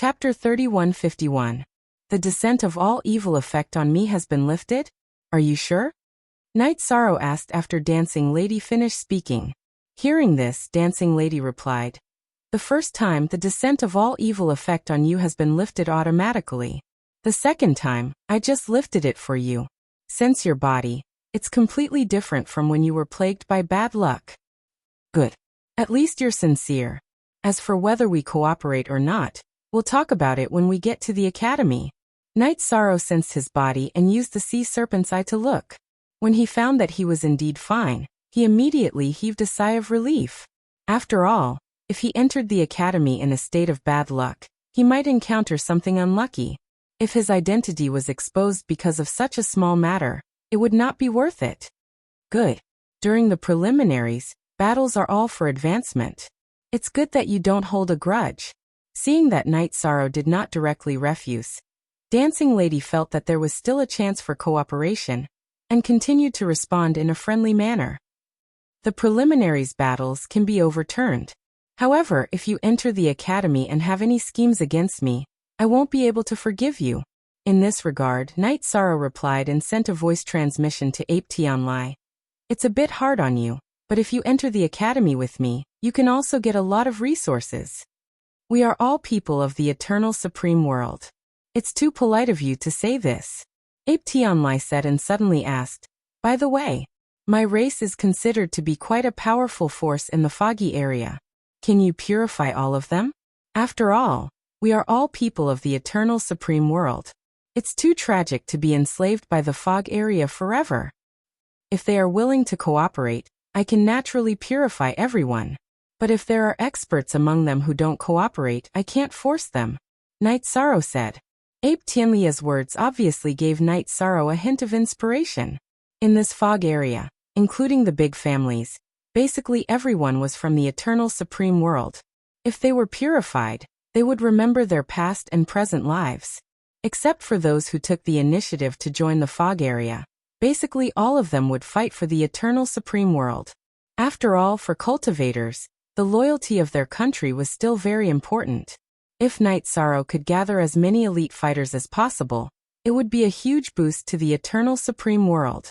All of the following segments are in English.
Chapter 3151. The descent of all evil effect on me has been lifted? Are you sure? Night Sorrow asked after Dancing Lady finished speaking. Hearing this, Dancing Lady replied, "The first time the descent of all evil effect on you has been lifted automatically. The second time, I just lifted it for you. Sense your body. It's completely different from when you were plagued by bad luck." Good. At least you're sincere. As for whether we cooperate or not, we'll talk about it when we get to the academy. Night Sorrow sensed his body and used the sea serpent's eye to look. When he found that he was indeed fine, he immediately heaved a sigh of relief. After all, if he entered the academy in a state of bad luck, he might encounter something unlucky. If his identity was exposed because of such a small matter, it would not be worth it. Good. During the preliminaries, battles are all for advancement. It's good that you don't hold a grudge. Seeing that Night Sorrow did not directly refuse, Dancing Lady felt that there was still a chance for cooperation, and continued to respond in a friendly manner. The preliminaries battles can be overturned. However, if you enter the academy and have any schemes against me, I won't be able to forgive you. In this regard, Night Sorrow replied and sent a voice transmission to Ape Tianlai. It's a bit hard on you, but if you enter the academy with me, you can also get a lot of resources. We are all people of the eternal supreme world. It's too polite of you to say this. Ape Tianlai said and suddenly asked, "By the way, my race is considered to be quite a powerful force in the foggy area. Can you purify all of them? After all, we are all people of the eternal supreme world. It's too tragic to be enslaved by the fog area forever. If they are willing to cooperate, I can naturally purify everyone. But if there are experts among them who don't cooperate, I can't force them," Night Sorrow said. Ape Tianlia's words obviously gave Night Sorrow a hint of inspiration. In this fog area, including the big families, basically everyone was from the eternal supreme world. If they were purified, they would remember their past and present lives. Except for those who took the initiative to join the fog area, basically all of them would fight for the eternal supreme world. After all, for cultivators, the loyalty of their country was still very important. If Night Sorrow could gather as many elite fighters as possible, it would be a huge boost to the eternal supreme world.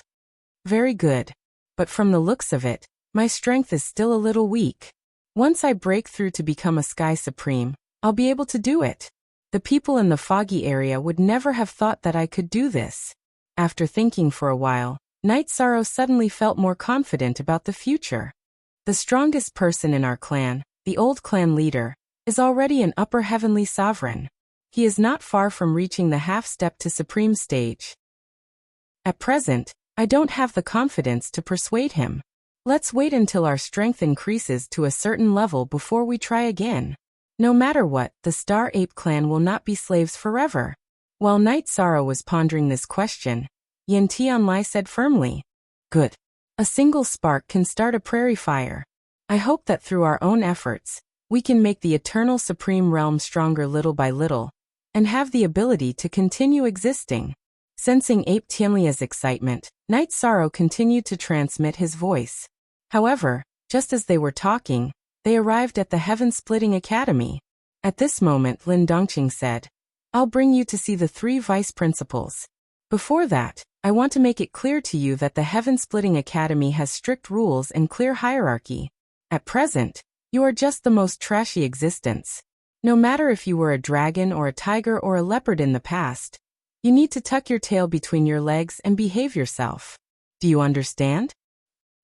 Very good. But from the looks of it, my strength is still a little weak. Once I break through to become a Sky Supreme, I'll be able to do it. The people in the foggy area would never have thought that I could do this. After thinking for a while, Night Sorrow suddenly felt more confident about the future. The strongest person in our clan, the old clan leader, is already an upper heavenly sovereign. He is not far from reaching the half-step to supreme stage. At present, I don't have the confidence to persuade him. Let's wait until our strength increases to a certain level before we try again. No matter what, the Star Ape clan will not be slaves forever. While Night Sorrow was pondering this question, Yin Tianlai said firmly, "Good. A single spark can start a prairie fire. I hope that through our own efforts, we can make the eternal supreme realm stronger little by little, and have the ability to continue existing." Sensing Ape Tianlia's excitement, Night Sorrow continued to transmit his voice. However, just as they were talking, they arrived at the Heaven-Splitting Academy. At this moment, Lin Dongqing said, "I'll bring you to see the 3 vice principals. Before that, I want to make it clear to you that the Heaven-Splitting Academy has strict rules and clear hierarchy. At present, you are just the most trashy existence. No matter if you were a dragon or a tiger or a leopard in the past, you need to tuck your tail between your legs and behave yourself. Do you understand?"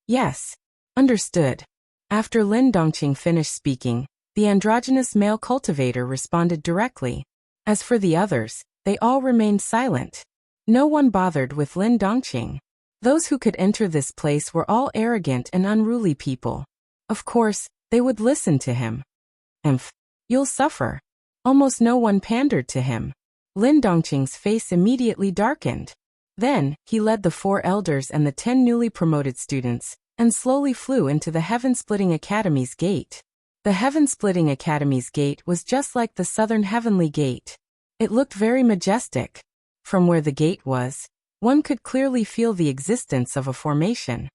"Yes. Understood." After Lin Dongqing finished speaking, the androgynous male cultivator responded directly. As for the others, they all remained silent. No one bothered with Lin Dongqing. Those who could enter this place were all arrogant and unruly people. Of course, they would listen to him. You'll suffer. Almost no one pandered to him. Lin Dongqing's face immediately darkened. Then, he led the 4 elders and the 10 newly promoted students, and slowly flew into the Heaven-Splitting Academy's gate. The Heaven-Splitting Academy's gate was just like the Southern Heavenly Gate. It looked very majestic. From where the gate was, one could clearly feel the existence of a formation.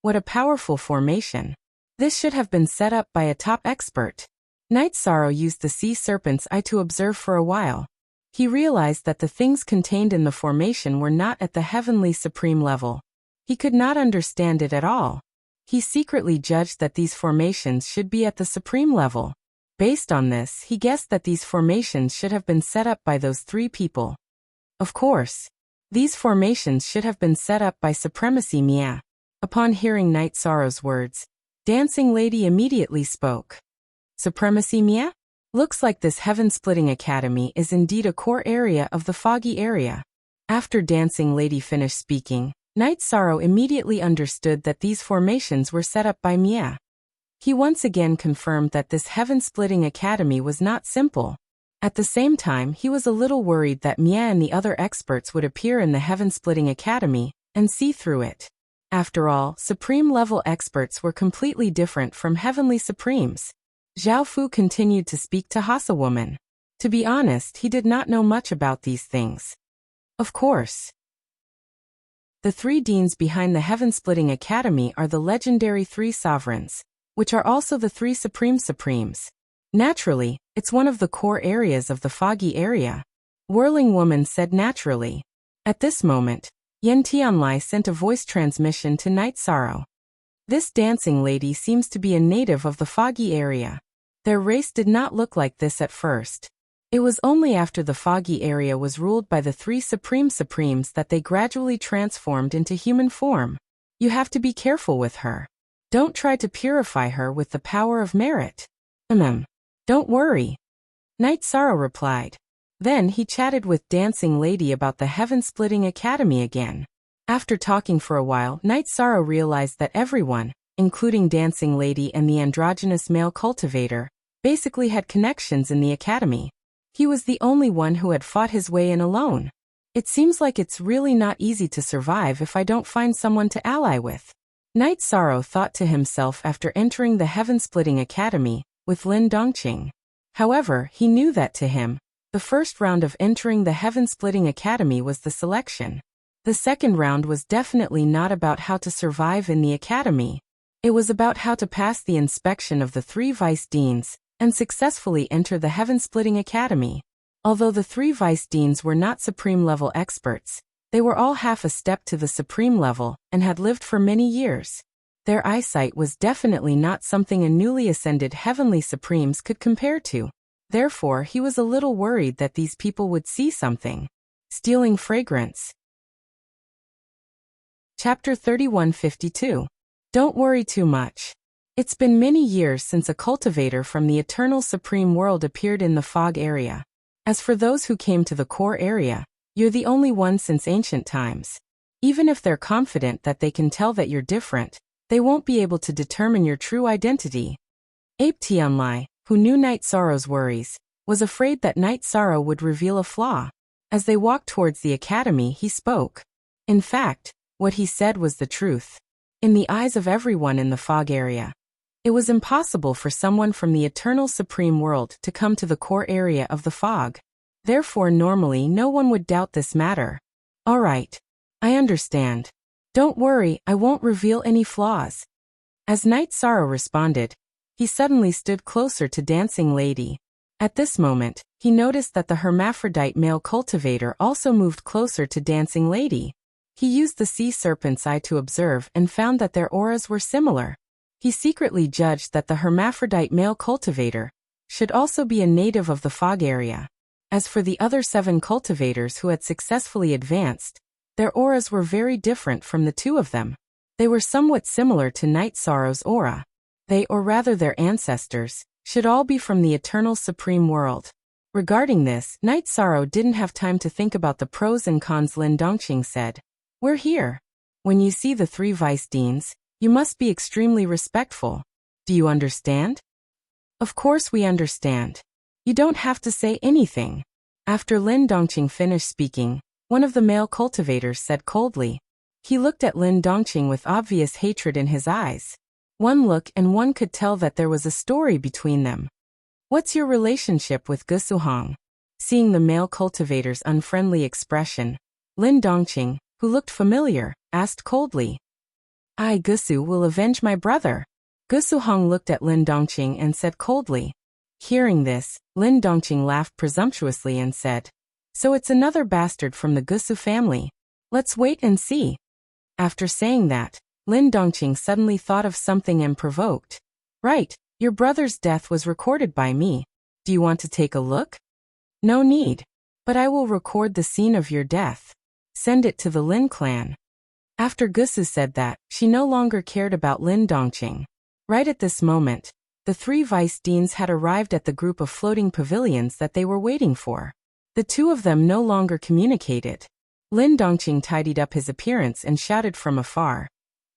What a powerful formation. This should have been set up by a top expert. Night Sorrow used the sea serpent's eye to observe for a while. He realized that the things contained in the formation were not at the heavenly supreme level. He could not understand it at all. He secretly judged that these formations should be at the supreme level. Based on this, he guessed that these formations should have been set up by those three people. Of course, these formations should have been set up by Supremacy Mia. Upon hearing Night Sorrow's words, Dancing Lady immediately spoke. Supremacy Mia? Looks like this heaven-splitting academy is indeed a core area of the foggy area. After Dancing Lady finished speaking, Night Sorrow immediately understood that these formations were set up by Mia. He once again confirmed that this heaven-splitting academy was not simple. At the same time, he was a little worried that Mia and the other experts would appear in the heaven-splitting academy and see through it. After all, supreme-level experts were completely different from heavenly supremes. Zhao Fu continued to speak to Hasa Woman. To be honest, he did not know much about these things. Of course, the three deans behind the heaven-splitting academy are the legendary three sovereigns, which are also the three supremes. Naturally, it's one of the core areas of the foggy area. Whirling Woman said naturally. At this moment, Yen Tianlai sent a voice transmission to Night Sorrow. This dancing lady seems to be a native of the foggy area. Their race did not look like this at first. It was only after the foggy area was ruled by the three supremes that they gradually transformed into human form. You have to be careful with her. Don't try to purify her with the power of merit. Don't worry. Night Sorrow replied. Then he chatted with Dancing Lady about the heaven-splitting academy again. After talking for a while, Night Sorrow realized that everyone, including Dancing Lady and the androgynous male cultivator, basically had connections in the academy. He was the only one who had fought his way in alone. It seems like it's really not easy to survive if I don't find someone to ally with. Night Sorrow thought to himself after entering the heaven-splitting academy with Lin Dongqing. However, he knew that to him, the first round of entering the heaven-splitting academy was the selection. The second round was definitely not about how to survive in the academy. It was about how to pass the inspection of the three vice deans and successfully enter the heaven-splitting academy. Although the three vice deans were not supreme-level experts, they were all half a step to the supreme level and had lived for many years. Their eyesight was definitely not something a newly ascended heavenly supremes could compare to. Therefore, he was a little worried that these people would see something. Stealing fragrance. Chapter 3152. Don't worry too much. It's been many years since a cultivator from the eternal supreme world appeared in the fog area. As for those who came to the core area, you're the only one since ancient times. Even if they're confident that they can tell that you're different, they won't be able to determine your true identity. Ape Tianlai, who knew Night Sorrow's worries, was afraid that Night Sorrow would reveal a flaw. As they walked towards the academy, he spoke. In fact, what he said was the truth. In the eyes of everyone in the fog area, it was impossible for someone from the eternal supreme world to come to the core area of the fog. Therefore, normally no one would doubt this matter. All right. I understand. Don't worry, I won't reveal any flaws. As Night Sorrow responded, he suddenly stood closer to Dancing Lady. At this moment, he noticed that the hermaphrodite male cultivator also moved closer to Dancing Lady. He used the sea serpent's eye to observe and found that their auras were similar. He secretly judged that the hermaphrodite male cultivator should also be a native of the fog area. As for the other 7 cultivators who had successfully advanced, their auras were very different from the two of them. They were somewhat similar to Night Sorrow's aura. They, or rather their ancestors, should all be from the eternal supreme world. Regarding this, Night Sorrow didn't have time to think about the pros and cons. Lin Dongqing said, "We're here. When you see the 3 vice deans, you must be extremely respectful. Do you understand?" Of course we understand. You don't have to say anything. After Lin Dongqing finished speaking, one of the male cultivators said coldly. He looked at Lin Dongqing with obvious hatred in his eyes. One look and one could tell that there was a story between them. What's your relationship with Gusuhong? Seeing the male cultivator's unfriendly expression, Lin Dongqing, who looked familiar, asked coldly. I, Gusu, will avenge my brother. Gusuhong looked at Lin Dongqing and said coldly. Hearing this, Lin Dongqing laughed presumptuously and said, "So it's another bastard from the Gusu family. Let's wait and see." After saying that, Lin Dongqing suddenly thought of something and provoked. "Right, your brother's death was recorded by me. Do you want to take a look?" "No need. But I will record the scene of your death. Send it to the Lin clan." After Gusu said that, she no longer cared about Lin Dongqing. Right at this moment, the 3 vice deans had arrived at the group of floating pavilions that they were waiting for. The 2 of them no longer communicated. Lin Dongqing tidied up his appearance and shouted from afar,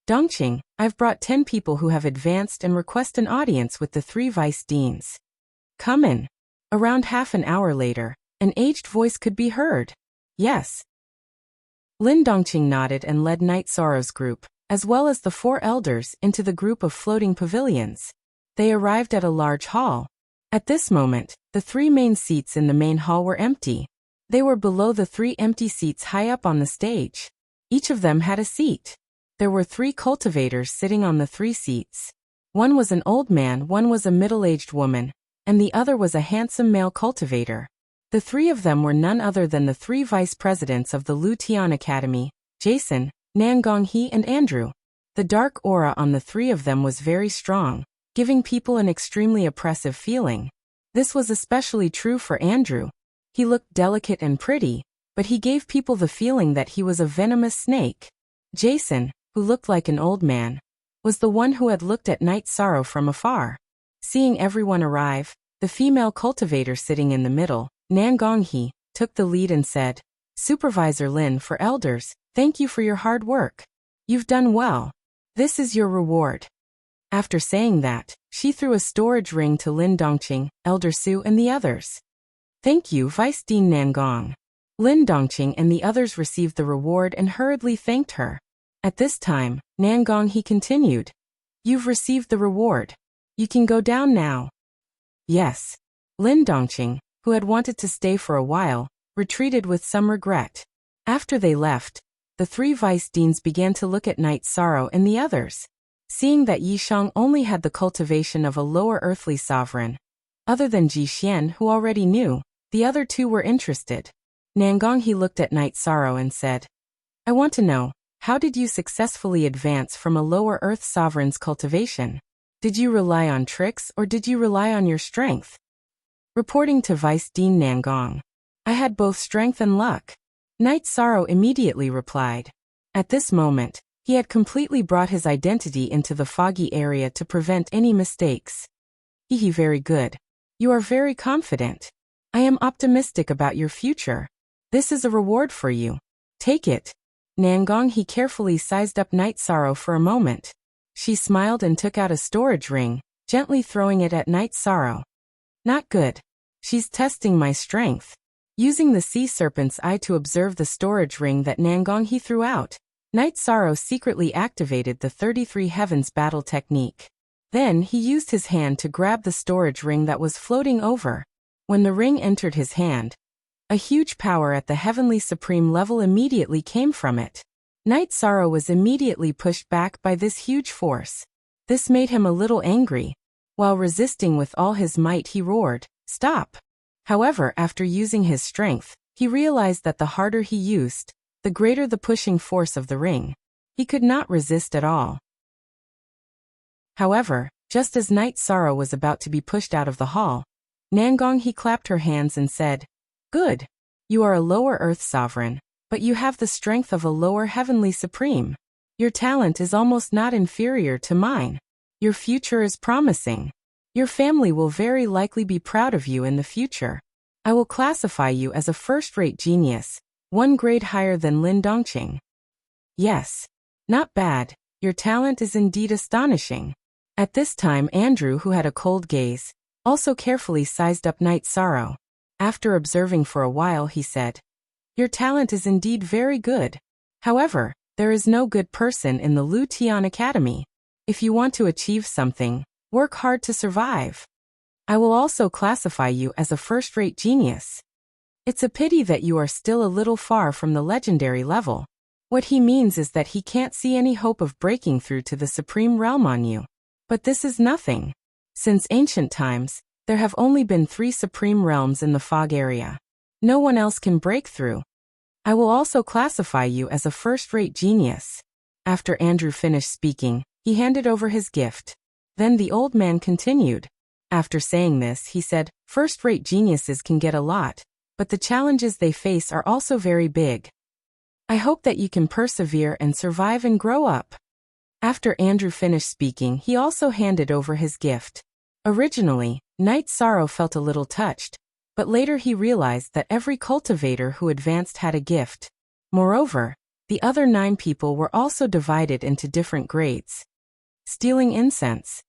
"Dongqing, I've brought 10 people who have advanced and request an audience with the 3 vice deans. Come in." Around half an hour later, an aged voice could be heard. "Yes." Lin Dongqing nodded and led Night Sorrow's group, as well as the 4 elders, into the group of floating pavilions. They arrived at a large hall. At this moment, the 3 main seats in the main hall were empty. They were below the 3 empty seats high up on the stage. Each of them had a seat. There were 3 cultivators sitting on the 3 seats. One was an old man, one was a middle-aged woman, and the other was a handsome male cultivator. The 3 of them were none other than the 3 vice presidents of the Lutian Academy, Jason, Nangonghe and Andrew. The dark aura on the 3 of them was very strong, giving people an extremely oppressive feeling. This was especially true for Andrew. He looked delicate and pretty, but he gave people the feeling that he was a venomous snake. Jason, who looked like an old man, was the one who had looked at Night Sorrow from afar. Seeing everyone arrive, the female cultivator sitting in the middle, Nangonghe, took the lead and said, "Supervisor Lin for elders, thank you for your hard work. You've done well. This is your reward." After saying that, she threw a storage ring to Lin Dongqing, Elder Su and the others. "Thank you, Vice Dean Nangong." Lin Dongqing and the others received the reward and hurriedly thanked her. At this time, Nangonghe continued, "You've received the reward. You can go down now." "Yes." Lin Dongqing, who had wanted to stay for a while, retreated with some regret. After they left, the 3 vice deans began to look at Night Sorrow and the others. Seeing that Yishang only had the cultivation of a lower earthly sovereign, other than Ji Xian who already knew, the other 2 were interested. Nangonghe looked at Night Sorrow and said, "I want to know, how did you successfully advance from a lower earth sovereign's cultivation? Did you rely on tricks or did you rely on your strength?" Reporting to Vice Dean Nangong, "I had both strength and luck." Night Sorrow immediately replied. At this moment, he had completely brought his identity into the foggy area to prevent any mistakes. "Hehe, very good. You are very confident. I am optimistic about your future. This is a reward for you. Take it." Nangonghe carefully sized up Night Sorrow for a moment. She smiled and took out a storage ring, gently throwing it at Night Sorrow. "Not good. She's testing my strength." Using the sea serpent's eye to observe the storage ring that Nangonghe threw out, Night Sorrow secretly activated the 33 Heavens battle technique. Then he used his hand to grab the storage ring that was floating over. When the ring entered his hand, a huge power at the heavenly supreme level immediately came from it. Night Sorrow was immediately pushed back by this huge force. This made him a little angry. While resisting with all his might, he roared, "Stop!" However, after using his strength, he realized that the harder he used, the greater the pushing force of the ring. He could not resist at all. However, just as Night Sorrow was about to be pushed out of the hall, Nangonghe clapped her hands and said, "Good. You are a lower earth sovereign, but you have the strength of a lower heavenly supreme. Your talent is almost not inferior to mine. Your future is promising. Your family will very likely be proud of you in the future. I will classify you as a first-rate genius, 1 grade higher than Lin Dongqing." "Yes. Not bad. Your talent is indeed astonishing." At this time Andrew, who had a cold gaze, also carefully sized up Night Sorrow. After observing for a while, he said, "Your talent is indeed very good. However, there is no good person in the Lutian Academy. If you want to achieve something, work hard to survive. I will also classify you as a first-rate genius. It's a pity that you are still a little far from the legendary level." What he means is that he can't see any hope of breaking through to the supreme realm on you. But this is nothing. Since ancient times, There have only been 3 supreme realms in the fog area. No one else can break through. I will also classify you as a first-rate genius." After Andrew finished speaking, he handed over his gift. Then the old man continued. After saying this, he said, "First-rate geniuses can get a lot, but the challenges they face are also very big. I hope that you can persevere and survive and grow up." After Andrew finished speaking, he also handed over his gift. Originally, Knight Sorrow felt a little touched, but later he realized that every cultivator who advanced had a gift. Moreover, the other 9 people were also divided into different grades. Stealing incense.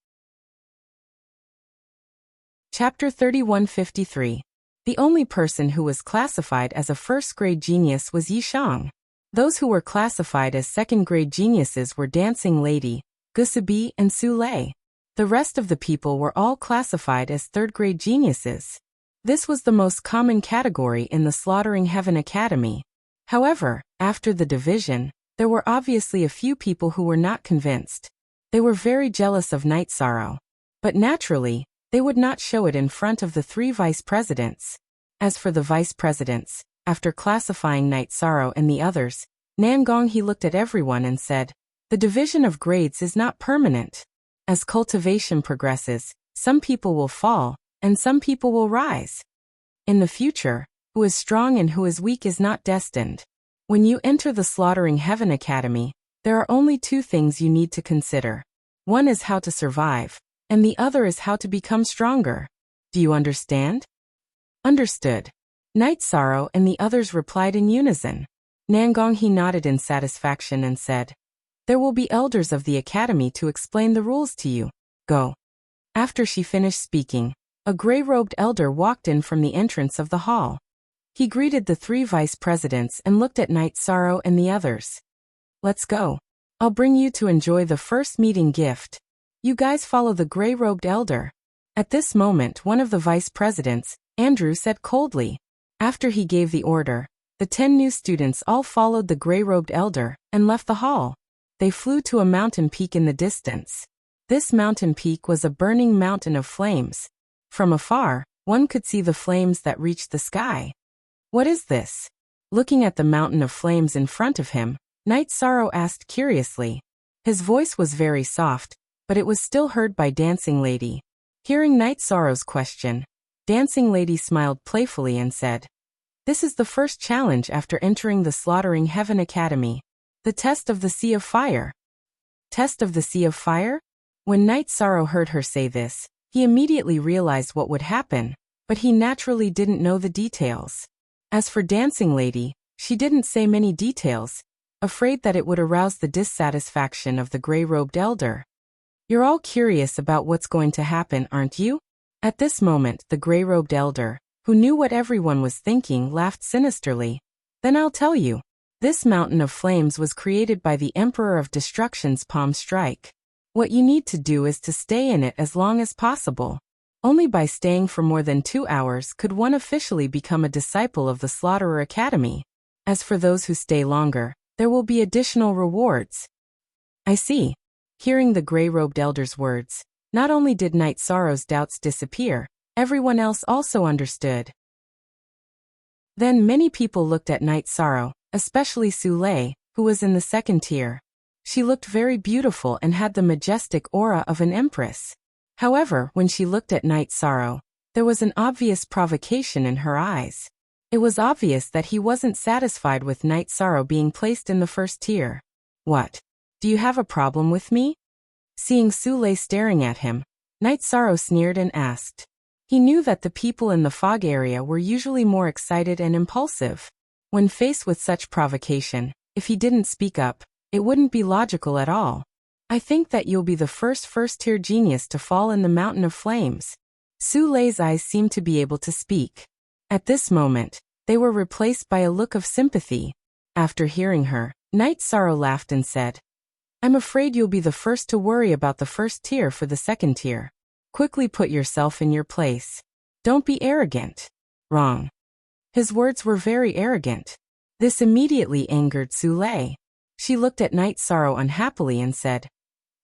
Chapter 3153. The only person who was classified as a first-grade genius was Yishang. Those who were classified as second-grade geniuses were Dancing Lady, Gusabi, and Su Lei. The rest of the people were all classified as third-grade geniuses. This was the most common category in the Slaughtering Heaven Academy. However, after the division, there were obviously a few people who were not convinced. They were very jealous of Knight Sorrow. But naturally, they would not show it in front of the 3 vice presidents. As for the vice presidents, after classifying Knight Sorrow and the others, Nangong he looked at everyone and said, "The division of grades is not permanent. As cultivation progresses, some people will fall, and some people will rise. In the future, who is strong and who is weak is not destined. When you enter the Slaughtering Heaven Academy, there are only 2 things you need to consider. One is how to survive, and the other is how to become stronger. Do you understand?" "Understood." Knight Sorrow and the others replied in unison. Nangong he nodded in satisfaction and said, "There will be elders of the academy to explain the rules to you. Go." After she finished speaking, a gray-robed elder walked in from the entrance of the hall. He greeted the 3 vice presidents and looked at Knight Sorrow and the others. "Let's go. I'll bring you to enjoy the first meeting gift. You guys follow the gray-robed elder." At this moment, one of the vice presidents, Andrew, said coldly. After he gave the order, the 10 new students all followed the gray-robed elder and left the hall. They flew to a mountain peak in the distance. This mountain peak was a burning mountain of flames. From afar, one could see the flames that reached the sky. "What is this?" Looking at the mountain of flames in front of him, Knight Sorrow asked curiously. His voice was very soft, but it was still heard by Dancing Lady. Hearing Knight Sorrow's question, Dancing Lady smiled playfully and said, "This is the first challenge after entering the Slaughtering Heaven Academy. The test of the Sea of Fire." Test of the Sea of Fire? When Knight Sorrow heard her say this, he immediately realized what would happen, but he naturally didn't know the details. As for Dancing Lady, she didn't say many details, afraid that it would arouse the dissatisfaction of the gray-robed elder. "You're all curious about what's going to happen, aren't you?" At this moment, the gray-robed elder, who knew what everyone was thinking, laughed sinisterly. "Then I'll tell you. This mountain of flames was created by the Emperor of Destruction's palm strike. What you need to do is to stay in it as long as possible. Only by staying for more than 2 hours could one officially become a disciple of the Slaughterer Academy. As for those who stay longer, there will be additional rewards." "I see." Hearing the gray-robed elder's words, not only did Knight Sorrow's doubts disappear, everyone else also understood. Then many people looked at Knight Sorrow, especially Su Lei, who was in the 2nd tier. She looked very beautiful and had the majestic aura of an empress. However, when she looked at Knight Sorrow, there was an obvious provocation in her eyes. It was obvious that he wasn't satisfied with Knight Sorrow being placed in the 1st tier. "What? Do you have a problem with me?" Seeing Su Lei staring at him, Knight Sorrow sneered and asked. He knew that the people in the fog area were usually more excited and impulsive. When faced with such provocation, if he didn't speak up, it wouldn't be logical at all. "I think that you'll be the first-tier genius to fall in the mountain of flames." Su Lei's eyes seemed to be able to speak. At this moment, they were replaced by a look of sympathy. After hearing her, Knight Sorrow laughed and said, "I'm afraid you'll be the first to worry about the 1st tier for the 2nd tier. Quickly put yourself in your place. Don't be arrogant." "Wrong." His words were very arrogant. This immediately angered Su Lei. She looked at Knight Sorrow unhappily and said,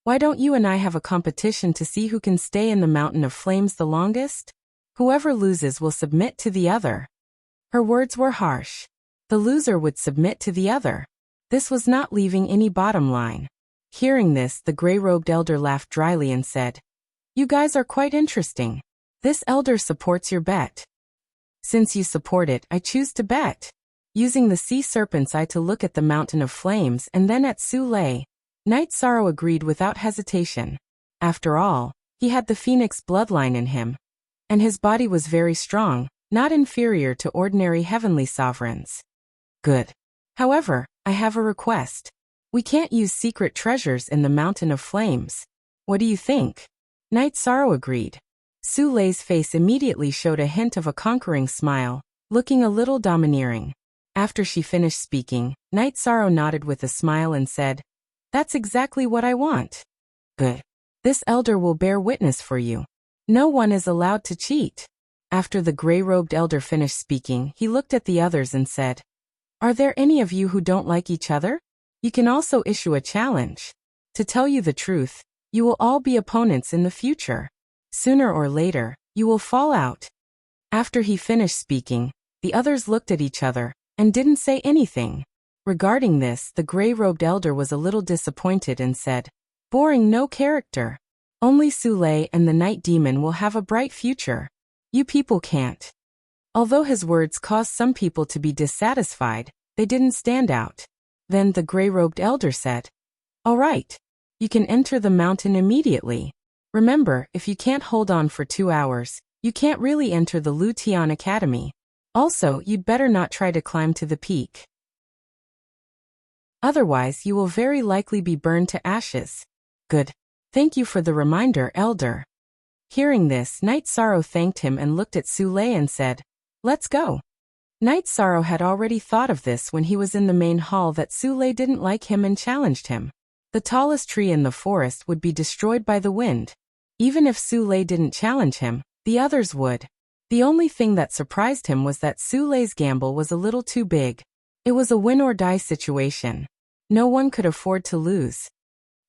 "Why don't you and I have a competition to see who can stay in the mountain of flames the longest?" Whoever loses will submit to the other. Her words were harsh. The loser would submit to the other. This was not leaving any bottom line. Hearing this, the gray-robed elder laughed dryly and said, "You guys are quite interesting. This elder supports your bet. Since you support it, I choose to bet." Using the sea serpent's eye to look at the mountain of flames and then at Su Lei, Knight Sorrow agreed without hesitation. After all, he had the phoenix bloodline in him, and his body was very strong, not inferior to ordinary heavenly sovereigns. Good. However, I have a request. We can't use secret treasures in the mountain of flames. What do you think? Knight Sorrow agreed. Su Lei's face immediately showed a hint of a conquering smile, looking a little domineering. After she finished speaking, Knight Sorrow nodded with a smile and said, "That's exactly what I want." Good. This elder will bear witness for you. No one is allowed to cheat. After the gray-robed elder finished speaking, he looked at the others and said, "Are there any of you who don't like each other? You can also issue a challenge. To tell you the truth, you will all be opponents in the future. Sooner or later, you will fall out." After he finished speaking, the others looked at each other and didn't say anything. Regarding this, the gray-robed elder was a little disappointed and said, "Boring, no character. Only Su Lei and the night demon will have a bright future. You people can't." Although his words caused some people to be dissatisfied, they didn't stand out. Then the gray-robed elder said, "All right. You can enter the mountain immediately. Remember, if you can't hold on for 2 hours, you can't really enter the Lu Tian Academy. Also, you'd better not try to climb to the peak. Otherwise, you will very likely be burned to ashes." Good. Thank you for the reminder, Elder. Hearing this, Knight Sorrow thanked him and looked at Su Lei and said, "Let's go." Knight Sorrow had already thought of this when he was in the main hall, that Su Lei didn't like him and challenged him. The tallest tree in the forest would be destroyed by the wind. Even if Su Lei didn't challenge him, the others would. The only thing that surprised him was that Su Lei's gamble was a little too big. It was a win-or-die situation. No one could afford to lose.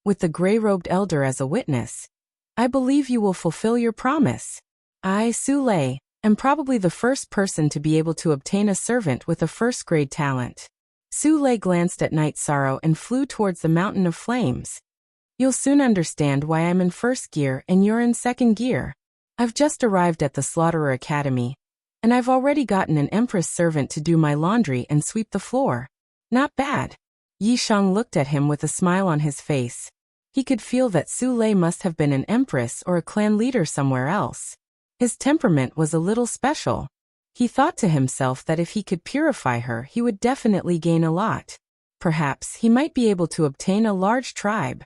With the gray-robed elder as a witness, "I believe you will fulfill your promise. I, Su Lei, am probably the first person to be able to obtain a servant with a first-grade talent." Su Lei glanced at Knight Sorrow and flew towards the mountain of flames. "You'll soon understand why I'm in first gear and you're in second gear. I've just arrived at the Slaughterer Academy, and I've already gotten an Empress servant to do my laundry and sweep the floor. Not bad." Yi Shang looked at him with a smile on his face. He could feel that Su Lei must have been an empress or a clan leader somewhere else. His temperament was a little special. He thought to himself that if he could purify her, he would definitely gain a lot. Perhaps he might be able to obtain a large tribe.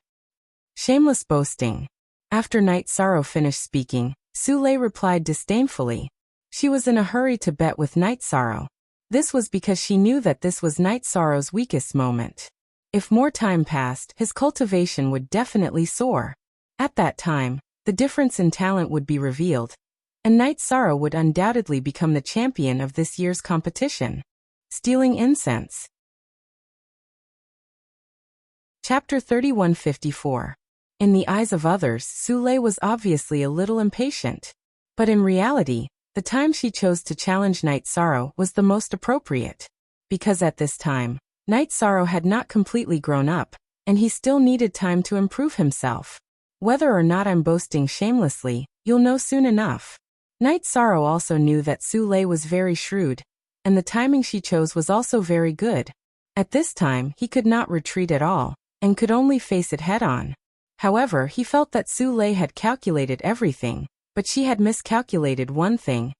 Shameless boasting. After Knight Sorrow finished speaking, Su Lei replied disdainfully. She was in a hurry to bet with Knight Sorrow. This was because she knew that this was Knight Sorrow's weakest moment. If more time passed, his cultivation would definitely soar. At that time, the difference in talent would be revealed, and Knight Sorrow would undoubtedly become the champion of this year's competition. Stealing incense. Chapter 3154. In the eyes of others, Su Lei was obviously a little impatient. But in reality, the time she chose to challenge Knight Sorrow was the most appropriate. Because at this time, Knight Sorrow had not completely grown up, and he still needed time to improve himself. Whether or not I'm boasting shamelessly, you'll know soon enough. Knight Sorrow also knew that Su Lei was very shrewd, and the timing she chose was also very good. At this time, he could not retreat at all, and could only face it head-on. However, he felt that Su Lei had calculated everything, but she had miscalculated one thing,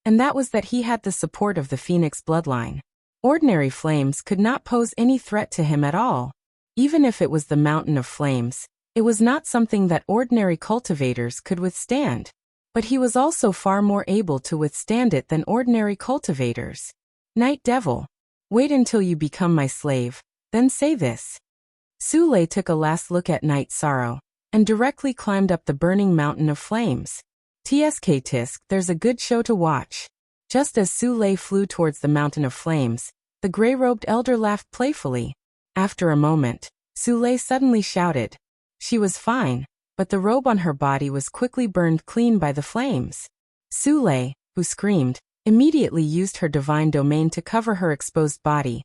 and that was that he had the support of the Phoenix bloodline. Ordinary flames could not pose any threat to him at all. Even if it was the mountain of flames, it was not something that ordinary cultivators could withstand. But he was also far more able to withstand it than ordinary cultivators. Night Devil, wait until you become my slave, then say this. Su Lei took a last look at Knight Sorrow, and directly climbed up the burning mountain of flames. Tsk tisk, there's a good show to watch. Just as Su Lei flew towards the mountain of flames, the gray-robed elder laughed playfully. After a moment, Su Lei suddenly shouted. She was fine, but the robe on her body was quickly burned clean by the flames. Sule, who screamed, immediately used her divine domain to cover her exposed body,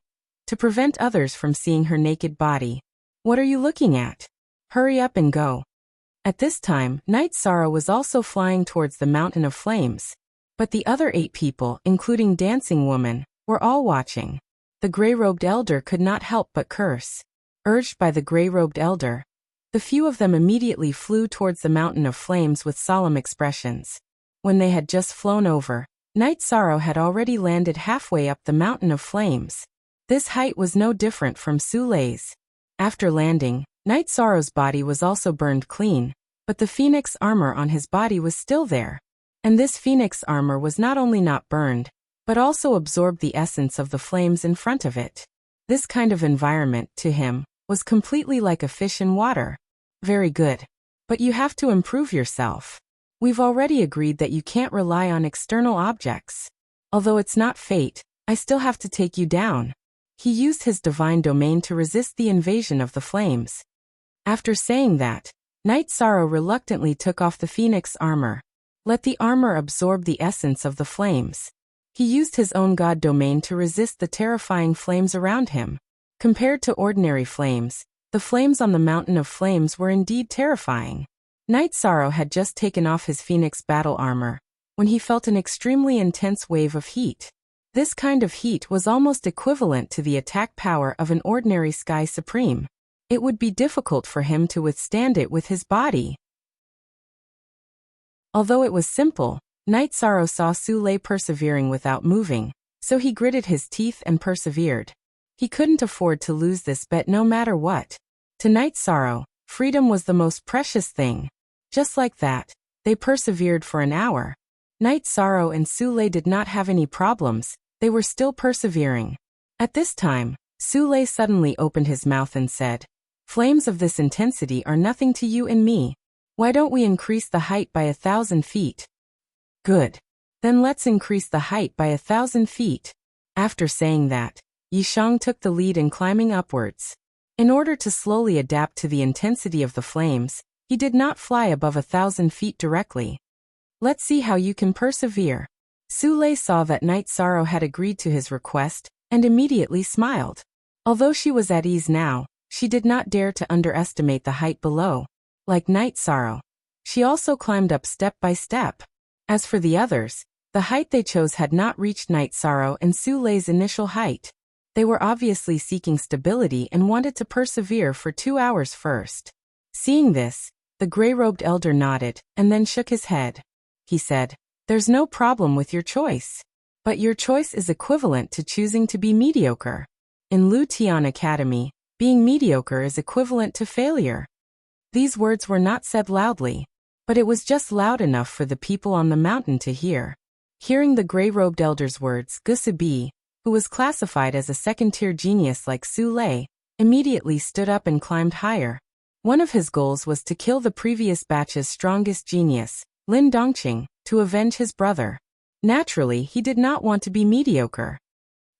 to prevent others from seeing her naked body. What are you looking at? Hurry up and go. At this time, Night Sorrow was also flying towards the mountain of flames. But the other 8 people, including Dancing Woman, were all watching. The gray-robed elder could not help but curse. Urged by the gray-robed elder, the few of them immediately flew towards the mountain of flames with solemn expressions. When they had just flown over, Night Sorrow had already landed halfway up the mountain of flames. This height was no different from Sule's. After landing, Night Sorrow's body was also burned clean, but the phoenix armor on his body was still there. And this phoenix armor was not only not burned, but also absorbed the essence of the flames in front of it. This kind of environment, to him, was completely like a fish in water. Very good. But you have to improve yourself. We've already agreed that you can't rely on external objects. Although it's not fate, I still have to take you down. He used his divine domain to resist the invasion of the flames. After saying that, Night Sorrow reluctantly took off the phoenix armor. Let the armor absorb the essence of the flames. He used his own god domain to resist the terrifying flames around him. Compared to ordinary flames, the flames on the mountain of flames were indeed terrifying. Night Sorrow had just taken off his phoenix battle armor, when he felt an extremely intense wave of heat. This kind of heat was almost equivalent to the attack power of an ordinary Sky Supreme. It would be difficult for him to withstand it with his body. Although it was simple, Night Sorrow saw Sule persevering without moving, so he gritted his teeth and persevered. He couldn't afford to lose this bet no matter what. To Night Sorrow, freedom was the most precious thing. Just like that, they persevered for an hour. Night Sorrow and Sule did not have any problems, they were still persevering. At this time, Sule suddenly opened his mouth and said, "Flames of this intensity are nothing to you and me. Why don't we increase the height by 1,000 feet? Good. Then let's increase the height by 1,000 feet. After saying that, Yishang took the lead in climbing upwards. In order to slowly adapt to the intensity of the flames, he did not fly above 1,000 feet directly. Let's see how you can persevere. Sule saw that Night Sorrow had agreed to his request, and immediately smiled. Although she was at ease now, she did not dare to underestimate the height below. Like Night Sorrow, she also climbed up step by step. As for the others, the height they chose had not reached Night Sorrow and Sule's initial height. They were obviously seeking stability and wanted to persevere for 2 hours first. Seeing this, the gray-robed elder nodded and then shook his head. He said, "There's no problem with your choice. But your choice is equivalent to choosing to be mediocre. In Lu Tian Academy, being mediocre is equivalent to failure." These words were not said loudly, but it was just loud enough for the people on the mountain to hear. Hearing the gray-robed elder's words, Gusabi, who was classified as a second-tier genius like Sule, immediately stood up and climbed higher. One of his goals was to kill the previous batch's strongest genius, Lin Dongqing, to avenge his brother. Naturally, he did not want to be mediocre.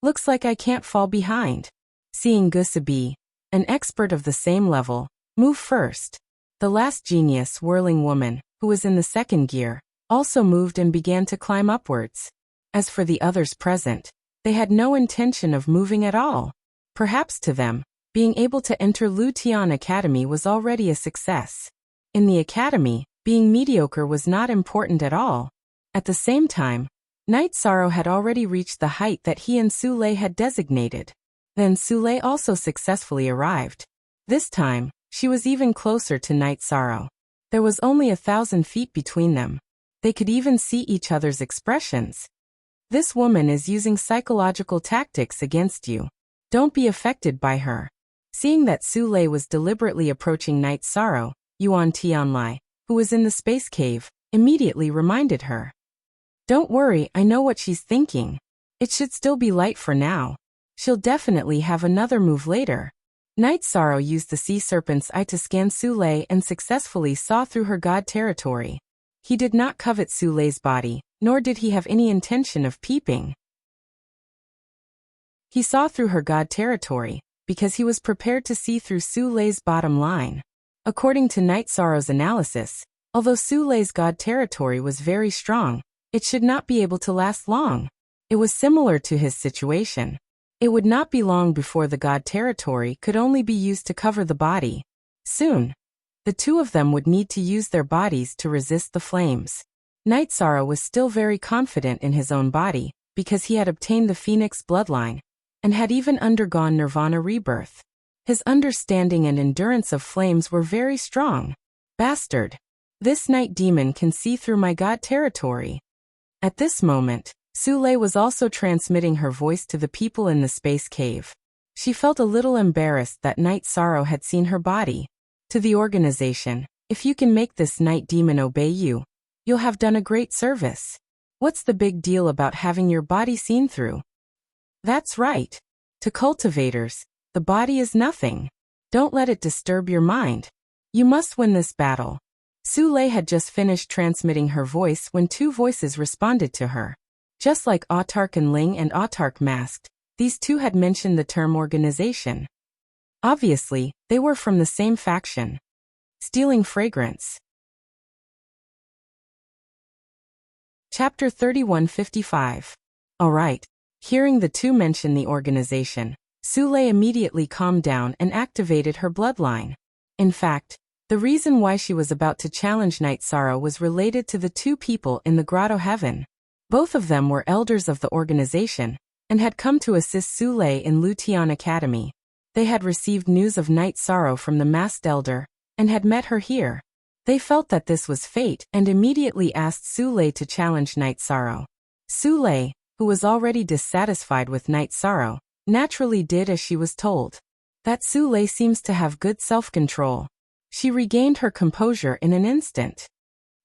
Looks like I can't fall behind. Seeing Gusabi, an expert of the same level, move first. The last genius, Whirling Woman, who was in the second gear, also moved and began to climb upwards. As for the others present, they had no intention of moving at all. Perhaps to them, being able to enter Lu Tian Academy was already a success. In the academy, being mediocre was not important at all. At the same time, Night Sorrow had already reached the height that he and Sule had designated. Then Sule also successfully arrived. This time, she was even closer to Night Sorrow. There was only 1,000 feet between them. They could even see each other's expressions. This woman is using psychological tactics against you. Don't be affected by her. Seeing that Sule was deliberately approaching Night Sorrow, Yuan Tianlai, who was in the space cave, immediately reminded her. Don't worry, I know what she's thinking. It should still be light for now. She'll definitely have another move later. Night Sorrow used the sea serpent's eye to scan Sule and successfully saw through her god territory. He did not covet Sule's body, nor did he have any intention of peeping. He saw through her god territory, because he was prepared to see through Sule's bottom line. According to Night Sorrow's analysis, although Sule's god territory was very strong, It should not be able to last long. It was similar to his situation. It would not be long before the god territory could only be used to cover the body. Soon, the two of them would need to use their bodies to resist the flames. Night Sorrow was still very confident in his own body, because he had obtained the Phoenix bloodline, and had even undergone Nirvana rebirth. His understanding and endurance of flames were very strong. Bastard! This night demon can see through my god territory. At this moment, Sule was also transmitting her voice to the people in the space cave. She felt a little embarrassed that Night Sorrow had seen her body. To the organization, if you can make this night demon obey you, you'll have done a great service. What's the big deal about having your body seen through? That's right. To cultivators, the body is nothing. Don't let it disturb your mind. You must win this battle. Sule had just finished transmitting her voice when two voices responded to her. Just like Autark and Ling and Autark masked, these two had mentioned the term organization. Obviously, they were from the same faction. Stealing fragrance. Chapter 3155. Alright. Hearing the two mention the organization, Sule immediately calmed down and activated her bloodline. In fact, the reason why she was about to challenge Night Sorrow was related to the two people in the Grotto Heaven. Both of them were elders of the organization, and had come to assist Sule in Luteon Academy. They had received news of Night Sorrow from the masked elder, and had met her here. They felt that this was fate and immediately asked Sule to challenge Night Sorrow. Sule, who was already dissatisfied with Night Sorrow, naturally did as she was told. That Sule seems to have good self-control. She regained her composure in an instant.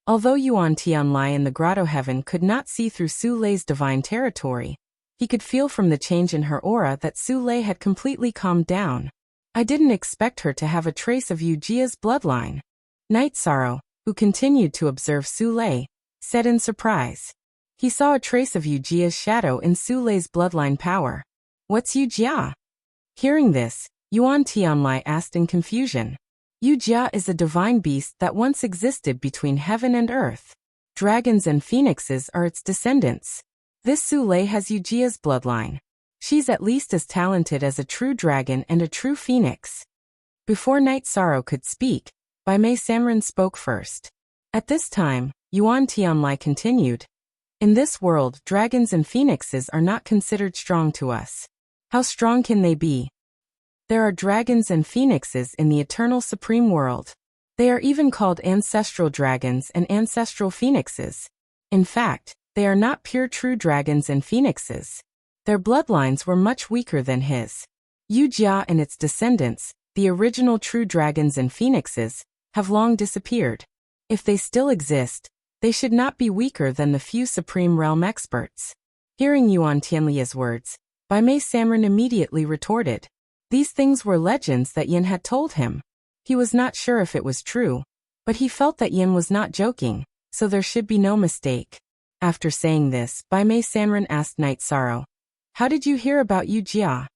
Although Yuan Tianlai in the Grotto Heaven could not see through Sule's divine territory, he could feel from the change in her aura that Sule had completely calmed down. I didn't expect her to have a trace of Yujia's bloodline. Night Sorrow, who continued to observe Sule, said in surprise. He saw a trace of Yujia's shadow in Sule's bloodline power. What's Yujia? Hearing this, Yuan Tianlai asked in confusion. Yujia is a divine beast that once existed between heaven and earth. Dragons and phoenixes are its descendants. This Sule has Yujia's bloodline. She's at least as talented as a true dragon and a true phoenix. Before Night Sorrow could speak, Baimei Samran spoke first. At this time, Yuan Tianlai continued. In this world, dragons and phoenixes are not considered strong to us. How strong can they be? There are dragons and phoenixes in the eternal supreme world. They are even called ancestral dragons and ancestral phoenixes. In fact, they are not pure true dragons and phoenixes. Their bloodlines were much weaker than his. Yujia and its descendants, the original true dragons and phoenixes, have long disappeared. If they still exist, they should not be weaker than the few Supreme Realm experts. Hearing Yuan Tianlia's words, Baimei Samran immediately retorted. These things were legends that Yin had told him. He was not sure if it was true, but he felt that Yin was not joking, so there should be no mistake. After saying this, Baimei Samran asked Night Sorrow, "How did you hear about Yujia?"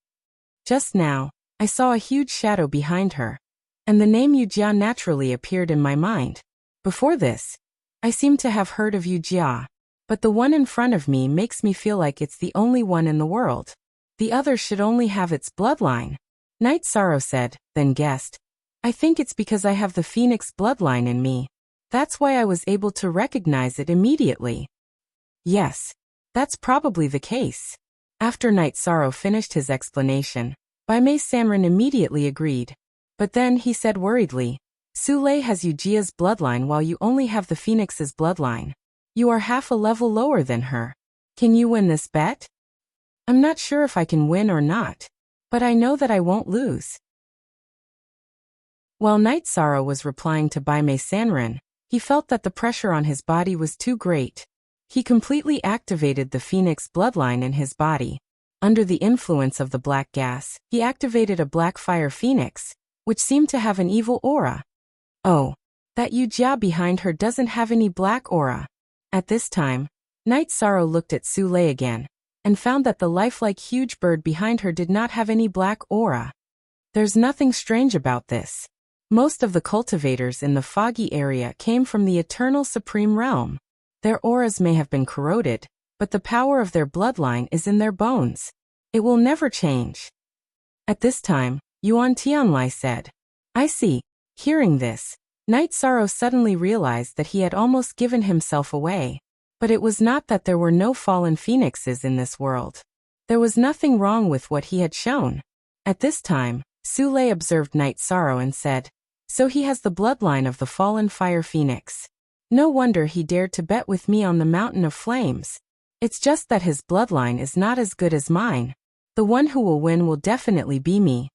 "Just now, I saw a huge shadow behind her, and the name Yujia naturally appeared in my mind. Before this, I seem to have heard of Yujia, but the one in front of me makes me feel like it's the only one in the world. The other should only have its bloodline." Night Sorrow said, then guessed, "I think it's because I have the Phoenix bloodline in me. That's why I was able to recognize it immediately." Yes, that's probably the case. After Night Sorrow finished his explanation, Baimei Samran immediately agreed. But then he said worriedly, "Sule has Yujia's bloodline while you only have the Phoenix's bloodline. You are half a level lower than her. Can you win this bet?" "I'm not sure if I can win or not, but I know that I won't lose." While Night Sorrow was replying to Baimei Samran, he felt that the pressure on his body was too great. He completely activated the Phoenix bloodline in his body. Under the influence of the black gas, he activated a black fire phoenix, which seemed to have an evil aura. Oh, that Yujia behind her doesn't have any black aura. At this time, Night Sorrow looked at Sule again, and found that the lifelike huge bird behind her did not have any black aura. There's nothing strange about this. Most of the cultivators in the foggy area came from the eternal supreme realm. Their auras may have been corroded, but the power of their bloodline is in their bones. It will never change. At this time, Yuan Tianlai said, I see. Hearing this, Night Sorrow suddenly realized that he had almost given himself away. But it was not that there were no fallen phoenixes in this world. There was nothing wrong with what he had shown. At this time, Su Lei observed Night Sorrow and said, so he has the bloodline of the fallen fire phoenix. No wonder he dared to bet with me on the mountain of flames. It's just that his bloodline is not as good as mine. The one who will win will definitely be me.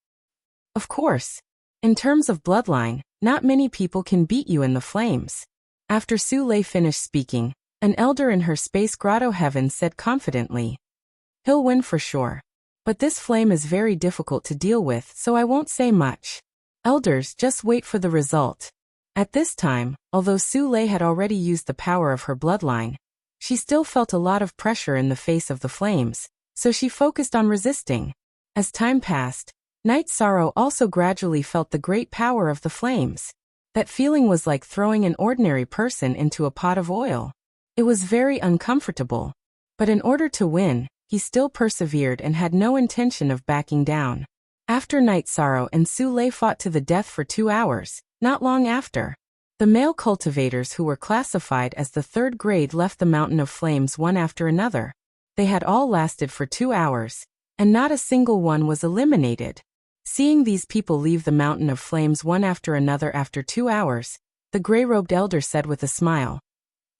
Of course. In terms of bloodline, not many people can beat you in the flames. After Su Lei finished speaking, an elder in her space grotto heaven said confidently, he'll win for sure. But this flame is very difficult to deal with, so I won't say much. Elders, just wait for the result. At this time, although Su Lei had already used the power of her bloodline, she still felt a lot of pressure in the face of the flames, so she focused on resisting. As time passed, Night Sorrow also gradually felt the great power of the flames. That feeling was like throwing an ordinary person into a pot of oil. It was very uncomfortable. But in order to win, he still persevered and had no intention of backing down. After Night Sorrow and Su Lei fought to the death for 2 hours, not long after, the male cultivators who were classified as the 3rd grade left the Mountain of Flames one after another. They had all lasted for 2 hours, and not a single one was eliminated. Seeing these people leave the Mountain of Flames one after another after 2 hours, the gray-robed elder said with a smile,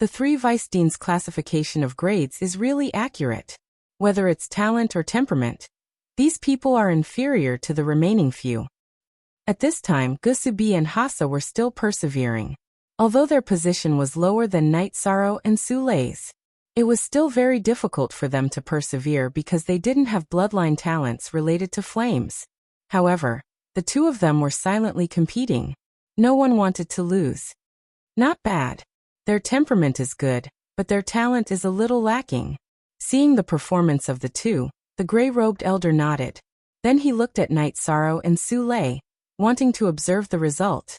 the 3 Vice Deans' classification of grades is really accurate. Whether it's talent or temperament, these people are inferior to the remaining few. At this time, Gusubi and Hasa were still persevering. Although their position was lower than Night Sorrow and Su Lei's, it was still very difficult for them to persevere because they didn't have bloodline talents related to flames. However, the 2 of them were silently competing. No one wanted to lose. Not bad. Their temperament is good, but their talent is a little lacking. Seeing the performance of the 2, the gray-robed elder nodded. Then he looked at Night Sorrow and Su Lei, wanting to observe the result.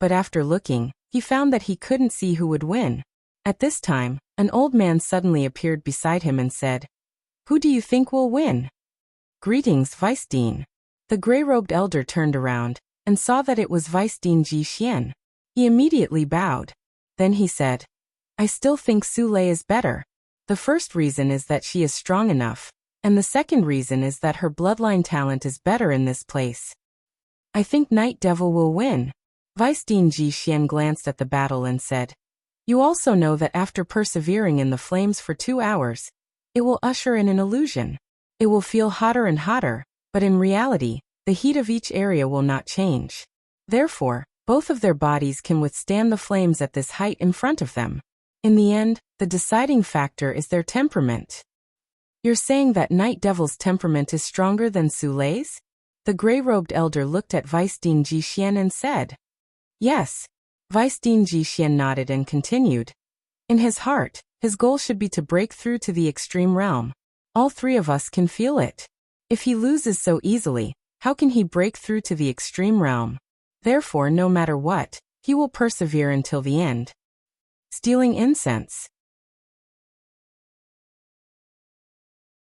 But after looking, he found that he couldn't see who would win. At this time, an old man suddenly appeared beside him and said, who do you think will win? Greetings, Vice Dean. The gray-robed elder turned around and saw that it was Vice Dean Ji Xian. He immediately bowed. Then he said, I still think Su Lei is better. The first reason is that she is strong enough, and the second reason is that her bloodline talent is better in this place. I think Night Devil will win. Vice Dean Ji Xian glanced at the battle and said, you also know that after persevering in the flames for 2 hours, it will usher in an illusion. It will feel hotter and hotter, but in reality, the heat of each area will not change. Therefore, both of their bodies can withstand the flames at this height in front of them. In the end, the deciding factor is their temperament. You're saying that Night Devil's temperament is stronger than Su Lei's? The gray-robed elder looked at Vice Dean Ji Xian and said, yes. Vice Dean Ji Xian nodded and continued. In his heart, his goal should be to break through to the extreme realm. All 3 of us can feel it. If he loses so easily, how can he break through to the extreme realm? Therefore, no matter what, he will persevere until the end. Stealing incense.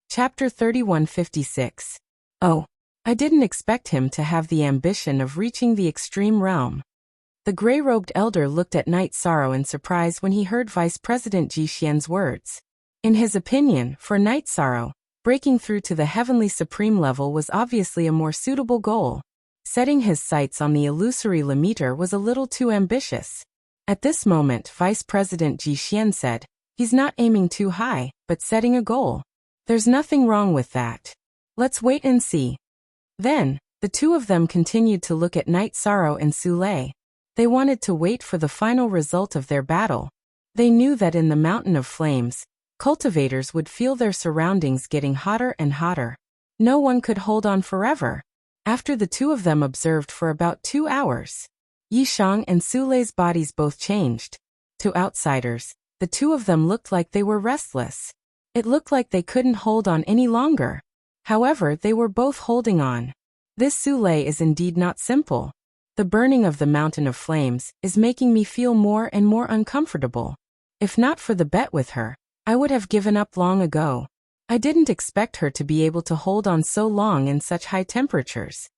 Chapter 3156. Oh, I didn't expect him to have the ambition of reaching the extreme realm. The gray-robed elder looked at Night Sorrow in surprise when he heard Vice President Ji Xian's words. In his opinion, for Night Sorrow, breaking through to the heavenly supreme level was obviously a more suitable goal. Setting his sights on the illusory limiter was a little too ambitious. At this moment, Vice President Ji Xian said, he's not aiming too high, but setting a goal. There's nothing wrong with that. Let's wait and see. Then, the 2 of them continued to look at Night Sorrow and Su Lei. They wanted to wait for the final result of their battle. They knew that in the Mountain of Flames, cultivators would feel their surroundings getting hotter and hotter. No one could hold on forever. After the 2 of them observed for about 2 hours, Yishang and Su Lei's bodies both changed. To outsiders, the 2 of them looked like they were restless. It looked like they couldn't hold on any longer. However, they were both holding on. This Su Lei is indeed not simple. The burning of the mountain of flames is making me feel more and more uncomfortable. If not for the bet with her, I would have given up long ago. I didn't expect her to be able to hold on so long in such high temperatures.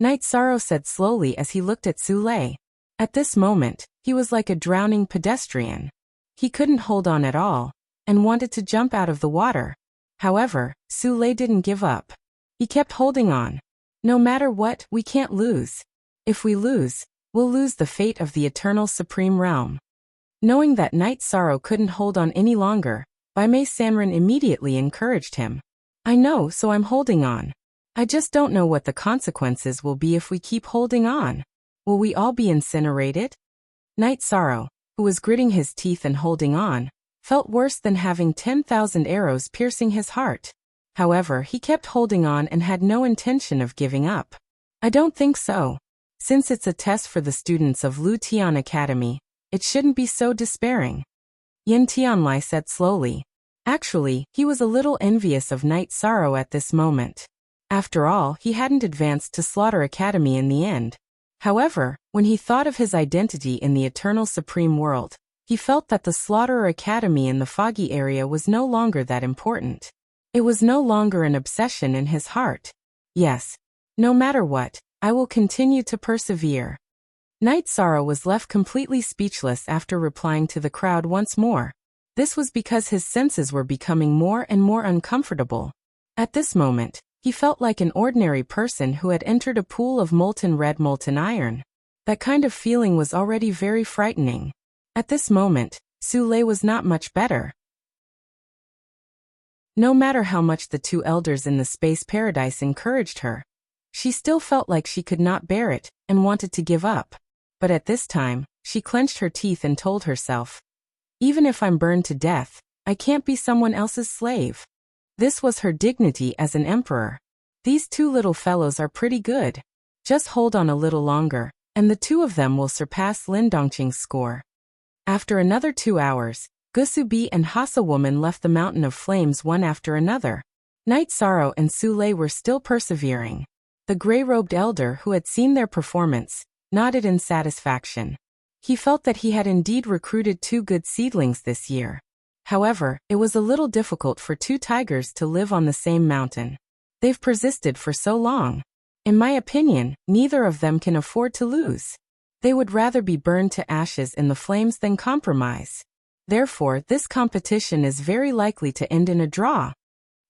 Night Sorrow said slowly as he looked at Sule. At this moment, he was like a drowning pedestrian. He couldn't hold on at all, and wanted to jump out of the water. However, Sule didn't give up. He kept holding on. No matter what, we can't lose. If we lose, we'll lose the fate of the eternal supreme realm. Knowing that Night Sorrow couldn't hold on any longer, Baimei Sanren immediately encouraged him. I know, so I'm holding on. I just don't know what the consequences will be if we keep holding on. Will we all be incinerated? Night Sorrow, who was gritting his teeth and holding on, felt worse than having 10,000 arrows piercing his heart. However, he kept holding on and had no intention of giving up. I don't think so. Since it's a test for the students of Lu Tian Academy, it shouldn't be so despairing. Yin Tianlai said slowly. Actually, he was a little envious of Night Sorrow at this moment. After all, he hadn't advanced to Slaughter Academy in the end. However, when he thought of his identity in the Eternal Supreme World, he felt that the Slaughterer Academy in the foggy area was no longer that important. It was no longer an obsession in his heart. Yes. No matter what, I will continue to persevere. Night Sorrow was left completely speechless after replying to the crowd once more. This was because his senses were becoming more and more uncomfortable. At this moment, he felt like an ordinary person who had entered a pool of molten red molten iron. That kind of feeling was already very frightening. At this moment, Sule was not much better. No matter how much the two elders in the space paradise encouraged her, she still felt like she could not bear it and wanted to give up. But at this time, she clenched her teeth and told herself, even if I'm burned to death, I can't be someone else's slave. This was her dignity as an emperor. These two little fellows are pretty good. Just hold on a little longer, and the two of them will surpass Lin Dongqing's score. After another 2 hours, Gusubi and Hasa Woman left the mountain of flames one after another. Night Sorrow and Sule were still persevering. The gray-robed elder who had seen their performance nodded in satisfaction. He felt that he had indeed recruited 2 good seedlings this year. However, it was a little difficult for 2 tigers to live on the same mountain. They've persisted for so long. In my opinion, neither of them can afford to lose. They would rather be burned to ashes in the flames than compromise. Therefore, this competition is very likely to end in a draw.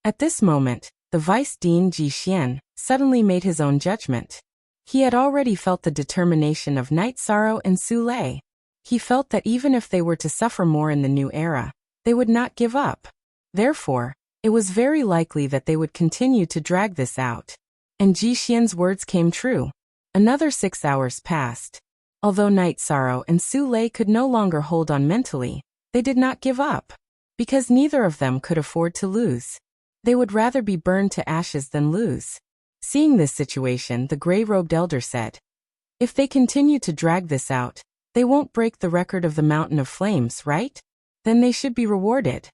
At this moment, the Vice Dean Ji Xian suddenly made his own judgment. He had already felt the determination of Night Sorrow and Sule. He felt that even if they were to suffer more in the new era, they would not give up. Therefore, it was very likely that they would continue to drag this out. And Ji Xian's words came true. Another 6 hours passed. Although Night Sorrow and Sule could no longer hold on mentally, they did not give up. Because neither of them could afford to lose. They would rather be burned to ashes than lose. Seeing this situation, the gray-robed elder said, if they continue to drag this out, they won't break the record of the Mountain of Flames, right? Then they should be rewarded.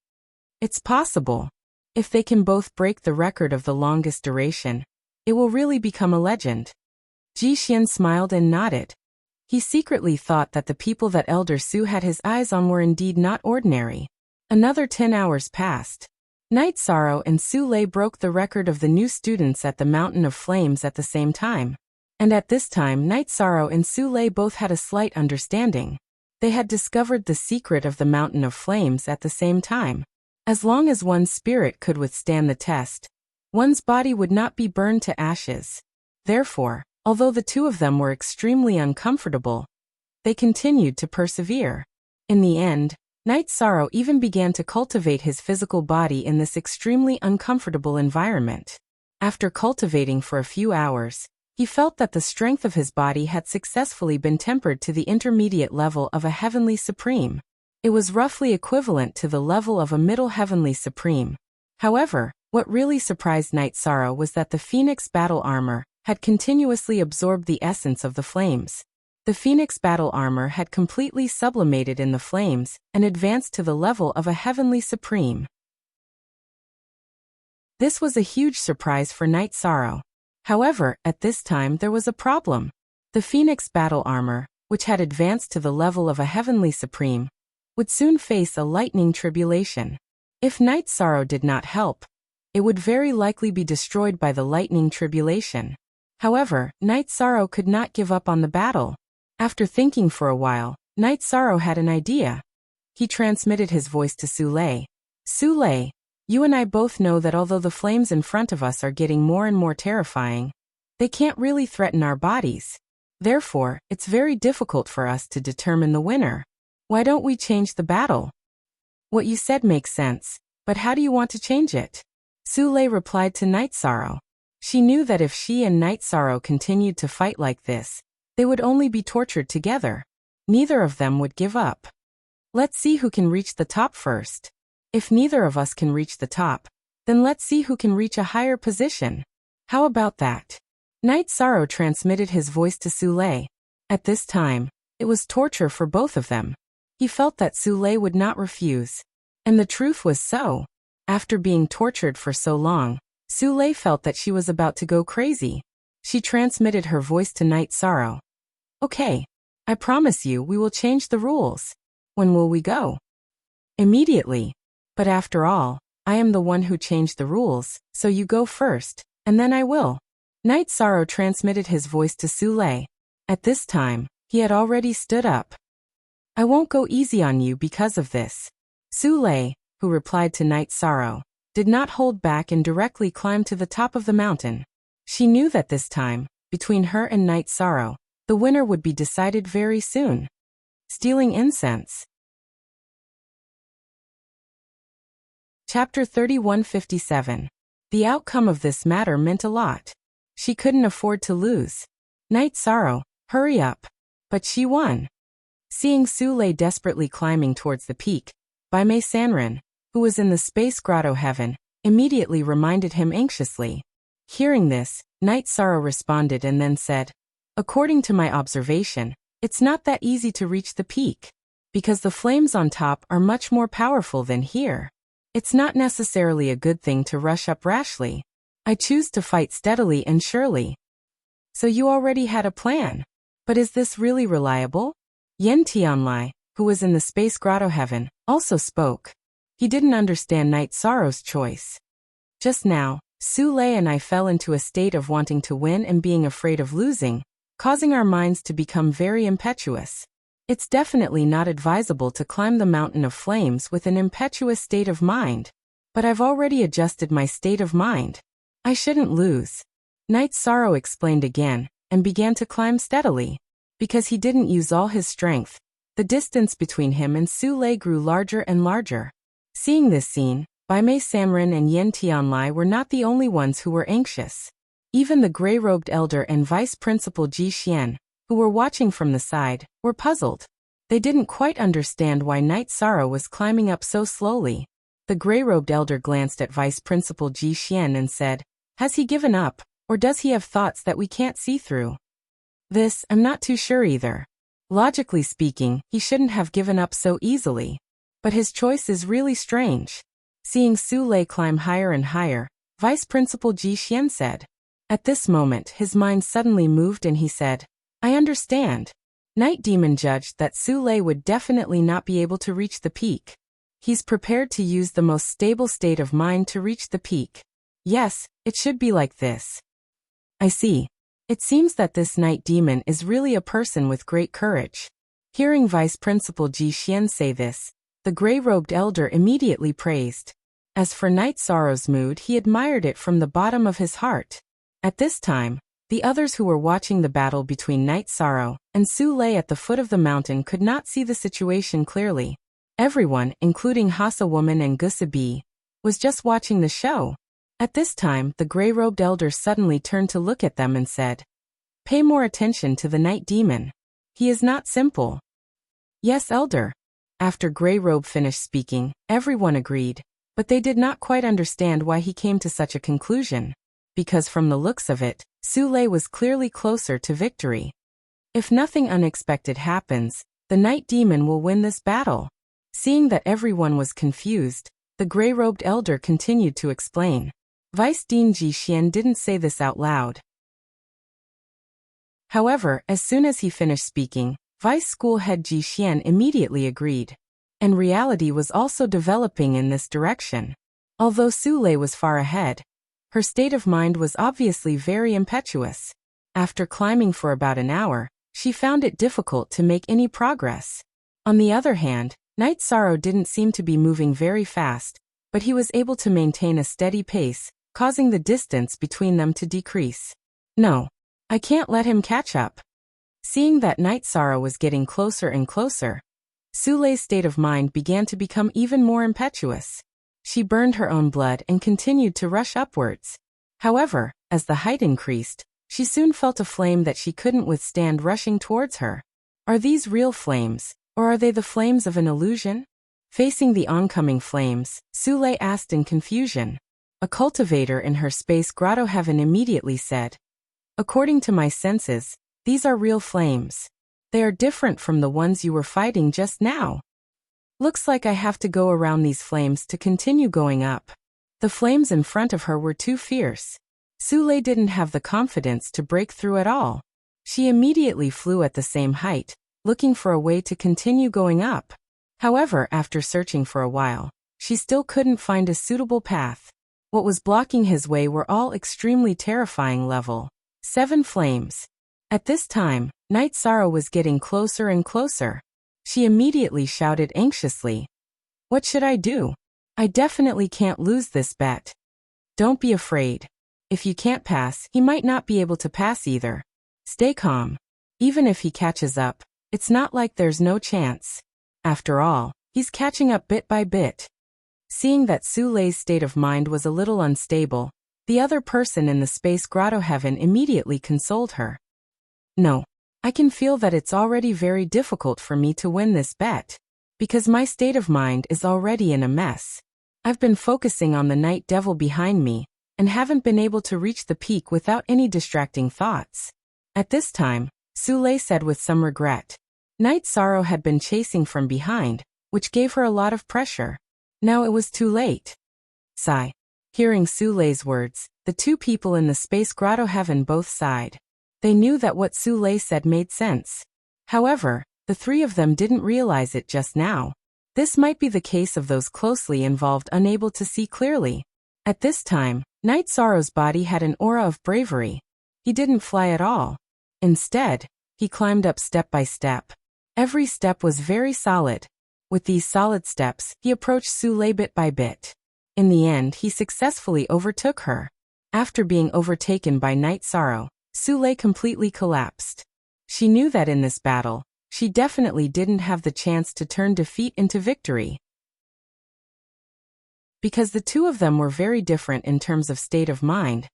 It's possible. If they can both break the record of the longest duration, it will really become a legend. Ji Xian smiled and nodded. He secretly thought that the people that Elder Su had his eyes on were indeed not ordinary. Another 10 hours passed. Night Sorrow and Sule broke the record of the new students at the Mountain of Flames at the same time. And at this time Night Sorrow and Sule both had a slight understanding. They had discovered the secret of the Mountain of Flames at the same time. As long as one's spirit could withstand the test, one's body would not be burned to ashes. Therefore, although the two of them were extremely uncomfortable, they continued to persevere. In the end, Night Sorrow even began to cultivate his physical body in this extremely uncomfortable environment. After cultivating for a few hours, he felt that the strength of his body had successfully been tempered to the intermediate level of a Heavenly Supreme. It was roughly equivalent to the level of a Middle Heavenly Supreme. However, what really surprised Night Sorrow was that the Phoenix battle armor had continuously absorbed the essence of the flames. The Phoenix battle armor had completely sublimated in the flames and advanced to the level of a Heavenly Supreme. This was a huge surprise for Night Sorrow. However, at this time there was a problem. The Phoenix battle armor, which had advanced to the level of a heavenly supreme, would soon face a lightning tribulation. If Night Sorrow did not help, it would very likely be destroyed by the lightning tribulation. However, Night Sorrow could not give up on the battle. After thinking for a while, Night Sorrow had an idea. He transmitted his voice to Sule. Sule, you and I both know that although the flames in front of us are getting more and more terrifying, they can't really threaten our bodies. Therefore, it's very difficult for us to determine the winner. Why don't we change the battle? What you said makes sense, but how do you want to change it? Sule replied to Night Sorrow. She knew that if she and Night Sorrow continued to fight like this, they would only be tortured together. Neither of them would give up. Let's see who can reach the top first. If neither of us can reach the top, then let's see who can reach a higher position. How about that? Night Sorrow transmitted his voice to Sule. At this time, it was torture for both of them. He felt that Sule would not refuse. And the truth was so. After being tortured for so long, Sule felt that she was about to go crazy. She transmitted her voice to Night Sorrow. Okay. I promise you we will change the rules. When will we go? Immediately. But after all, I am the one who changed the rules, so you go first, and then I will. Night Sorrow transmitted his voice to Sule. At this time, he had already stood up. I won't go easy on you because of this. Sule, who replied to Night Sorrow, did not hold back and directly climbed to the top of the mountain. She knew that this time, between her and Night Sorrow, the winner would be decided very soon. Stealing incense. Chapter 3157. The outcome of this matter meant a lot. She couldn't afford to lose. Night Sorrow, hurry up. But she won. Seeing Sule desperately climbing towards the peak, Baimei Sanrin, who was in the space grotto heaven, immediately reminded him anxiously. Hearing this, Night Sorrow responded and then said, according to my observation, it's not that easy to reach the peak, because the flames on top are much more powerful than here. It's not necessarily a good thing to rush up rashly. I choose to fight steadily and surely. So you already had a plan. But is this really reliable? Yen Tianlai, who was in the space grotto heaven, also spoke. He didn't understand Night Sorrow's choice. Just now, Sule and I fell into a state of wanting to win and being afraid of losing, causing our minds to become very impetuous. It's definitely not advisable to climb the mountain of flames with an impetuous state of mind. But I've already adjusted my state of mind. I shouldn't lose. Night Sorrow explained again, and began to climb steadily. Because he didn't use all his strength, the distance between him and Sule grew larger and larger. Seeing this scene, Baimei Sanrin and Yen Tianlai were not the only ones who were anxious. Even the gray-robed elder and vice principal Ji Xian, who were watching from the side, were puzzled. They didn't quite understand why Night Sorrow was climbing up so slowly. The gray-robed elder glanced at vice principal Ji Xian and said, has he given up, or does he have thoughts that we can't see through? This, I'm not too sure either. Logically speaking, he shouldn't have given up so easily. But his choice is really strange. Seeing Sule climb higher and higher, Vice Principal Ji Xian said. At this moment his mind suddenly moved and he said, I understand. Night Demon judged that Sule would definitely not be able to reach the peak. He's prepared to use the most stable state of mind to reach the peak. Yes, it should be like this. I see. It seems that this Night Demon is really a person with great courage. Hearing Vice Principal Ji Xian say this, the gray-robed elder immediately praised. As for Night Sorrow's mood, he admired it from the bottom of his heart. At this time, the others who were watching the battle between Night Sorrow and Sule at the foot of the mountain could not see the situation clearly. Everyone, including Hassa Woman and Gusabi, was just watching the show. At this time, the gray-robed elder suddenly turned to look at them and said, pay more attention to the Night Demon. He is not simple. Yes, elder. After Grey-Robe finished speaking, everyone agreed, but they did not quite understand why he came to such a conclusion. Because from the looks of it, Sule was clearly closer to victory. If nothing unexpected happens, the Night Demon will win this battle. Seeing that everyone was confused, the gray-robed elder continued to explain. Vice Dean Ji Xian didn't say this out loud. However, as soon as he finished speaking, Vice School Head Ji Xian immediately agreed. And reality was also developing in this direction. Although Su Lei was far ahead, her state of mind was obviously very impetuous. After climbing for about an hour, she found it difficult to make any progress. On the other hand, Night Sorrow didn't seem to be moving very fast, but he was able to maintain a steady pace, causing the distance between them to decrease. No, I can't let him catch up. Seeing that Night Sorrow was getting closer and closer, Su Lei's state of mind began to become even more impetuous. She burned her own blood and continued to rush upwards. However, as the height increased, she soon felt a flame that she couldn't withstand rushing towards her. Are these real flames, or are they the flames of an illusion? Facing the oncoming flames, Su Lei asked in confusion. A cultivator in her space grotto heaven immediately said, "According to my senses, these are real flames. They are different from the ones you were fighting just now. Looks like I have to go around these flames to continue going up." The flames in front of her were too fierce. Su Lei didn't have the confidence to break through at all. She immediately flew at the same height, looking for a way to continue going up. However, after searching for a while, she still couldn't find a suitable path. What was blocking his way were all extremely terrifying level 7 flames. At this time, Night Sorrow was getting closer and closer. She immediately shouted anxiously, "What should I do? I definitely can't lose this bet." "Don't be afraid. If you can't pass, he might not be able to pass either. Stay calm. Even if he catches up, it's not like there's no chance. After all, he's catching up bit by bit." Seeing that Su Lei's state of mind was a little unstable, the other person in the space grotto heaven immediately consoled her. "No, I can feel that it's already very difficult for me to win this bet, because my state of mind is already in a mess. I've been focusing on the night devil behind me, and haven't been able to reach the peak without any distracting thoughts." At this time, Su Lei said with some regret. Night Sorrow had been chasing from behind, which gave her a lot of pressure. Now it was too late. Sigh. Hearing Su Lei's words, the two people in the space grotto heaven both sighed. They knew that what Su Lei said made sense. However, the three of them didn't realize it just now. This might be the case of those closely involved unable to see clearly. At this time, Night Sorrow's body had an aura of bravery. He didn't fly at all. Instead, he climbed up step by step. Every step was very solid. With these solid steps, he approached Su Lei bit by bit. In the end, he successfully overtook her. After being overtaken by Night Sorrow, Su Lei completely collapsed. She knew that in this battle, she definitely didn't have the chance to turn defeat into victory. Because the two of them were very different in terms of state of mind,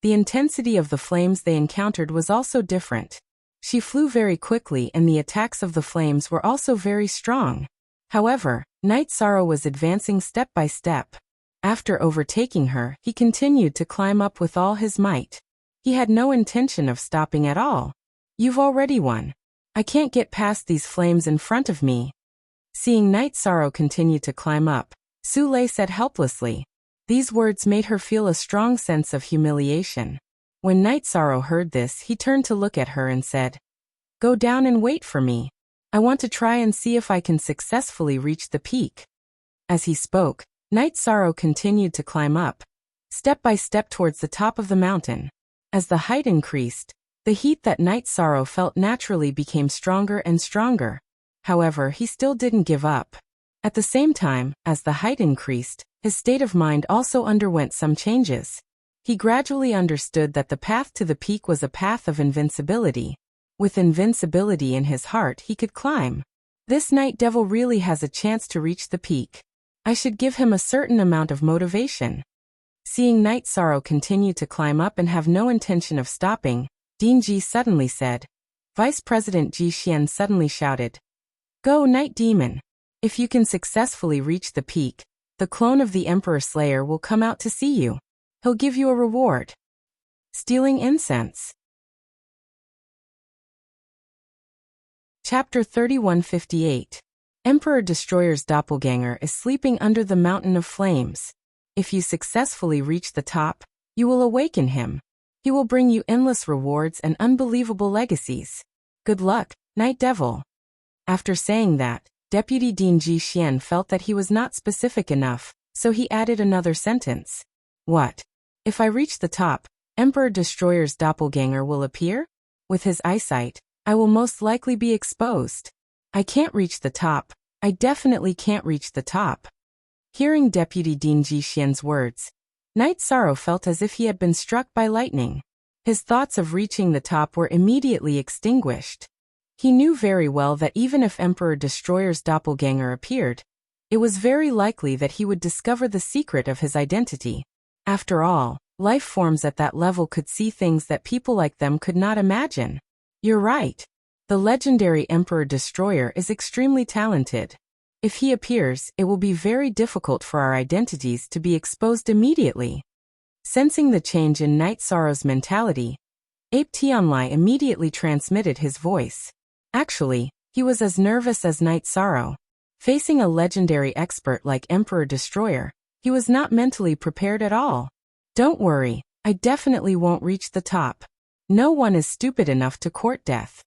the intensity of the flames they encountered was also different. She flew very quickly and the attacks of the flames were also very strong. However, Night Sorrow was advancing step by step. After overtaking her, he continued to climb up with all his might. He had no intention of stopping at all. "You've already won. I can't get past these flames in front of me." Seeing Night Sorrow continue to climb up, Su Lei said helplessly. These words made her feel a strong sense of humiliation. When Night Sorrow heard this, he turned to look at her and said, "Go down and wait for me. I want to try and see if I can successfully reach the peak." As he spoke, Night Sorrow continued to climb up, step by step towards the top of the mountain. As the height increased, the heat that Night Sorrow felt naturally became stronger and stronger. However, he still didn't give up. At the same time, as the height increased, his state of mind also underwent some changes. He gradually understood that the path to the peak was a path of invincibility. With invincibility in his heart, he could climb. This night devil really has a chance to reach the peak. I should give him a certain amount of motivation. Seeing Night Sorrow continue to climb up and have no intention of stopping, Dean Ji suddenly said. Vice President Ji Xian suddenly shouted, "Go, Night Demon! If you can successfully reach the peak, the clone of the Emperor Slayer will come out to see you. He'll give you a reward." Stealing incense. Chapter 3158. Emperor Destroyer's doppelganger is sleeping under the mountain of flames. If you successfully reach the top, you will awaken him. He He will bring you endless rewards and unbelievable legacies. Good luck, Night Devil. After saying that, Deputy Dean Ji Xian felt that he was not specific enough, so he added another sentence. What? If I reach the top, Emperor Destroyer's doppelganger will appear? With his eyesight, I will most likely be exposed. I can't reach the top. I definitely can't reach the top. Hearing Deputy Dean Ji Xian's words, Night Sorrow felt as if he had been struck by lightning. His thoughts of reaching the top were immediately extinguished. He knew very well that even if Emperor Destroyer's doppelganger appeared, it was very likely that he would discover the secret of his identity. After all, life forms at that level could see things that people like them could not imagine. You're right. The legendary Emperor Destroyer is extremely talented. If he appears, it will be very difficult for our identities to be exposed immediately. Sensing the change in Night Sorrow's mentality, Ape Tianlai immediately transmitted his voice. Actually, he was as nervous as Night Sorrow. Facing a legendary expert like Emperor Destroyer, he was not mentally prepared at all. Don't worry, I definitely won't reach the top. No one is stupid enough to court death.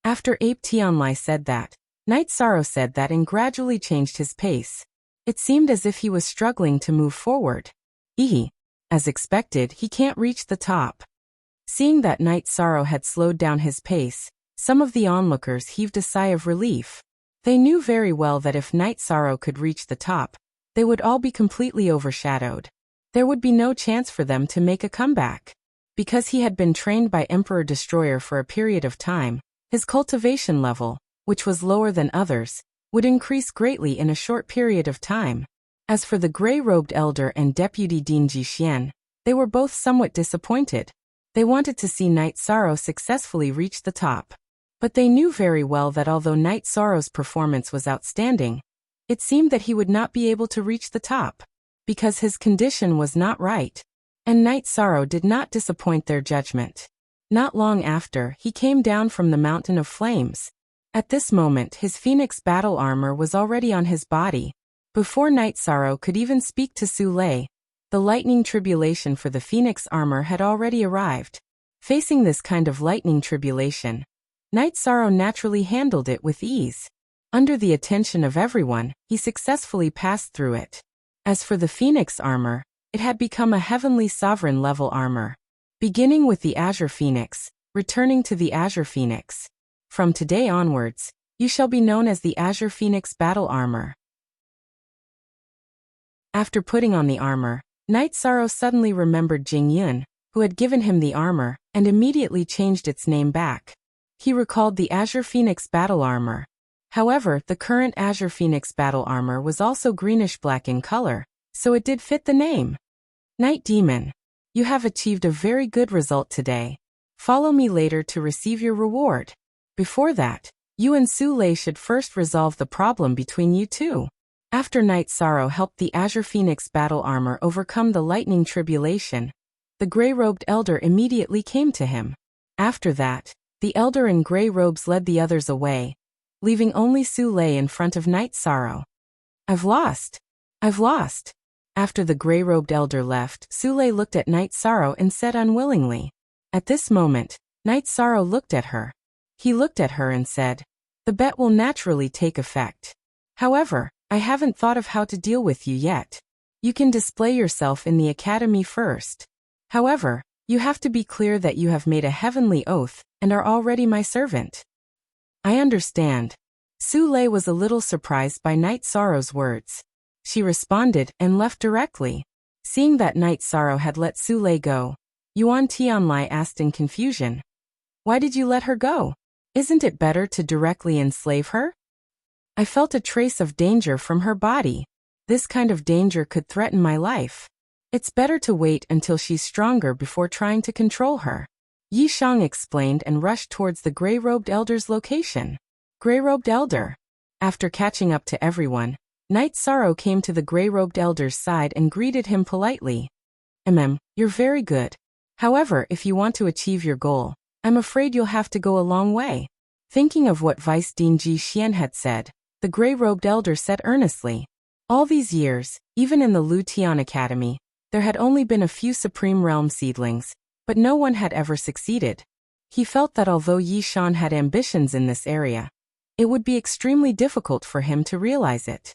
After Ape Tianlai said that, Night Sorrow said that and gradually changed his pace. It seemed as if he was struggling to move forward. As expected, he can't reach the top. Seeing that Night Sorrow had slowed down his pace, some of the onlookers heaved a sigh of relief. They knew very well that if Night Sorrow could reach the top, they would all be completely overshadowed. There would be no chance for them to make a comeback. Because he had been trained by Emperor Destroyer for a period of time, his cultivation level, which was lower than others, would increase greatly in a short period of time. As for the gray-robed elder and Deputy Dean Ji Xian, they were both somewhat disappointed. They wanted to see Night Sorrow successfully reach the top. But they knew very well that although Night Sorrow's performance was outstanding, it seemed that he would not be able to reach the top, because his condition was not right. And Night Sorrow did not disappoint their judgment. Not long after, he came down from the Mountain of Flames. At this moment, his Phoenix battle armor was already on his body. Before Night Sorrow could even speak to Su Lei, the lightning tribulation for the Phoenix armor had already arrived. Facing this kind of lightning tribulation, Night Sorrow naturally handled it with ease. Under the attention of everyone, he successfully passed through it. As for the Phoenix armor, it had become a heavenly sovereign level armor. Beginning with the Azure Phoenix, returning to the Azure Phoenix. From today onwards, you shall be known as the Azure Phoenix battle armor. After putting on the armor, Night Sorrow suddenly remembered Jing Yun, who had given him the armor, and immediately changed its name back. He recalled the Azure Phoenix battle armor. However, the current Azure Phoenix battle armor was also greenish-black in color, so it did fit the name. Night Demon, you have achieved a very good result today. Follow me later to receive your reward. Before that, you and Su Lei should first resolve the problem between you two. After Night Sorrow helped the Azure Phoenix battle armor overcome the lightning tribulation, the gray-robed elder immediately came to him. After that, the elder in gray robes led the others away, leaving only Su Lei in front of Night Sorrow. I've lost. After the gray-robed elder left, Su Lei looked at Night Sorrow and said unwillingly. At this moment, Night Sorrow looked at her. He looked at her and said, the bet will naturally take effect. However, I haven't thought of how to deal with you yet. You can display yourself in the academy first. However, you have to be clear that you have made a heavenly oath and are already my servant. I understand. Su Lei was a little surprised by Night Sorrow's words. She responded and left directly. Seeing that Night Sorrow had let Su Lei go, Yuan Tianlai asked in confusion. Why did you let her go? Isn't it better to directly enslave her? I felt a trace of danger from her body. This kind of danger could threaten my life. It's better to wait until she's stronger before trying to control her. Yi Shang explained and rushed towards the gray-robed elder's location. Gray-robed elder. After catching up to everyone, Night Sorrow came to the gray-robed elder's side and greeted him politely. You're very good. However, if you want to achieve your goal, I'm afraid you'll have to go a long way. Thinking of what Vice Dean Ji Xian had said, the gray-robed elder said earnestly. All these years, even in the Lu Tian Academy, there had only been a few Supreme Realm seedlings, but no one had ever succeeded. He felt that although Yi Shan had ambitions in this area, it would be extremely difficult for him to realize it.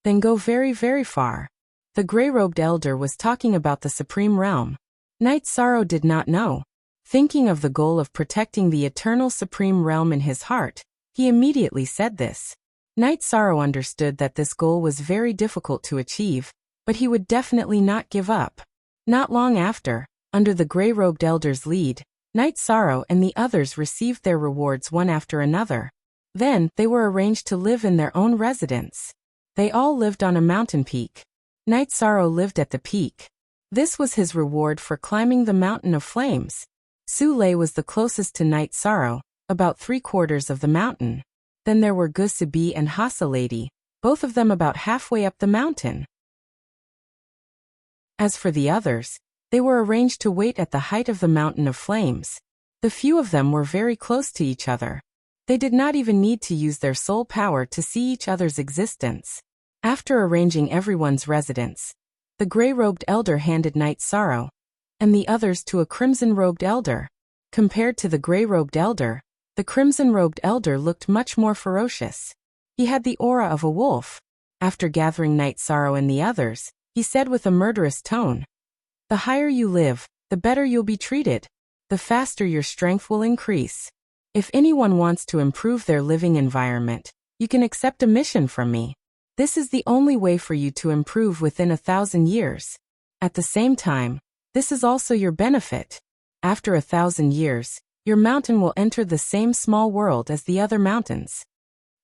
Then go very, very far. The gray-robed elder was talking about the supreme realm. Knight Sorrow did not know. Thinking of the goal of protecting the eternal supreme realm in his heart, he immediately said this. Knight Sorrow understood that this goal was very difficult to achieve, but he would definitely not give up. Not long after, under the gray-robed elder's lead, Knight Sorrow and the others received their rewards one after another. Then, they were arranged to live in their own residence. They all lived on a mountain peak. Knight Sorrow lived at the peak. This was his reward for climbing the mountain of flames. Su Lei was the closest to Knight Sorrow, about 3/4 of the mountain. Then there were Gu Sibi and Hasa Lady, both of them about halfway up the mountain. As for the others, they were arranged to wait at the height of the mountain of flames. The few of them were very close to each other. They did not even need to use their soul power to see each other's existence. After arranging everyone's residence, the gray-robed elder handed Knight Sorrow and the others to a crimson-robed elder. Compared to the gray-robed elder, the crimson-robed elder looked much more ferocious. He had the aura of a wolf. After gathering Knight Sorrow and the others, he said with a murderous tone, "The higher you live, the better you'll be treated. The faster your strength will increase. If anyone wants to improve their living environment, you can accept a mission from me. This is the only way for you to improve within 1,000 years. At the same time, this is also your benefit. After 1,000 years, your mountain will enter the same small world as the other mountains."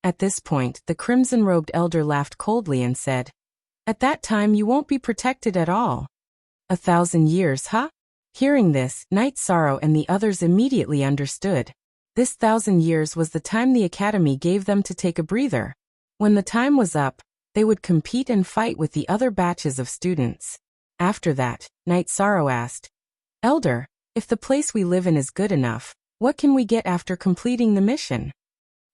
At this point, the crimson-robed elder laughed coldly and said, "At that time you won't be protected at all." 1,000 years, huh? Hearing this, Knight Sorrow and the others immediately understood. This 1,000 years was the time the academy gave them to take a breather. When the time was up, they would compete and fight with the other batches of students. After that, Knight Sorrow asked, "Elder, if the place we live in is good enough, what can we get after completing the mission?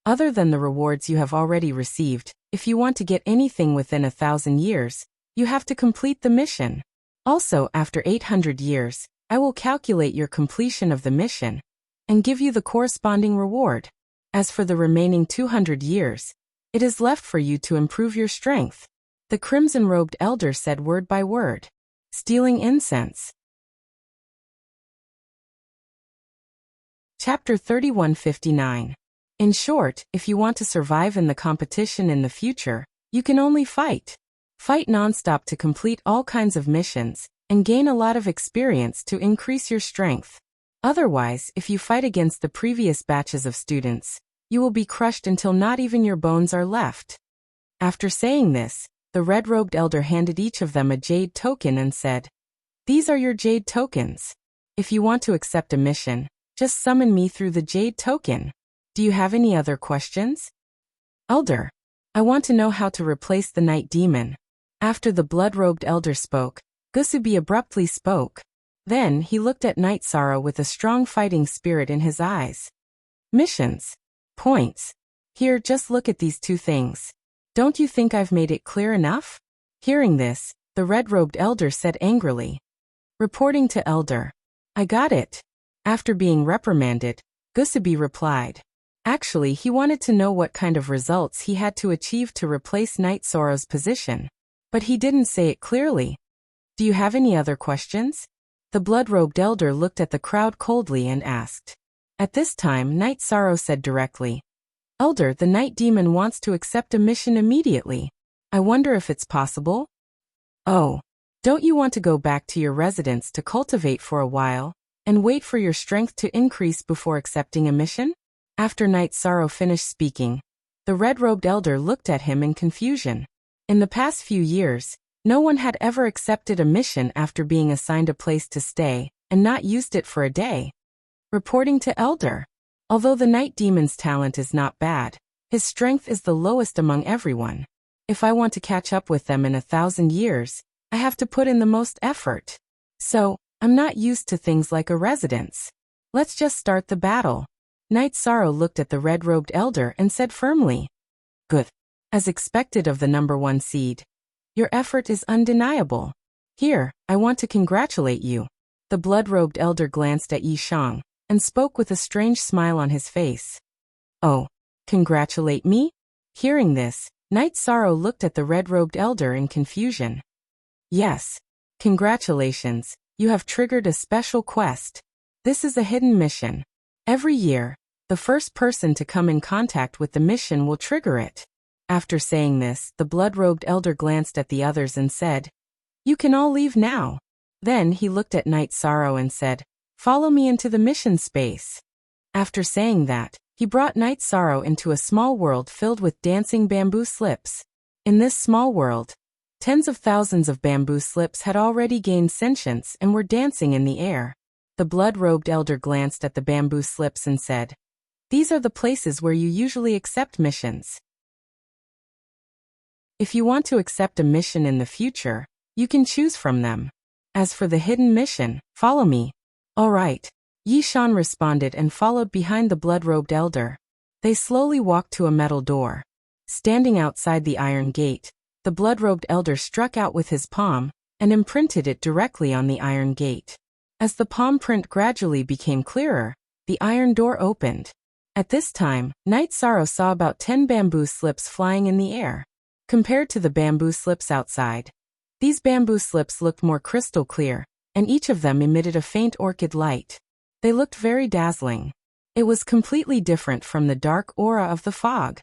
Other than the rewards you have already received, if you want to get anything within 1,000 years, you have to complete the mission. Also, after 800 years, I will calculate your completion of the mission and give you the corresponding reward. As for the remaining 200 years, it is left for you to improve your strength." The crimson-robed elder said word by word. Stealing incense. Chapter 3159. In short, if you want to survive in the competition in the future, you can only fight. Fight non-stop to complete all kinds of missions, and gain a lot of experience to increase your strength. Otherwise, if you fight against the previous batches of students, you will be crushed until not even your bones are left. After saying this, the red-robed elder handed each of them a jade token and said, "These are your jade tokens. If you want to accept a mission, just summon me through the jade token. Do you have any other questions?" "Elder, I want to know how to replace the night demon." After the blood-robed elder spoke, Gusubi abruptly spoke. Then he looked at Knight Sorrow with a strong fighting spirit in his eyes. "Missions. Points. Here, just look at these two things. Don't you think I've made it clear enough?" Hearing this, the red-robed elder said angrily. Reporting to Elder, "I got it." After being reprimanded, Gusubi replied. Actually, he wanted to know what kind of results he had to achieve to replace Knight Sorrow's position. But he didn't say it clearly. "Do you have any other questions?" The blood-robed elder looked at the crowd coldly and asked. At this time, Knight Sorrow said directly, "Elder, the night demon wants to accept a mission immediately. I wonder if it's possible?" "Oh, don't you want to go back to your residence to cultivate for a while, and wait for your strength to increase before accepting a mission?" After Knight Sorrow finished speaking, the red-robed elder looked at him in confusion. In the past few years, no one had ever accepted a mission after being assigned a place to stay, and not used it for a day. Reporting to Elder, although the night demon's talent is not bad, his strength is the lowest among everyone. If I want to catch up with them in 1,000 years, I have to put in the most effort. So, I'm not used to things like a residence. Let's just start the battle. Knight Sorrow looked at the red-robed elder and said firmly, "Good. As expected of the number 1 seed. Your effort is undeniable. Here, I want to congratulate you." The blood-robed elder glanced at Yi Shang and spoke with a strange smile on his face. Oh, congratulate me? Hearing this, Knight Sorrow looked at the red-robed elder in confusion. Yes. Congratulations, you have triggered a special quest. This is a hidden mission. Every year, the first person to come in contact with the mission will trigger it. After saying this, the blood-robed elder glanced at the others and said, You can all leave now. Then he looked at Knight Sorrow and said, Follow me into the mission space. After saying that, he brought Knight Sorrow into a small world filled with dancing bamboo slips. In this small world, tens of thousands of bamboo slips had already gained sentience and were dancing in the air. The blood-robed elder glanced at the bamboo slips and said, These are the places where you usually accept missions. If you want to accept a mission in the future, you can choose from them. As for the hidden mission, follow me. All right. Yi Shan responded and followed behind the blood-robed elder. They slowly walked to a metal door. Standing outside the iron gate, the blood-robed elder struck out with his palm and imprinted it directly on the iron gate. As the palm print gradually became clearer, the iron door opened. At this time, Knight Sorrow saw about 10 bamboo slips flying in the air. Compared to the bamboo slips outside, these bamboo slips looked more crystal clear, and each of them emitted a faint orchid light. They looked very dazzling. It was completely different from the dark aura of the fog.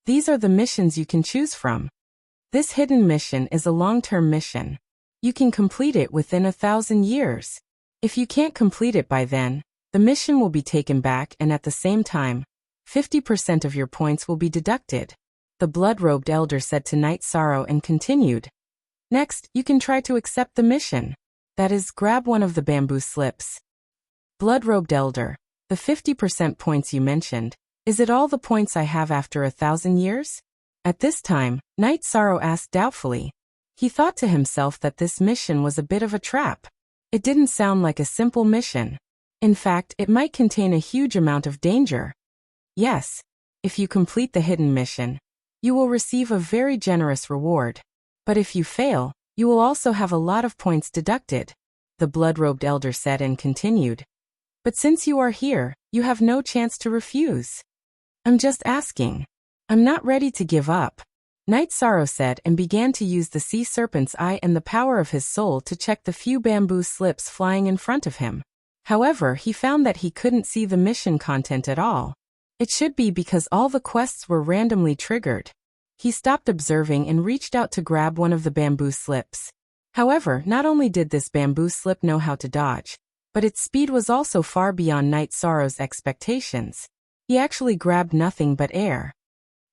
These are the missions you can choose from. This hidden mission is a long-term mission. You can complete it within 1,000 years. If you can't complete it by then, the mission will be taken back and at the same time, 50% of your points will be deducted. The blood-robed elder said to Knight Sorrow and continued. Next, you can try to accept the mission. That is, grab one of the bamboo slips. Blood-robed elder, the 50% points you mentioned, is it all the points I have after 1,000 years? At this time, Knight Sorrow asked doubtfully. He thought to himself that this mission was a bit of a trap. It didn't sound like a simple mission. In fact, it might contain a huge amount of danger. Yes, if you complete the hidden mission, you will receive a very generous reward. But if you fail, you will also have a lot of points deducted, the blood-robed elder said and continued. But since you are here, you have no chance to refuse. I'm just asking. I'm not ready to give up, Knight Sorrow said and began to use the sea serpent's eye and the power of his soul to check the few bamboo slips flying in front of him. However, he found that he couldn't see the mission content at all. It should be because all the quests were randomly triggered. He stopped observing and reached out to grab one of the bamboo slips. However, not only did this bamboo slip know how to dodge, but its speed was also far beyond Knight Sorrow's expectations. He actually grabbed nothing but air.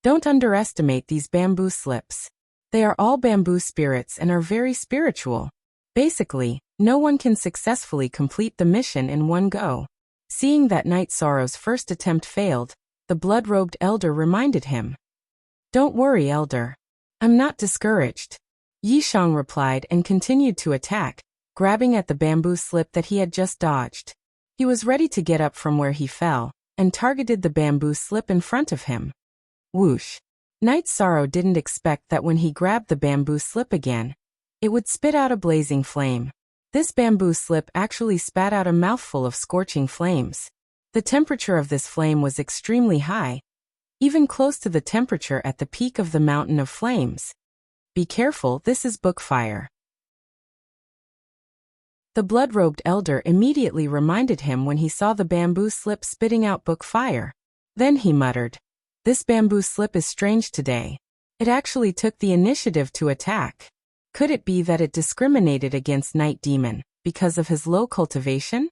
Don't underestimate these bamboo slips. They are all bamboo spirits and are very spiritual. Basically, no one can successfully complete the mission in one go. Seeing that Knight Sorrow's first attempt failed, the blood-robed elder reminded him. Don't worry, elder. I'm not discouraged. Yi Shang replied and continued to attack, grabbing at the bamboo slip that he had just dodged. He was ready to get up from where he fell, and targeted the bamboo slip in front of him. Whoosh! Knight Sorrow didn't expect that when he grabbed the bamboo slip again, it would spit out a blazing flame. This bamboo slip actually spat out a mouthful of scorching flames. The temperature of this flame was extremely high, even close to the temperature at the peak of the mountain of flames. Be careful, this is book fire. The blood-robed elder immediately reminded him when he saw the bamboo slip spitting out book fire. Then he muttered, This bamboo slip is strange today. It actually took the initiative to attack. Could it be that it discriminated against Night Demon because of his low cultivation?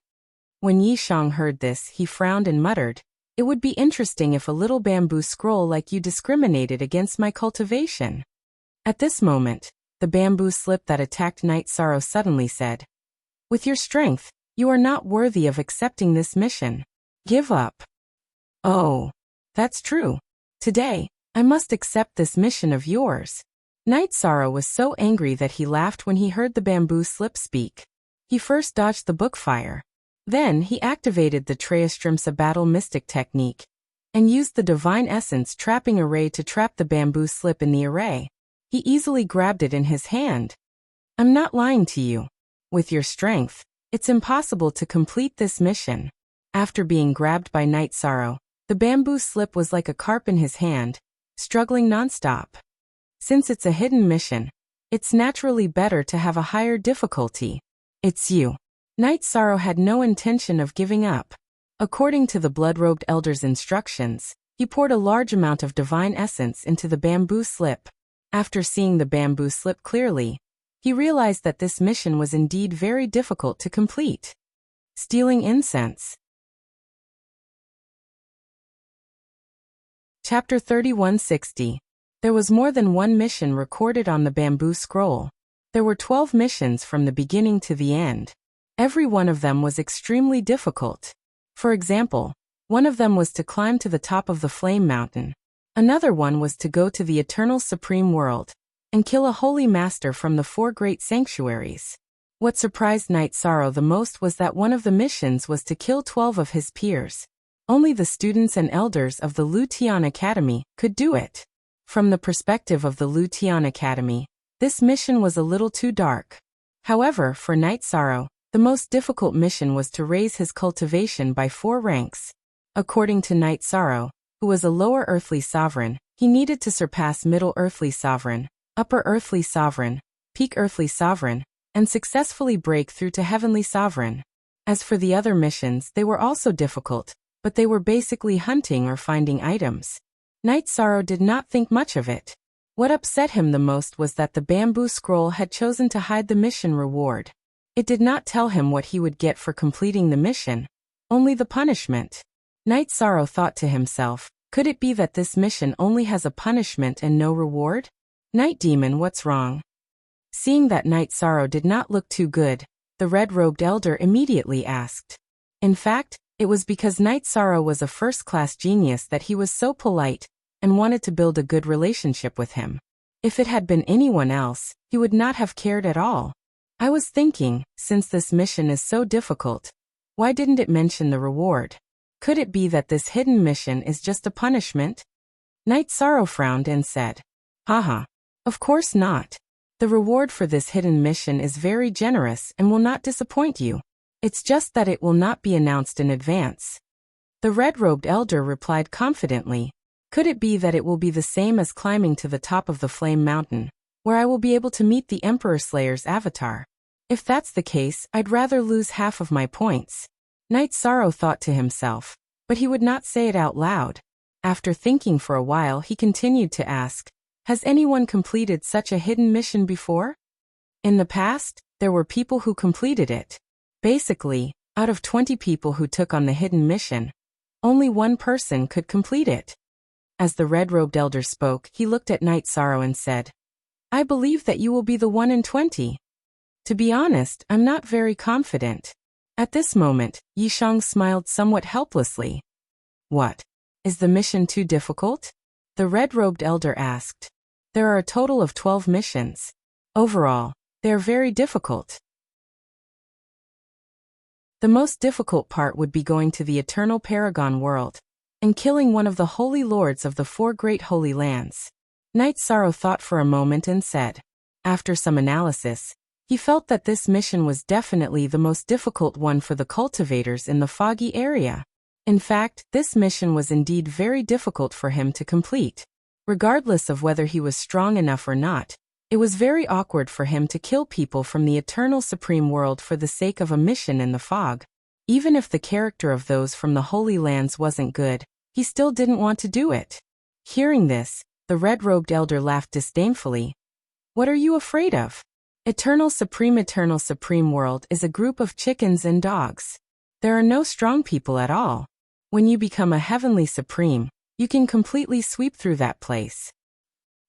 When Yi Shang heard this, he frowned and muttered, It would be interesting if a little bamboo scroll like you discriminated against my cultivation. At this moment, the bamboo slip that attacked Knight Sorrow suddenly said, With your strength, you are not worthy of accepting this mission. Give up. Oh, that's true. Today, I must accept this mission of yours. Knight Sorrow was so angry that he laughed when he heard the bamboo slip speak. He first dodged the book fire. Then he activated the Treastrimsa battle mystic technique and used the divine essence trapping array to trap the bamboo slip in the array. He easily grabbed it in his hand. I'm not lying to you. With your strength, It's impossible to complete this mission. After being grabbed by Night Sorrow, the bamboo slip was like a carp in his hand, struggling nonstop. Since it's a hidden mission, it's naturally better to have a higher difficulty. It's you. Night Sorrow had no intention of giving up. According to the blood-robed elder's instructions, he poured a large amount of divine essence into the bamboo slip. After seeing the bamboo slip clearly, he realized that this mission was indeed very difficult to complete. Stealing incense. Chapter 3160. There was more than one mission recorded on the bamboo scroll. There were 12 missions from the beginning to the end. Every one of them was extremely difficult. For example, one of them was to climb to the top of the Flame Mountain. Another one was to go to the Eternal Supreme World and kill a holy master from the 4 great sanctuaries. What surprised Night Sorrow the most was that one of the missions was to kill 12 of his peers. Only the students and elders of the Lutian Academy could do it. From the perspective of the Lutian Academy, this mission was a little too dark. However, for Night Sorrow, the most difficult mission was to raise his cultivation by 4 ranks. According to Night Sorrow, who was a lower earthly sovereign, he needed to surpass middle earthly sovereign, upper earthly sovereign, peak earthly sovereign, and successfully break through to heavenly sovereign. As for the other missions, they were also difficult, but they were basically hunting or finding items. Night Sorrow did not think much of it. What upset him the most was that the bamboo scroll had chosen to hide the mission reward. It did not tell him what he would get for completing the mission, only the punishment. Night Sorrow thought to himself, could it be that this mission only has a punishment and no reward? Night Demon, what's wrong? Seeing that Night Sorrow did not look too good, the red-robed elder immediately asked. In fact, it was because Night Sorrow was a first-class genius that he was so polite and wanted to build a good relationship with him. If it had been anyone else, he would not have cared at all. I was thinking, since this mission is so difficult, why didn't it mention the reward? Could it be that this hidden mission is just a punishment? Night Sorrow frowned and said, Haha. Of course not. The reward for this hidden mission is very generous and will not disappoint you. It's just that it will not be announced in advance. The red-robed elder replied confidently, could it be that it will be the same as climbing to the top of the Flame Mountain, where I will be able to meet the Emperor Slayer's avatar? If that's the case, I'd rather lose half of my points. Night Sorrow thought to himself, but he would not say it out loud. After thinking for a while, he continued to ask, has anyone completed such a hidden mission before? In the past, there were people who completed it. Basically, out of 20 people who took on the hidden mission, only one person could complete it. As the red-robed elder spoke, he looked at Night Sorrow and said, I believe that you will be the 1 in 20. To be honest, I'm not very confident. At this moment, Yishang smiled somewhat helplessly. What? Is the mission too difficult? The red-robed elder asked. There are a total of 12 missions. Overall, they are very difficult. The most difficult part would be going to the Eternal Paragon World and killing one of the Holy Lords of the 4 Great Holy Lands. Night Sorrow thought for a moment and said, after some analysis, he felt that this mission was definitely the most difficult one for the cultivators in the foggy area. In fact, this mission was indeed very difficult for him to complete. Regardless of whether he was strong enough or not, it was very awkward for him to kill people from the Eternal Supreme World for the sake of a mission in the fog. Even if the character of those from the Holy Lands wasn't good, he still didn't want to do it. Hearing this, the red-robed elder laughed disdainfully. What are you afraid of? Eternal Supreme World is a group of chickens and dogs. There are no strong people at all. When you become a heavenly supreme, you can completely sweep through that place.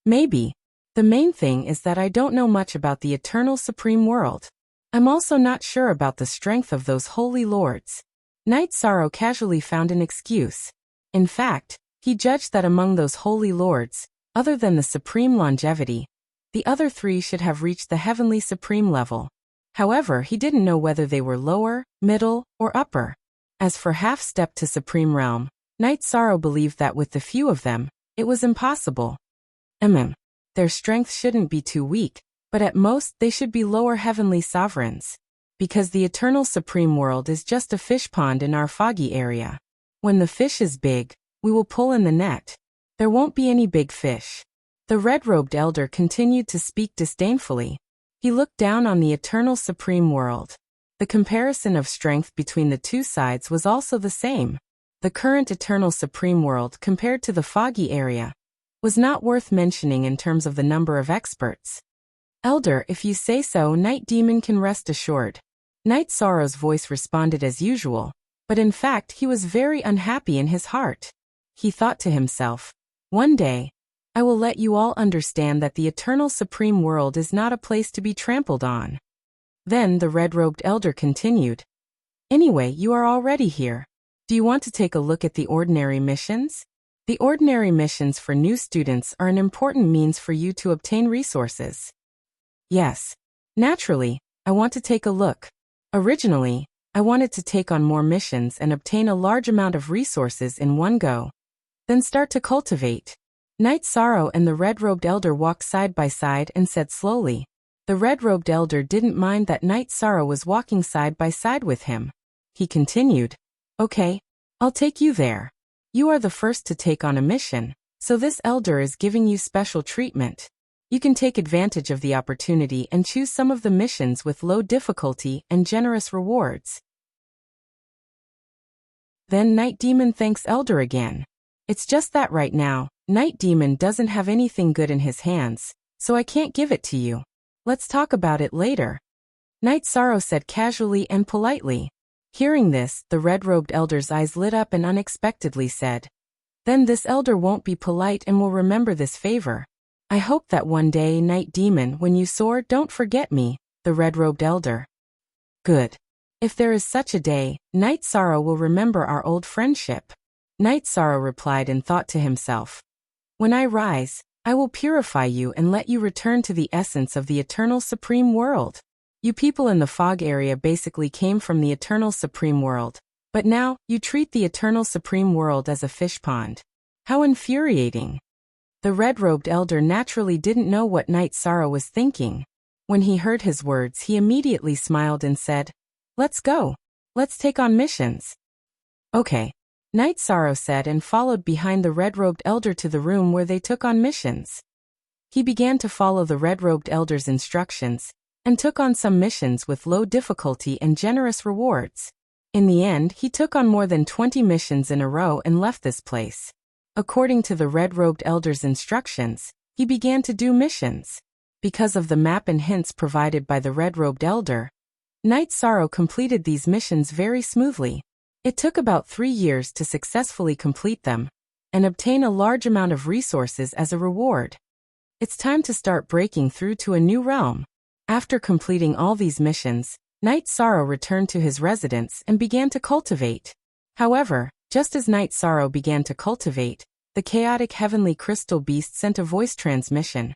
Maybe. The main thing is that I don't know much about the Eternal Supreme World. I'm also not sure about the strength of those holy lords. Night Sorrow casually found an excuse. In fact, he judged that among those holy lords, other than the Supreme Longevity, the other 3 should have reached the Heavenly Supreme level. However, he didn't know whether they were lower, middle, or upper. As for half-step to Supreme Realm, Night Sorrow believed that with the few of them, it was impossible. Their strength shouldn't be too weak, but at most they should be lower heavenly sovereigns. Because the eternal supreme world is just a fish pond in our foggy area. When the fish is big, we will pull in the net. There won't be any big fish. The red-robed elder continued to speak disdainfully. He looked down on the eternal supreme world. The comparison of strength between the two sides was also the same. The current eternal supreme world compared to the foggy area was not worth mentioning in terms of the number of experts. Elder, if you say so, Night Demon can rest assured. Night Sorrow's voice responded as usual, but in fact he was very unhappy in his heart. He thought to himself, one day, I will let you all understand that the eternal supreme world is not a place to be trampled on. Then the red-robed elder continued. Anyway, you are already here. Do you want to take a look at the ordinary missions? The ordinary missions for new students are an important means for you to obtain resources. Yes. Naturally, I want to take a look. Originally, I wanted to take on more missions and obtain a large amount of resources in one go. Then start to cultivate. Night Sorrow and the red-robed elder walked side by side and said slowly. The red-robed elder didn't mind that Night Sorrow was walking side by side with him. He continued. Okay, I'll take you there. You are the first to take on a mission, so this elder is giving you special treatment. You can take advantage of the opportunity and choose some of the missions with low difficulty and generous rewards. Then Night Demon thanks Elder again. It's just that right now, Night Demon doesn't have anything good in his hands, so I can't give it to you. Let's talk about it later. Night Sorrow said casually and politely. Hearing this, the red-robed elder's eyes lit up and unexpectedly said, Then this elder won't be polite and will remember this favor. I hope that one day, Night Demon, when you soar, don't forget me, the red-robed elder. Good. If there is such a day, Night Sorrow will remember our old friendship. Night Sorrow replied and thought to himself, When I rise, I will purify you and let you return to the essence of the eternal supreme world. You people in the fog area basically came from the eternal supreme world, but now, you treat the eternal supreme world as a fish pond. How infuriating. The red-robed elder naturally didn't know what Night Sorrow was thinking. When he heard his words, he immediately smiled and said, Let's go. Let's take on missions. Okay. Night Sorrow said and followed behind the red-robed elder to the room where they took on missions. He began to follow the red-robed elder's instructions, and took on some missions with low difficulty and generous rewards. In the end, he took on more than 20 missions in a row and left this place. According to the red-robed elder's instructions, he began to do missions. Because of the map and hints provided by the red-robed elder, Night Sorrow completed these missions very smoothly. It took about 3 years to successfully complete them, and obtain a large amount of resources as a reward. It's time to start breaking through to a new realm. After completing all these missions, Night Sorrow returned to his residence and began to cultivate. However, just as Night Sorrow began to cultivate, the chaotic heavenly crystal beast sent a voice transmission.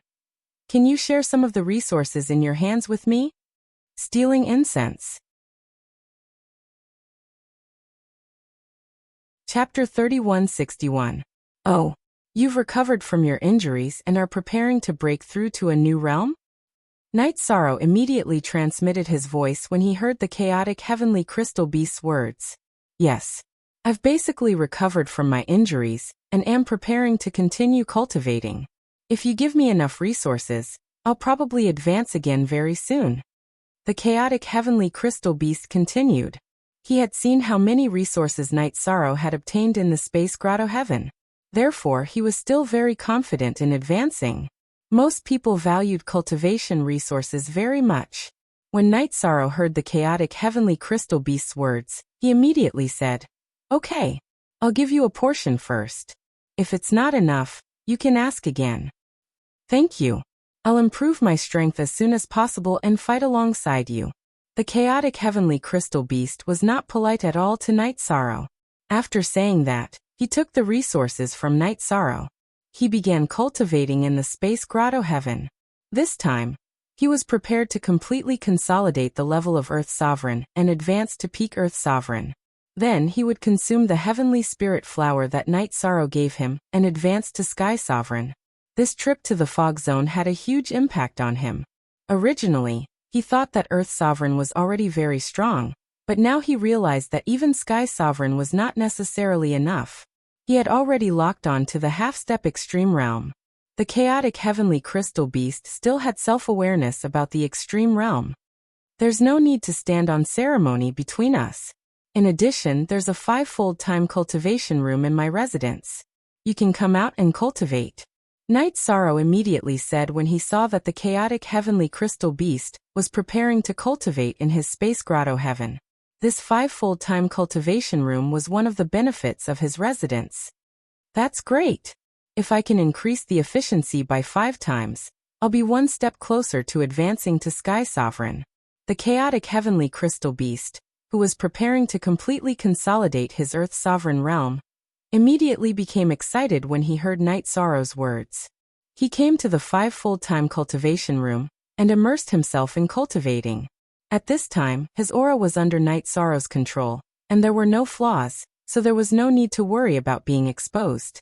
Can you share some of the resources in your hands with me? Stealing incense. Chapter 3161. Oh, you've recovered from your injuries and are preparing to break through to a new realm? Night Sorrow immediately transmitted his voice when he heard the chaotic heavenly crystal beast's words. Yes. I've basically recovered from my injuries, and am preparing to continue cultivating. If you give me enough resources, I'll probably advance again very soon. The chaotic heavenly crystal beast continued. He had seen how many resources Night Sorrow had obtained in the space grotto heaven. Therefore, he was still very confident in advancing. Most people valued cultivation resources very much. When Night Sorrow heard the chaotic heavenly crystal beast's words, he immediately said, Okay, I'll give you a portion first. If it's not enough, you can ask again. Thank you. I'll improve my strength as soon as possible and fight alongside you. The chaotic heavenly crystal beast was not polite at all to Night Sorrow. After saying that, he took the resources from Night Sorrow. He began cultivating in the space grotto heaven. This time, he was prepared to completely consolidate the level of Earth Sovereign and advance to peak Earth Sovereign. Then he would consume the heavenly spirit flower that Night Sorrow gave him and advance to Sky Sovereign. This trip to the fog zone had a huge impact on him. Originally, He thought that Earth Sovereign was already very strong, but now he realized that even Sky Sovereign was not necessarily enough. He had already locked on to the half-step extreme realm. The chaotic heavenly crystal beast still had self-awareness about the extreme realm. There's no need to stand on ceremony between us. In addition, there's a 5-fold time cultivation room in my residence. You can come out and cultivate. Night Sorrow immediately said when he saw that the chaotic heavenly crystal beast was preparing to cultivate in his space grotto heaven. This 5-fold time cultivation room was one of the benefits of his residence. That's great. If I can increase the efficiency by 5 times, I'll be one step closer to advancing to Sky Sovereign. The chaotic heavenly crystal beast, who was preparing to completely consolidate his Earth Sovereign realm, immediately became excited when he heard Night Sorrow's words. He came to the 5-fold time cultivation room and immersed himself in cultivating. At this time, his aura was under Night Sorrow's control, and there were no flaws, so there was no need to worry about being exposed.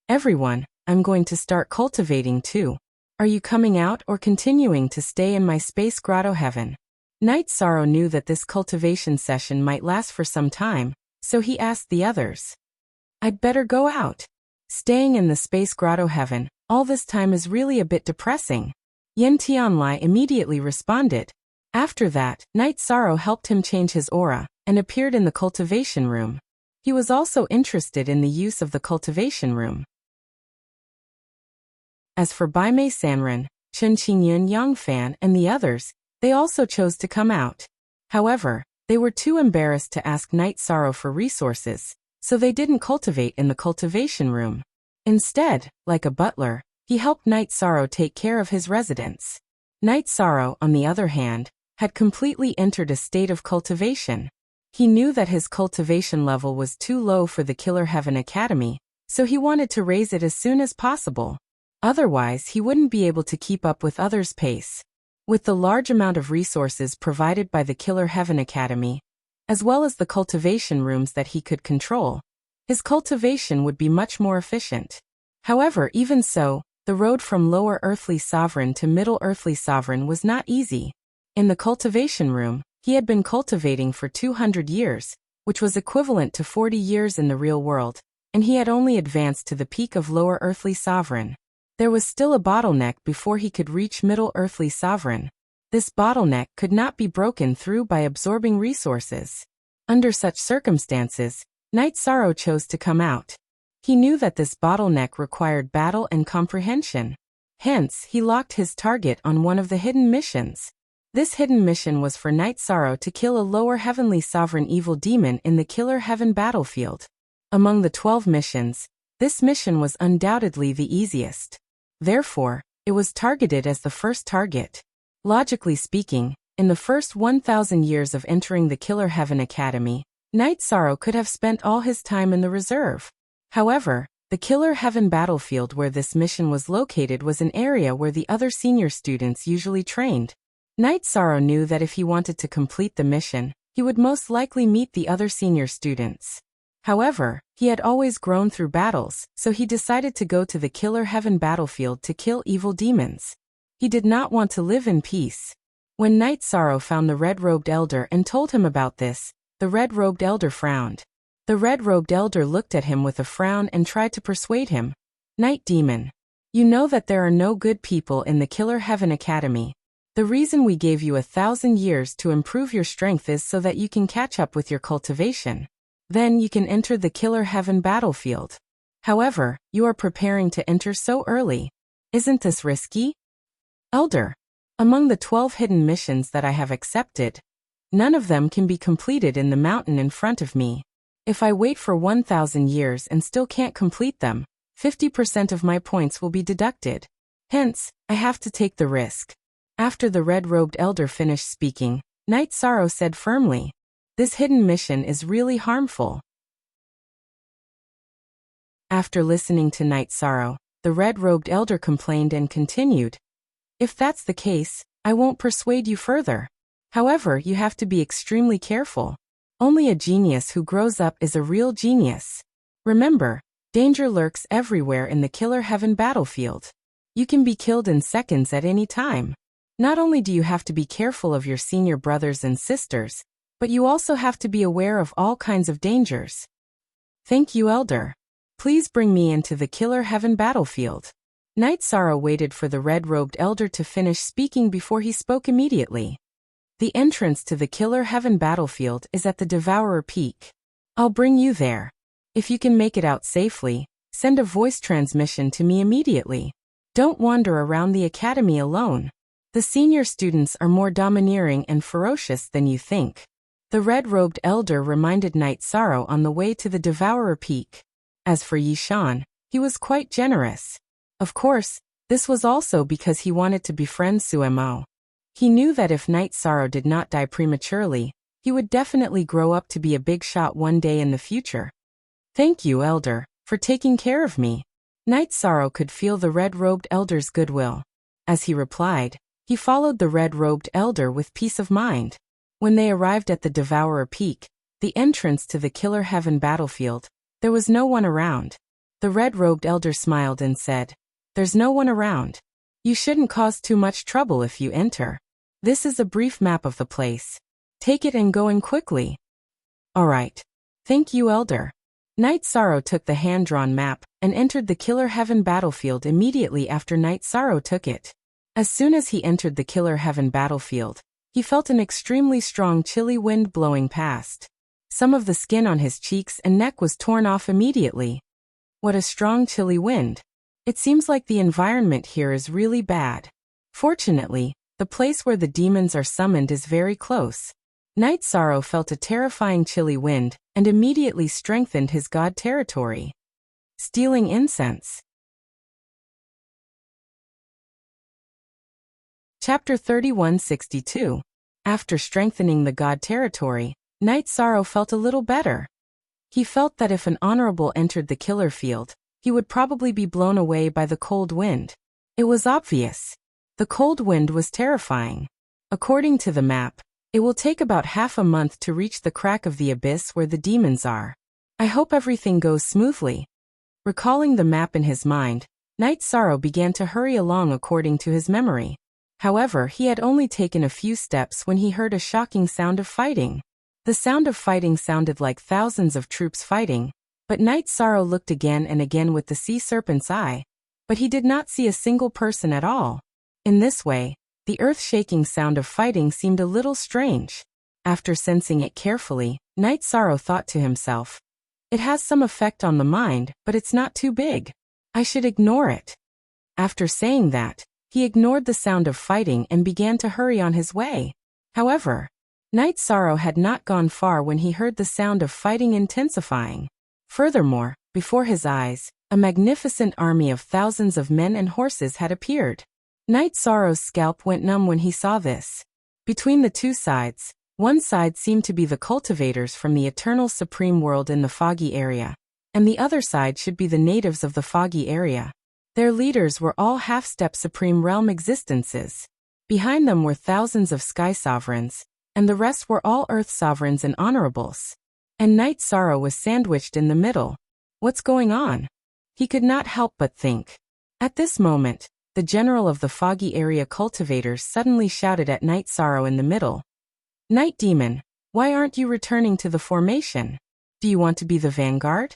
Everyone, I'm going to start cultivating too. Are you coming out or continuing to stay in my space grotto heaven? Night Sorrow knew that this cultivation session might last for some time, so he asked the others. I'd better go out. Staying in the space grotto heaven all this time is really a bit depressing. Yen Tianlai immediately responded. After that, Night Sorrow helped him change his aura and appeared in the cultivation room. He was also interested in the use of the cultivation room. As for Bai Mei Sanren, Chen Qingyun Yangfan and the others, they also chose to come out. However, they were too embarrassed to ask Night Sorrow for resources, so they didn't cultivate in the cultivation room. Instead, like a butler, he helped Night Sorrow take care of his residence. Night Sorrow, on the other hand, had completely entered a state of cultivation. He knew that his cultivation level was too low for the Killer Heaven Academy, so he wanted to raise it as soon as possible. Otherwise, he wouldn't be able to keep up with others' pace. With the large amount of resources provided by the Killer Heaven Academy, as well as the cultivation rooms that he could control, his cultivation would be much more efficient. However, even so, the road from Lower Earthly Sovereign to Middle Earthly Sovereign was not easy. In the cultivation room, he had been cultivating for 200 years, which was equivalent to 40 years in the real world, and he had only advanced to the peak of Lower Earthly Sovereign. There was still a bottleneck before he could reach Middle Earthly Sovereign. This bottleneck could not be broken through by absorbing resources. Under such circumstances, Night Sorrow chose to come out. He knew that this bottleneck required battle and comprehension. Hence, he locked his target on one of the hidden missions. This hidden mission was for Night Sorrow to kill a lower heavenly sovereign evil demon in the Killer Heaven battlefield. Among the 12 missions, this mission was undoubtedly the easiest. Therefore, it was targeted as the first target. Logically speaking, in the first 1,000 years of entering the Killer Heaven Academy, Night Sorrow could have spent all his time in the reserve. However, the Killer Heaven battlefield where this mission was located was an area where the other senior students usually trained. Night Sorrow knew that if he wanted to complete the mission, he would most likely meet the other senior students. However, he had always grown through battles, so he decided to go to the Killer Heaven battlefield to kill evil demons. He did not want to live in peace. When Night Sorrow found the red-robed elder and told him about this, the red-robed elder frowned. The red-robed elder looked at him with a frown and tried to persuade him. Night Demon, you know that there are no good people in the Killer Heaven Academy. The reason we gave you 1,000 years to improve your strength is so that you can catch up with your cultivation. Then you can enter the Killer Heaven battlefield. However, you are preparing to enter so early. Isn't this risky? Elder, among the 12 hidden missions that I have accepted, none of them can be completed in the mountain in front of me. If I wait for 1,000 years and still can't complete them, 50% of my points will be deducted. Hence, I have to take the risk. After the red-robed elder finished speaking, Night Sorrow said firmly, "This hidden mission is really harmful." After listening to Night Sorrow, the red-robed elder complained and continued, "If that's the case, I won't persuade you further. However, you have to be extremely careful. Only a genius who grows up is a real genius. Remember, danger lurks everywhere in the Killer Heaven battlefield. You can be killed in seconds at any time. Not only do you have to be careful of your senior brothers and sisters, but you also have to be aware of all kinds of dangers. Thank you, Elder. Please bring me into the Killer Heaven battlefield. Knight Sorrow waited for the red-robed elder to finish speaking before he spoke immediately. The entrance to the Killer Heaven battlefield is at the Devourer Peak. I'll bring you there. If you can make it out safely, send a voice transmission to me immediately. Don't wander around the academy alone. The senior students are more domineering and ferocious than you think. The red-robed elder reminded Knight Sorrow on the way to the Devourer Peak. As for Yi Shan, he was quite generous. Of course, this was also because he wanted to befriend Suemo. He knew that if Knight Sorrow did not die prematurely, he would definitely grow up to be a big shot one day in the future. Thank you, Elder, for taking care of me. Knight Sorrow could feel the red-robed elder's goodwill. As he replied, he followed the red-robed elder with peace of mind. When they arrived at the Devourer Peak, the entrance to the Killer Heaven battlefield, there was no one around. The red-robed elder smiled and said, "There's no one around. You shouldn't cause too much trouble if you enter. This is a brief map of the place. Take it and go in quickly." All right. Thank you, Elder. Knight Sorrow took the hand-drawn map and entered the Killer Heaven battlefield immediately after Knight Sorrow took it. As soon as he entered the Killer Heaven battlefield, he felt an extremely strong chilly wind blowing past. Some of the skin on his cheeks and neck was torn off immediately. What a strong chilly wind. It seems like the environment here is really bad. Fortunately, the place where the demons are summoned is very close. Knight Sorrow felt a terrifying chilly wind and immediately strengthened his god territory. Stealing incense. Chapter 3162. After strengthening the god territory, Knight Sorrow felt a little better. He felt that if an honorable entered the killer field, he would probably be blown away by the cold wind. It was obvious. The cold wind was terrifying. According to the map, it will take about half a month to reach the crack of the abyss where the demons are. I hope everything goes smoothly. Recalling the map in his mind, Knight Sorrow began to hurry along according to his memory. However, he had only taken a few steps when he heard a shocking sound of fighting. The sound of fighting sounded like thousands of troops fighting, but Knight Sorrow looked again and again with the sea serpent's eye, but he did not see a single person at all. In this way, the earth-shaking sound of fighting seemed a little strange. After sensing it carefully, Knight Sorrow thought to himself, "It has some effect on the mind, but it's not too big. I should ignore it." After saying that, he ignored the sound of fighting and began to hurry on his way. However, Knight Sorrow had not gone far when he heard the sound of fighting intensifying. Furthermore, before his eyes, a magnificent army of thousands of men and horses had appeared. Knight Sorrow's scalp went numb when he saw this. Between the two sides, one side seemed to be the cultivators from the eternal supreme world in the foggy area, and the other side should be the natives of the foggy area. Their leaders were all half-step supreme realm existences. Behind them were thousands of sky sovereigns, and the rest were all earth sovereigns and honorables. And Knight Sorrow was sandwiched in the middle. What's going on? He could not help but think. At this moment, the general of the foggy area cultivators suddenly shouted at Knight Sorrow in the middle. "Night Demon, why aren't you returning to the formation? Do you want to be the vanguard?"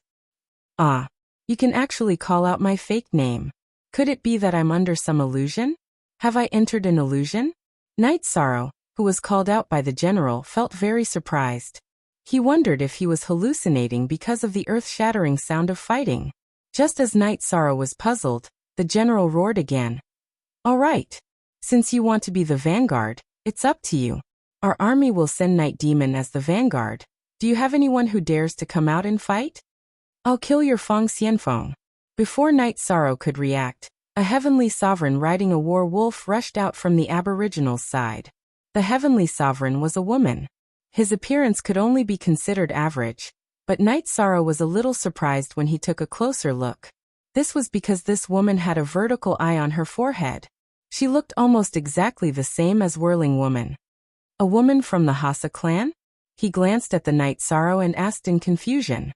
"Ah, you can actually call out my fake name. Could it be that I'm under some illusion? Have I entered an illusion?" Knight Sorrow, who was called out by the general, felt very surprised. He wondered if he was hallucinating because of the earth-shattering sound of fighting. Just as Knight Sorrow was puzzled, the general roared again. "All right. Since you want to be the vanguard, it's up to you. Our army will send Night Demon as the vanguard. Do you have anyone who dares to come out and fight? I'll kill your Fong Xianfeng." Before Knight Sorrow could react, a heavenly sovereign riding a war wolf rushed out from the aboriginal's side. The heavenly sovereign was a woman. His appearance could only be considered average, but Knight Sorrow was a little surprised when he took a closer look. This was because this woman had a vertical eye on her forehead. She looked almost exactly the same as Whirling Woman. A woman from the Hassa clan? He glanced at the Knight Sorrow and asked in confusion.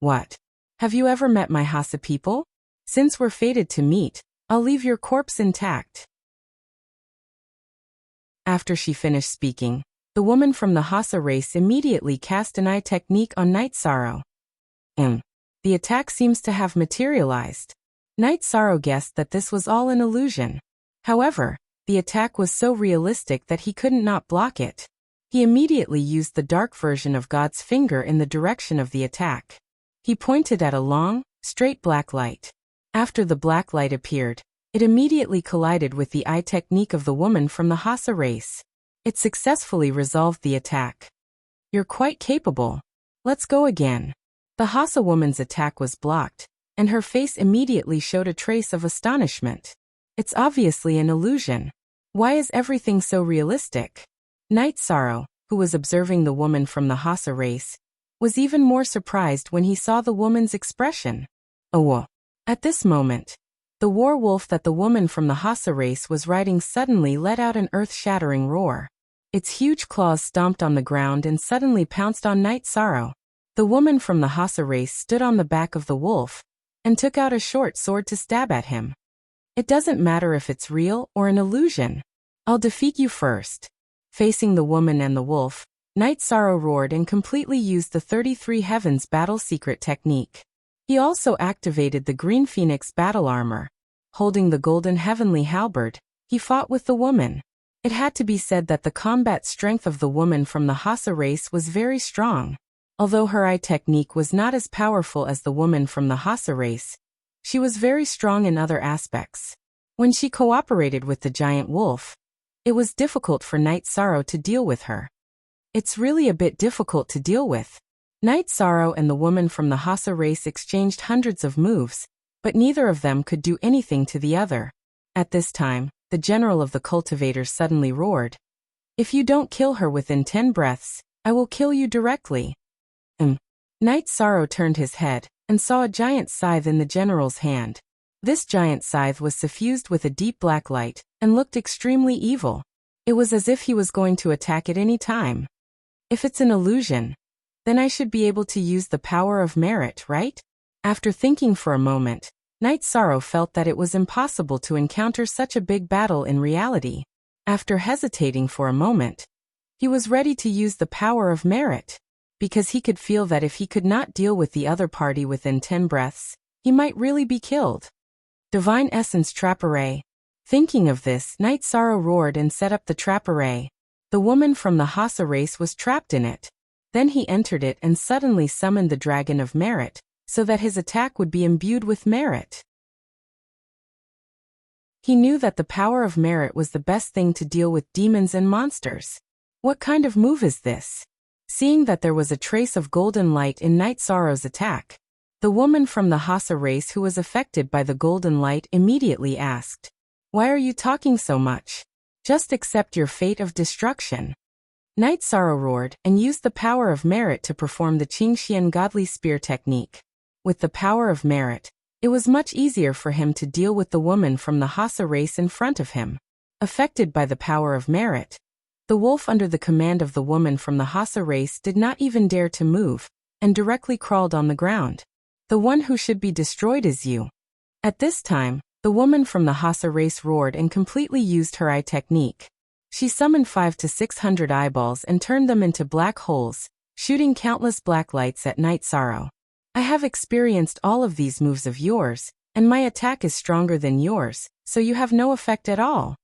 "What? Have you ever met my Hassa people? Since we're fated to meet, I'll leave your corpse intact." After she finished speaking, the woman from the Hassa race immediately cast an eye technique on Night Sorrow. The attack seems to have materialized. Night Sorrow guessed that this was all an illusion. However, the attack was so realistic that he couldn't not block it. He immediately used the dark version of God's finger in the direction of the attack. He pointed at a long, straight black light. After the black light appeared, it immediately collided with the eye technique of the woman from the Hassa race. It successfully resolved the attack. You're quite capable. Let's go again. The Hassa woman's attack was blocked, and her face immediately showed a trace of astonishment. It's obviously an illusion. Why is everything so realistic? Night Sorrow, who was observing the woman from the Hassa race, was even more surprised when he saw the woman's expression. Oh! At this moment, the war wolf that the woman from the Hassa race was riding suddenly let out an earth-shattering roar. Its huge claws stomped on the ground and suddenly pounced on Night Sorrow. The woman from the Hassa race stood on the back of the wolf and took out a short sword to stab at him. It doesn't matter if it's real or an illusion. I'll defeat you first. Facing the woman and the wolf, Night Sorrow roared and completely used the 33 Heavens battle secret technique. He also activated the Green Phoenix battle armor. Holding the golden heavenly halberd, he fought with the woman. It had to be said that the combat strength of the woman from the Hassa race was very strong. Although her eye technique was not as powerful as the woman from the Hassa race, she was very strong in other aspects. When she cooperated with the giant wolf, it was difficult for Night Sorrow to deal with her. It's really a bit difficult to deal with. Night Sorrow and the woman from the Hassa race exchanged hundreds of moves, but neither of them could do anything to the other. At this time, the general of the cultivators suddenly roared, "If you don't kill her within 10 breaths, I will kill you directly." Night Sorrow turned his head and saw a giant scythe in the general's hand. This giant scythe was suffused with a deep black light and looked extremely evil. It was as if he was going to attack at any time. If it's an illusion, then I should be able to use the power of merit, right? After thinking for a moment, Night Sorrow felt that it was impossible to encounter such a big battle in reality. After hesitating for a moment, he was ready to use the power of merit, because he could feel that if he could not deal with the other party within 10 breaths, he might really be killed. Divine Essence Trap Array. Thinking of this, Night Sorrow roared and set up the trap array. The woman from the Hassa race was trapped in it. Then he entered it and suddenly summoned the Dragon of Merit, so that his attack would be imbued with merit. He knew that the power of merit was the best thing to deal with demons and monsters. What kind of move is this? Seeing that there was a trace of golden light in Night Sorrow's attack, the woman from the Hassa race who was affected by the golden light immediately asked, "Why are you talking so much? Just accept your fate of destruction." Night Sorrow roared and used the power of merit to perform the Qingxian Godly Spear technique. With the power of merit, it was much easier for him to deal with the woman from the Hassa race in front of him. Affected by the power of merit, the wolf under the command of the woman from the Hassa race did not even dare to move, and directly crawled on the ground. "The one who should be destroyed is you." At this time, the woman from the Hassa race roared and completely used her eye technique. She summoned 500 to 600 eyeballs and turned them into black holes, shooting countless black lights at Night Sorrow. "I have experienced all of these moves of yours, and my attack is stronger than yours, so you have no effect at all."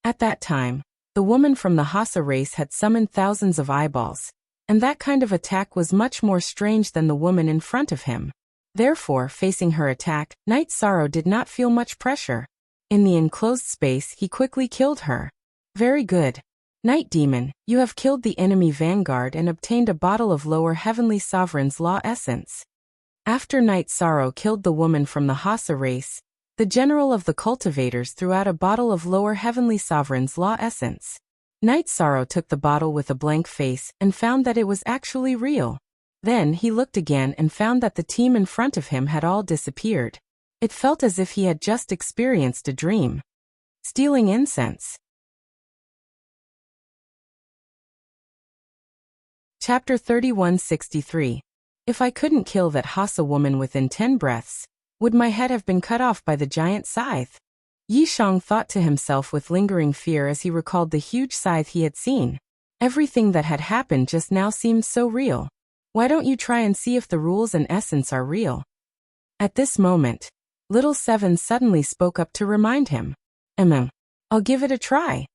At that time, the woman from the Hassa race had summoned thousands of eyeballs, and that kind of attack was much more strange than the woman in front of him. Therefore, facing her attack, Night Sorrow did not feel much pressure. In the enclosed space, he quickly killed her. "Very good. Night Demon, you have killed the enemy vanguard and obtained a bottle of Lower Heavenly Sovereign's Law Essence." After Night Sorrow killed the woman from the Hassa race, the general of the cultivators threw out a bottle of Lower Heavenly Sovereign's Law Essence. Night Sorrow took the bottle with a blank face and found that it was actually real. Then he looked again and found that the team in front of him had all disappeared. It felt as if he had just experienced a dream. Stealing incense. Chapter 3163. If I couldn't kill that Hassa woman within 10 breaths, would my head have been cut off by the giant scythe? Yi Shang thought to himself with lingering fear as he recalled the huge scythe he had seen. Everything that had happened just now seemed so real. Why don't you try and see if the rules and essence are real? At this moment, Little Seven suddenly spoke up to remind him. I'll give it a try.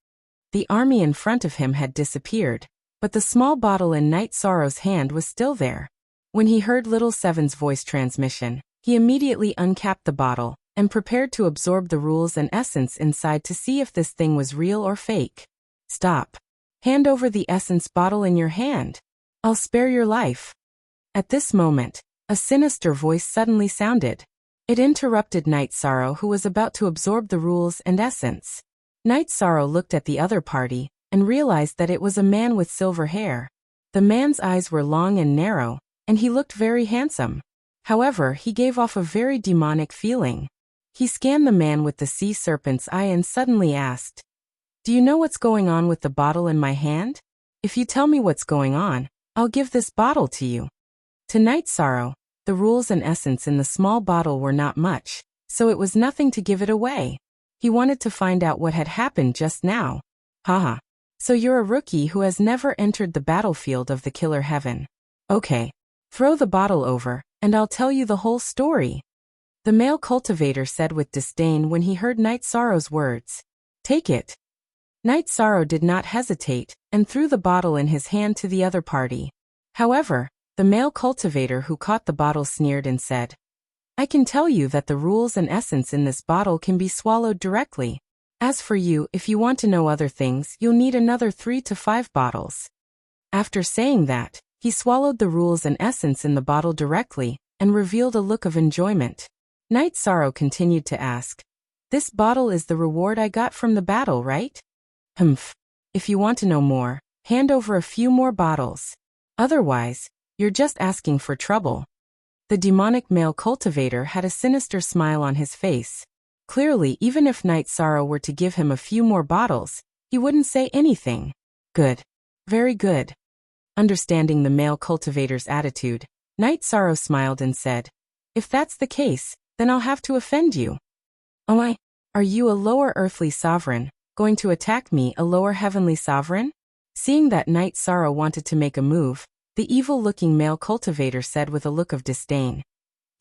The army in front of him had disappeared, but the small bottle in Night Sorrow's hand was still there. When he heard Little Seven's voice transmission, he immediately uncapped the bottle and prepared to absorb the rules and essence inside to see if this thing was real or fake. Stop. Hand over the essence bottle in your hand. I'll spare your life. At this moment, a sinister voice suddenly sounded. It interrupted Night Sorrow, who was about to absorb the rules and essence. Night Sorrow looked at the other party and realized that it was a man with silver hair. The man's eyes were long and narrow, and he looked very handsome. However, he gave off a very demonic feeling. He scanned the man with the sea serpent's eye and suddenly asked, "Do you know what's going on with the bottle in my hand? If you tell me what's going on, I'll give this bottle to you." To Night Sorrow, the rules and essence in the small bottle were not much, so it was nothing to give it away. He wanted to find out what had happened just now. Haha. So you're a rookie who has never entered the battlefield of the Killer Heaven. Okay. Throw the bottle over, and I'll tell you the whole story. The male cultivator said with disdain when he heard Night Sorrow's words. Take it. Night Sorrow did not hesitate, and threw the bottle in his hand to the other party. However, the male cultivator who caught the bottle sneered and said, I can tell you that the rules and essence in this bottle can be swallowed directly. As for you, if you want to know other things, you'll need another 3 to 5 bottles. After saying that, he swallowed the rules and essence in the bottle directly, and revealed a look of enjoyment. Night Sorrow continued to ask, This bottle is the reward I got from the battle, right? If you want to know more, hand over a few more bottles. Otherwise, you're just asking for trouble. The demonic male cultivator had a sinister smile on his face. Clearly, even if Night Sorrow were to give him a few more bottles, he wouldn't say anything. Good. Very good. Understanding the male cultivator's attitude, Night Sorrow smiled and said, If that's the case, then I'll have to offend you. Oh, are you a lower earthly sovereign, going to attack me, a lower heavenly sovereign? Seeing that Night Sorrow wanted to make a move, the evil-looking male cultivator said with a look of disdain.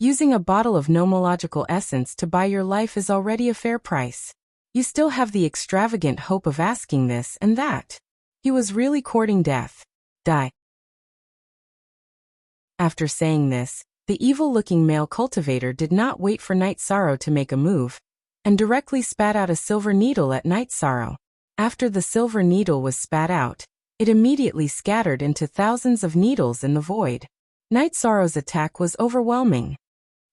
Using a bottle of nomological essence to buy your life is already a fair price. You still have the extravagant hope of asking this and that. He was really courting death. Die. After saying this, the evil-looking male cultivator did not wait for Night Sorrow to make a move, and directly spat out a silver needle at Night Sorrow. After the silver needle was spat out, it immediately scattered into thousands of needles in the void. Night Sorrow's attack was overwhelming.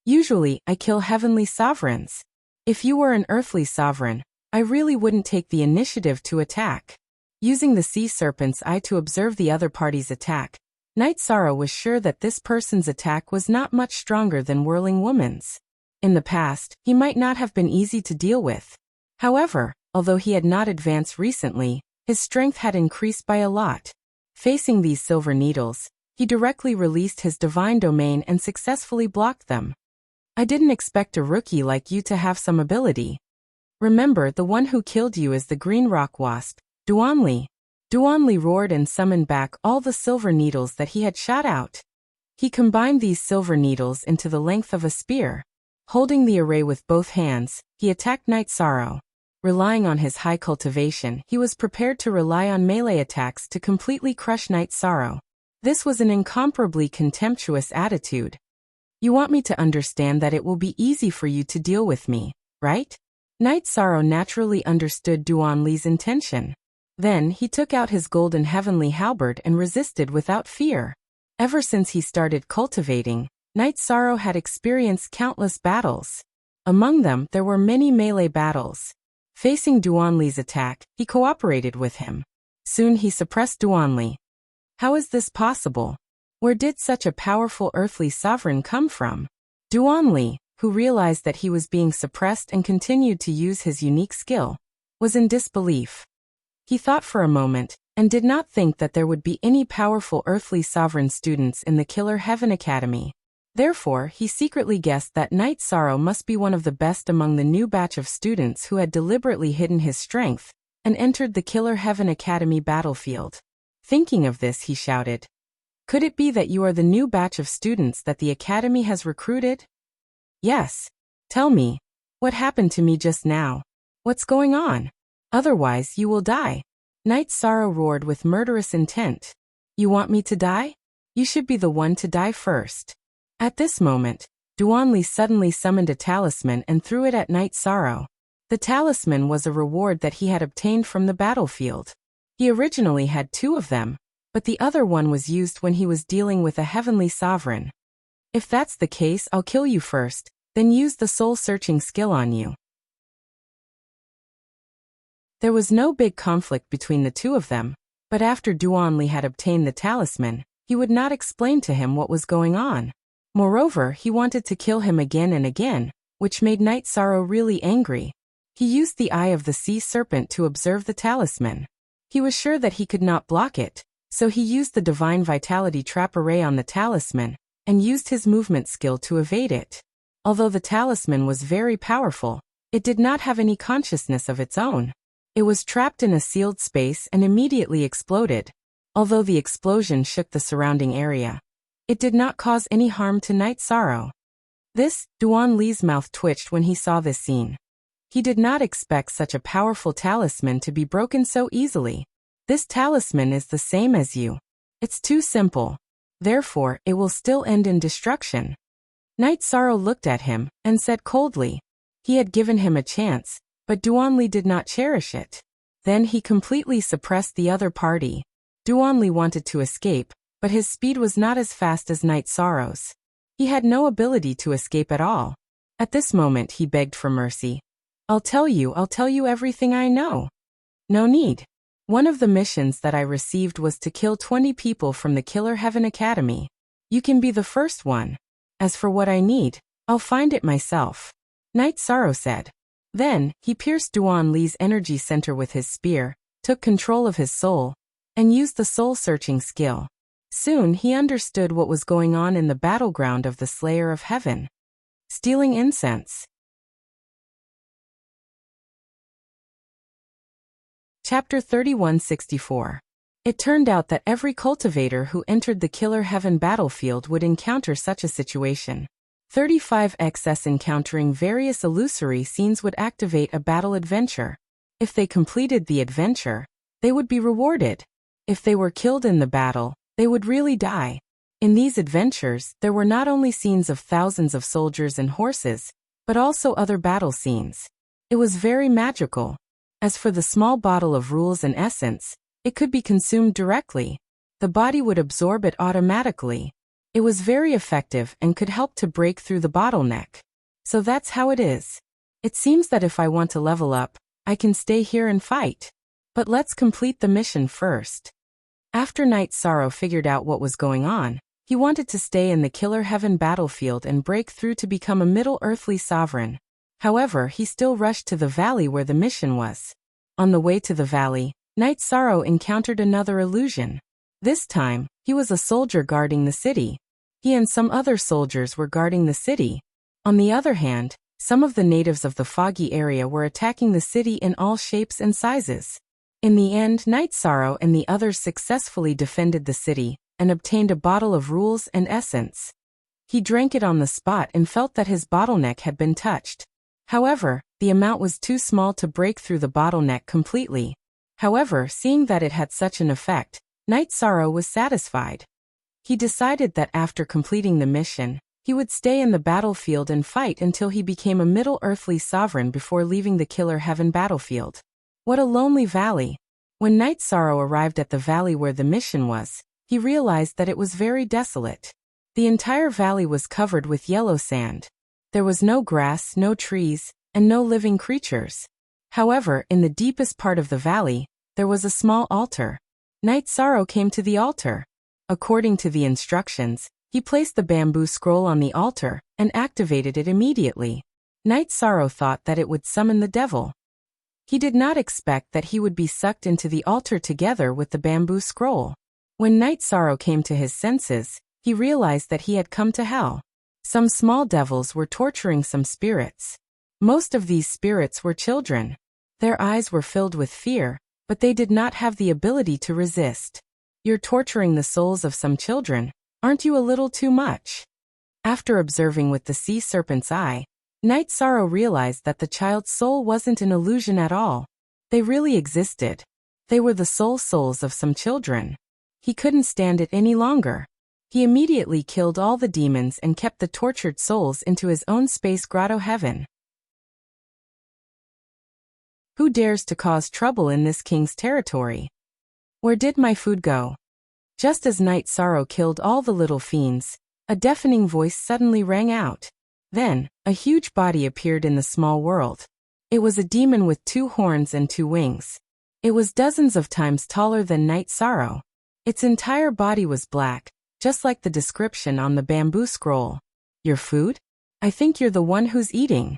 Usually, I kill heavenly sovereigns. If you were an earthly sovereign, I really wouldn't take the initiative to attack. Using the sea serpent's eye to observe the other party's attack, Night Sorrow was sure that this person's attack was not much stronger than Whirling Woman's. In the past, he might not have been easy to deal with. However, although he had not advanced recently, his strength had increased by a lot. Facing these silver needles, he directly released his divine domain and successfully blocked them. I didn't expect a rookie like you to have some ability. Remember, the one who killed you is the green rock wasp, Duanli. Duanli roared and summoned back all the silver needles that he had shot out. He combined these silver needles into the length of a spear. Holding the array with both hands, he attacked Night Sorrow. Relying on his high cultivation, he was prepared to rely on melee attacks to completely crush Night Sorrow. This was an incomparably contemptuous attitude. You want me to understand that it will be easy for you to deal with me, right? Night Sorrow naturally understood Duanli's intention. Then he took out his golden heavenly halberd and resisted without fear. Ever since he started cultivating, Night Sorrow had experienced countless battles. Among them, there were many melee battles. Facing Duanli's attack, he cooperated with him. Soon he suppressed Duanli. How is this possible? Where did such a powerful earthly sovereign come from? Duanli, who realized that he was being suppressed and continued to use his unique skill, was in disbelief. He thought for a moment, and did not think that there would be any powerful earthly sovereign students in the Killer Heaven Academy. Therefore, he secretly guessed that Night Sorrow must be one of the best among the new batch of students who had deliberately hidden his strength and entered the Killer Heaven Academy battlefield. Thinking of this, he shouted, "Could it be that you are the new batch of students that the Academy has recruited?" "Yes. Tell me, what happened to me just now? What's going on? Otherwise you will die." Night Sorrow roared with murderous intent. "You want me to die? You should be the one to die first." At this moment, Duanli suddenly summoned a talisman and threw it at Night Sorrow. The talisman was a reward that he had obtained from the battlefield. He originally had 2 of them, but the other one was used when he was dealing with a heavenly sovereign. "If that's the case, I'll kill you first, then use the soul-searching skill on you." There was no big conflict between the 2 of them, but after Duanli had obtained the talisman, he would not explain to him what was going on. Moreover, he wanted to kill him again and again, which made Night Sorrow really angry. He used the eye of the sea serpent to observe the talisman. He was sure that he could not block it, so he used the divine vitality trap array on the talisman and used his movement skill to evade it. Although the talisman was very powerful, it did not have any consciousness of its own. It was trapped in a sealed space and immediately exploded. Although the explosion shook the surrounding area, it did not cause any harm to Night Sorrow. Duanli's mouth twitched when he saw this scene. He did not expect such a powerful talisman to be broken so easily. "This talisman is the same as you. It's too simple. Therefore, it will still end in destruction." Night Sorrow looked at him and said coldly. He had given him a chance, but Duanli did not cherish it. Then he completely suppressed the other party. Duanli wanted to escape, but his speed was not as fast as Night Sorrow's. He had no ability to escape at all. At this moment he begged for mercy. I'll tell you everything I know." "No need. One of the missions that I received was to kill 20 people from the Killer Heaven Academy. You can be the first one. As for what I need, I'll find it myself," Night Sorrow said. Then, he pierced Duanli's energy center with his spear, took control of his soul, and used the soul-searching skill. Soon he understood what was going on in the battleground of the Slayer of Heaven. Stealing incense. Chapter 3164. It turned out that every cultivator who entered the Killer Heaven battlefield would encounter such a situation. 35xs encountering various illusory scenes would activate a battle adventure. If they completed the adventure, they would be rewarded. If they were killed in the battle, they would really die. In these adventures, there were not only scenes of thousands of soldiers and horses, but also other battle scenes. It was very magical. As for the small bottle of rules and essence, it could be consumed directly. The body would absorb it automatically. It was very effective and could help to break through the bottleneck. So that's how it is. It seems that if I want to level up, I can stay here and fight. But let's complete the mission first. After Night Sorrow figured out what was going on, he wanted to stay in the Killer Heaven battlefield and break through to become a Middle Earthly sovereign. However, he still rushed to the valley where the mission was. On the way to the valley, Night Sorrow encountered another illusion. This time, he was a soldier guarding the city. He and some other soldiers were guarding the city. On the other hand, some of the natives of the foggy area were attacking the city in all shapes and sizes. In the end, Night Sorrow and the others successfully defended the city and obtained a bottle of rules and essence. He drank it on the spot and felt that his bottleneck had been touched. However, the amount was too small to break through the bottleneck completely. However, seeing that it had such an effect, Night Sorrow was satisfied. He decided that after completing the mission, he would stay in the battlefield and fight until he became a Middle Earthly sovereign before leaving the Killer Heaven battlefield. What a lonely valley. When Night Sorrow arrived at the valley where the mission was, he realized that it was very desolate. The entire valley was covered with yellow sand. There was no grass, no trees, and no living creatures. However, in the deepest part of the valley, there was a small altar. Night Sorrow came to the altar. According to the instructions, he placed the bamboo scroll on the altar and activated it immediately. Night Sorrow thought that it would summon the devil. He did not expect that he would be sucked into the altar together with the bamboo scroll. When Night Sorrow came to his senses, he realized that he had come to hell. Some small devils were torturing some spirits. Most of these spirits were children. Their eyes were filled with fear, but they did not have the ability to resist. You're torturing the souls of some children, aren't you a little too much? After observing with the sea serpent's eye, Night Sorrow realized that the child's soul wasn't an illusion at all. They really existed. They were the souls of some children. He couldn't stand it any longer. He immediately killed all the demons and kept the tortured souls into his own space grotto heaven. Who dares to cause trouble in this king's territory? Where did my food go? Just as Night Sorrow killed all the little fiends, a deafening voice suddenly rang out. Then, a huge body appeared in the small world. It was a demon with 2 horns and 2 wings. It was dozens of times taller than Night Sorrow. Its entire body was black, just like the description on the bamboo scroll. Your food? I think you're the one who's eating.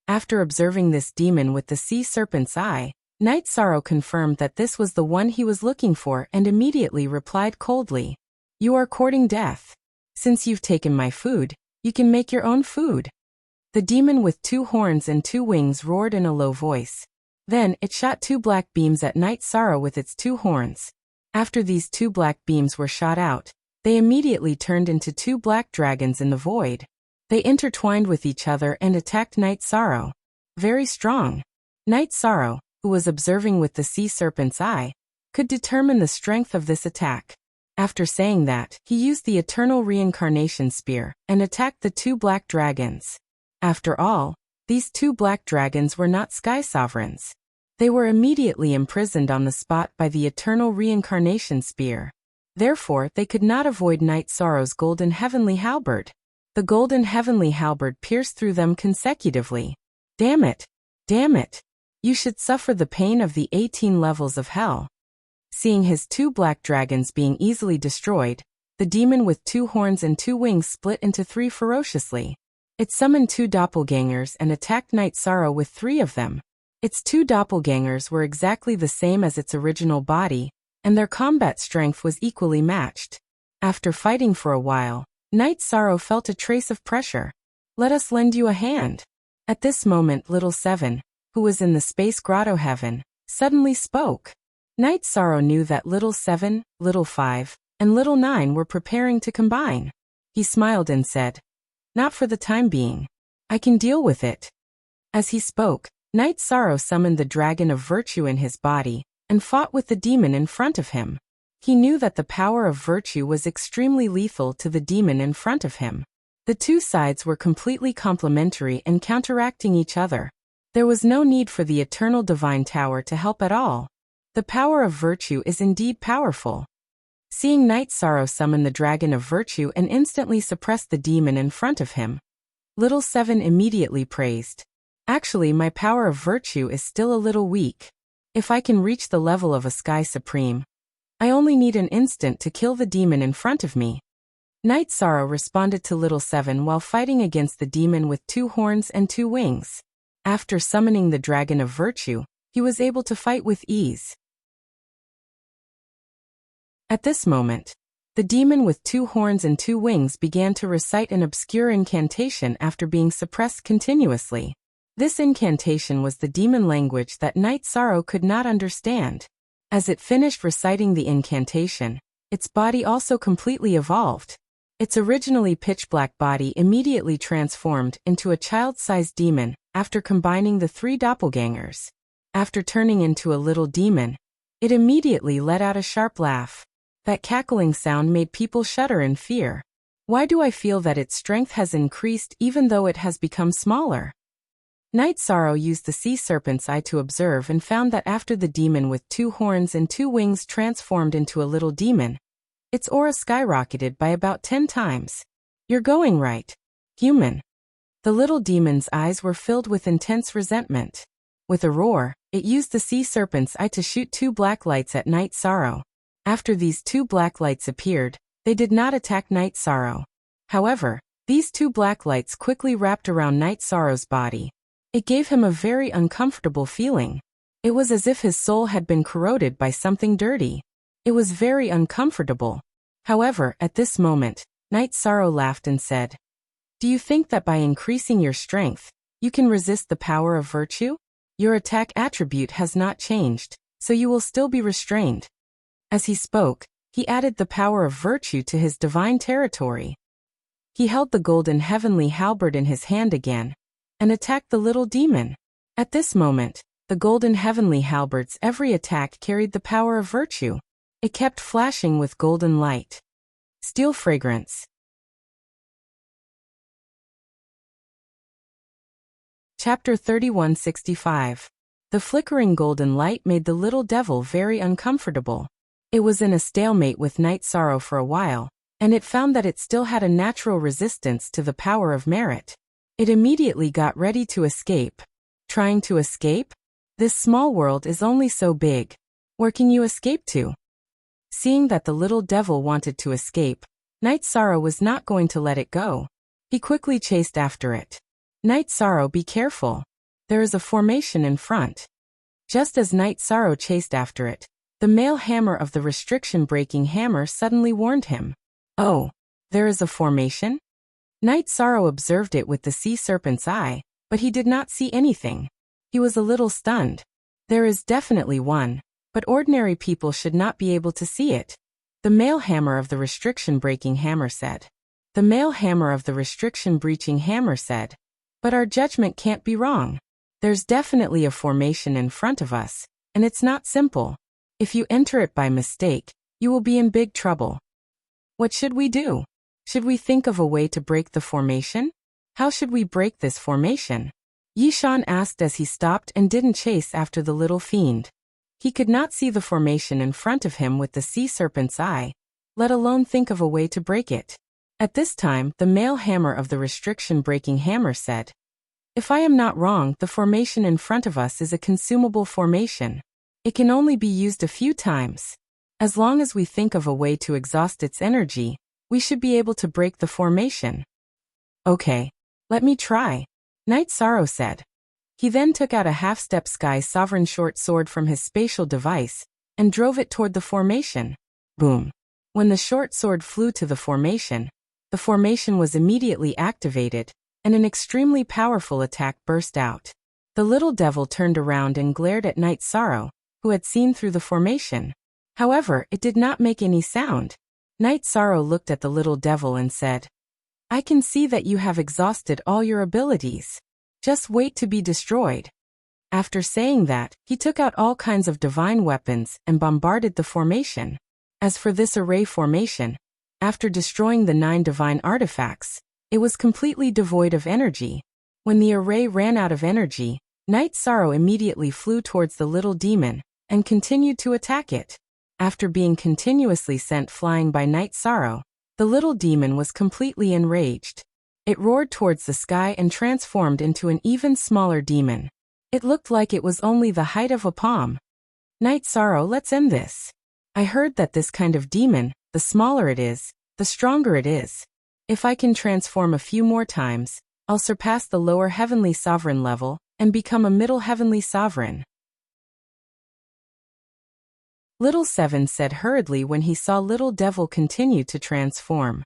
After observing this demon with the sea serpent's eye, Night Sorrow confirmed that this was the one he was looking for and immediately replied coldly. You are courting death. Since you've taken my food, you can make your own food. The demon with 2 horns and 2 wings roared in a low voice. Then, it shot 2 black beams at Night Sorrow with its 2 horns. After these 2 black beams were shot out, they immediately turned into 2 black dragons in the void. They intertwined with each other and attacked Night Sorrow. Very strong. Night Sorrow, who was observing with the sea serpent's eye, could determine the strength of this attack. After saying that, he used the eternal reincarnation spear and attacked the 2 black dragons. After all, these 2 black dragons were not sky sovereigns. They were immediately imprisoned on the spot by the eternal reincarnation spear. Therefore, they could not avoid Night Sorrow's golden heavenly halberd. The golden heavenly halberd pierced through them consecutively. Damn it! Damn it! You should suffer the pain of the 18 levels of hell. Seeing his 2 black dragons being easily destroyed, the demon with 2 horns and 2 wings split into 3 ferociously. It summoned 2 doppelgangers and attacked Night Sorrow with 3 of them. Its 2 doppelgangers were exactly the same as its original body, and their combat strength was equally matched. After fighting for a while, Night Sorrow felt a trace of pressure. Let us lend you a hand. At this moment Little 7, who was in the space grotto heaven, suddenly spoke. Night Sorrow knew that Little 7, Little 5, and Little 9 were preparing to combine. He smiled and said, Not for the time being. I can deal with it. As he spoke, Night Sorrow summoned the dragon of virtue in his body, and fought with the demon in front of him. He knew that the power of virtue was extremely lethal to the demon in front of him. The 2 sides were completely complementary and counteracting each other. There was no need for the eternal divine tower to help at all. The power of virtue is indeed powerful. Seeing Night Sorrow summon the dragon of virtue and instantly suppress the demon in front of him, Little 7 immediately praised. Actually, my power of virtue is still a little weak. If I can reach the level of a Sky Supreme, I only need an instant to kill the demon in front of me. Night Sorrow responded to Little 7 while fighting against the demon with 2 horns and 2 wings. After summoning the dragon of virtue, he was able to fight with ease. At this moment, the demon with 2 horns and 2 wings began to recite an obscure incantation after being suppressed continuously. This incantation was the demon language that Night Sorrow could not understand. As it finished reciting the incantation, its body also completely evolved. Its originally pitch-black body immediately transformed into a child-sized demon after combining the 3 doppelgangers. After turning into a little demon, it immediately let out a sharp laugh. That cackling sound made people shudder in fear. Why do I feel that its strength has increased even though it has become smaller? Night Sorrow used the sea serpent's eye to observe and found that after the demon with 2 horns and 2 wings transformed into a little demon, its aura skyrocketed by about 10 times. You're going right, human. The little demon's eyes were filled with intense resentment. With a roar, it used the sea serpent's eye to shoot 2 black lights at Night Sorrow. After these 2 black lights appeared, they did not attack Night Sorrow. However, these 2 black lights quickly wrapped around Night Sorrow's body. It gave him a very uncomfortable feeling. It was as if his soul had been corroded by something dirty. It was very uncomfortable. However, at this moment, Night Sorrow laughed and said, Do you think that by increasing your strength, you can resist the power of virtue? Your attack attribute has not changed, so you will still be restrained. As he spoke, he added the power of virtue to his divine territory. He held the golden heavenly halberd in his hand again, and attacked the little demon. At this moment, the golden heavenly halberd's every attack carried the power of virtue. It kept flashing with golden light. Steel fragrance. Chapter 3165. The flickering golden light made the little devil very uncomfortable. It was in a stalemate with Night Sorrow for a while, and it found that it still had a natural resistance to the power of merit. It immediately got ready to escape. Trying to escape? This small world is only so big. Where can you escape to? Seeing that the little devil wanted to escape, Night Sorrow was not going to let it go. He quickly chased after it. Night Sorrow, be careful. There is a formation in front. Just as Night Sorrow chased after it, the male hammer of the restriction-breaking hammer suddenly warned him. Oh, there is a formation? Night Sorrow observed it with the sea serpent's eye, but he did not see anything. He was a little stunned. There is definitely one, but ordinary people should not be able to see it. The male hammer of the restriction-breaking hammer said. The male hammer of the restriction-breaching hammer said, but our judgment can't be wrong. There's definitely a formation in front of us, and it's not simple. If you enter it by mistake, you will be in big trouble. What should we do? Should we think of a way to break the formation? How should we break this formation? Yishan asked as he stopped and didn't chase after the little fiend. He could not see the formation in front of him with the sea serpent's eye, let alone think of a way to break it. At this time, the male hammer of the restriction-breaking hammer said, if I am not wrong, the formation in front of us is a consumable formation. It can only be used a few times. As long as we think of a way to exhaust its energy, we should be able to break the formation. Okay, let me try, Night Sorrow said. He then took out a half-step Sky Sovereign short sword from his spatial device and drove it toward the formation. Boom. When the short sword flew to the formation was immediately activated, and an extremely powerful attack burst out. The little devil turned around and glared at Night Sorrow, who had seen through the formation. However, it did not make any sound. Night Sorrow looked at the little devil and said, I can see that you have exhausted all your abilities. Just wait to be destroyed. After saying that, he took out all kinds of divine weapons and bombarded the formation. As for this array formation, after destroying the 9 divine artifacts, it was completely devoid of energy. When the array ran out of energy, Night Sorrow immediately flew towards the little demon and continued to attack it. After being continuously sent flying by Night Sorrow, the little demon was completely enraged. It roared towards the sky and transformed into an even smaller demon. It looked like it was only the height of a palm. Night Sorrow, let's end this. I heard that this kind of demon, the smaller it is, the stronger it is. If I can transform a few more times, I'll surpass the lower heavenly sovereign level and become a middle heavenly sovereign. Little Seven said hurriedly when he saw Little Devil continue to transform.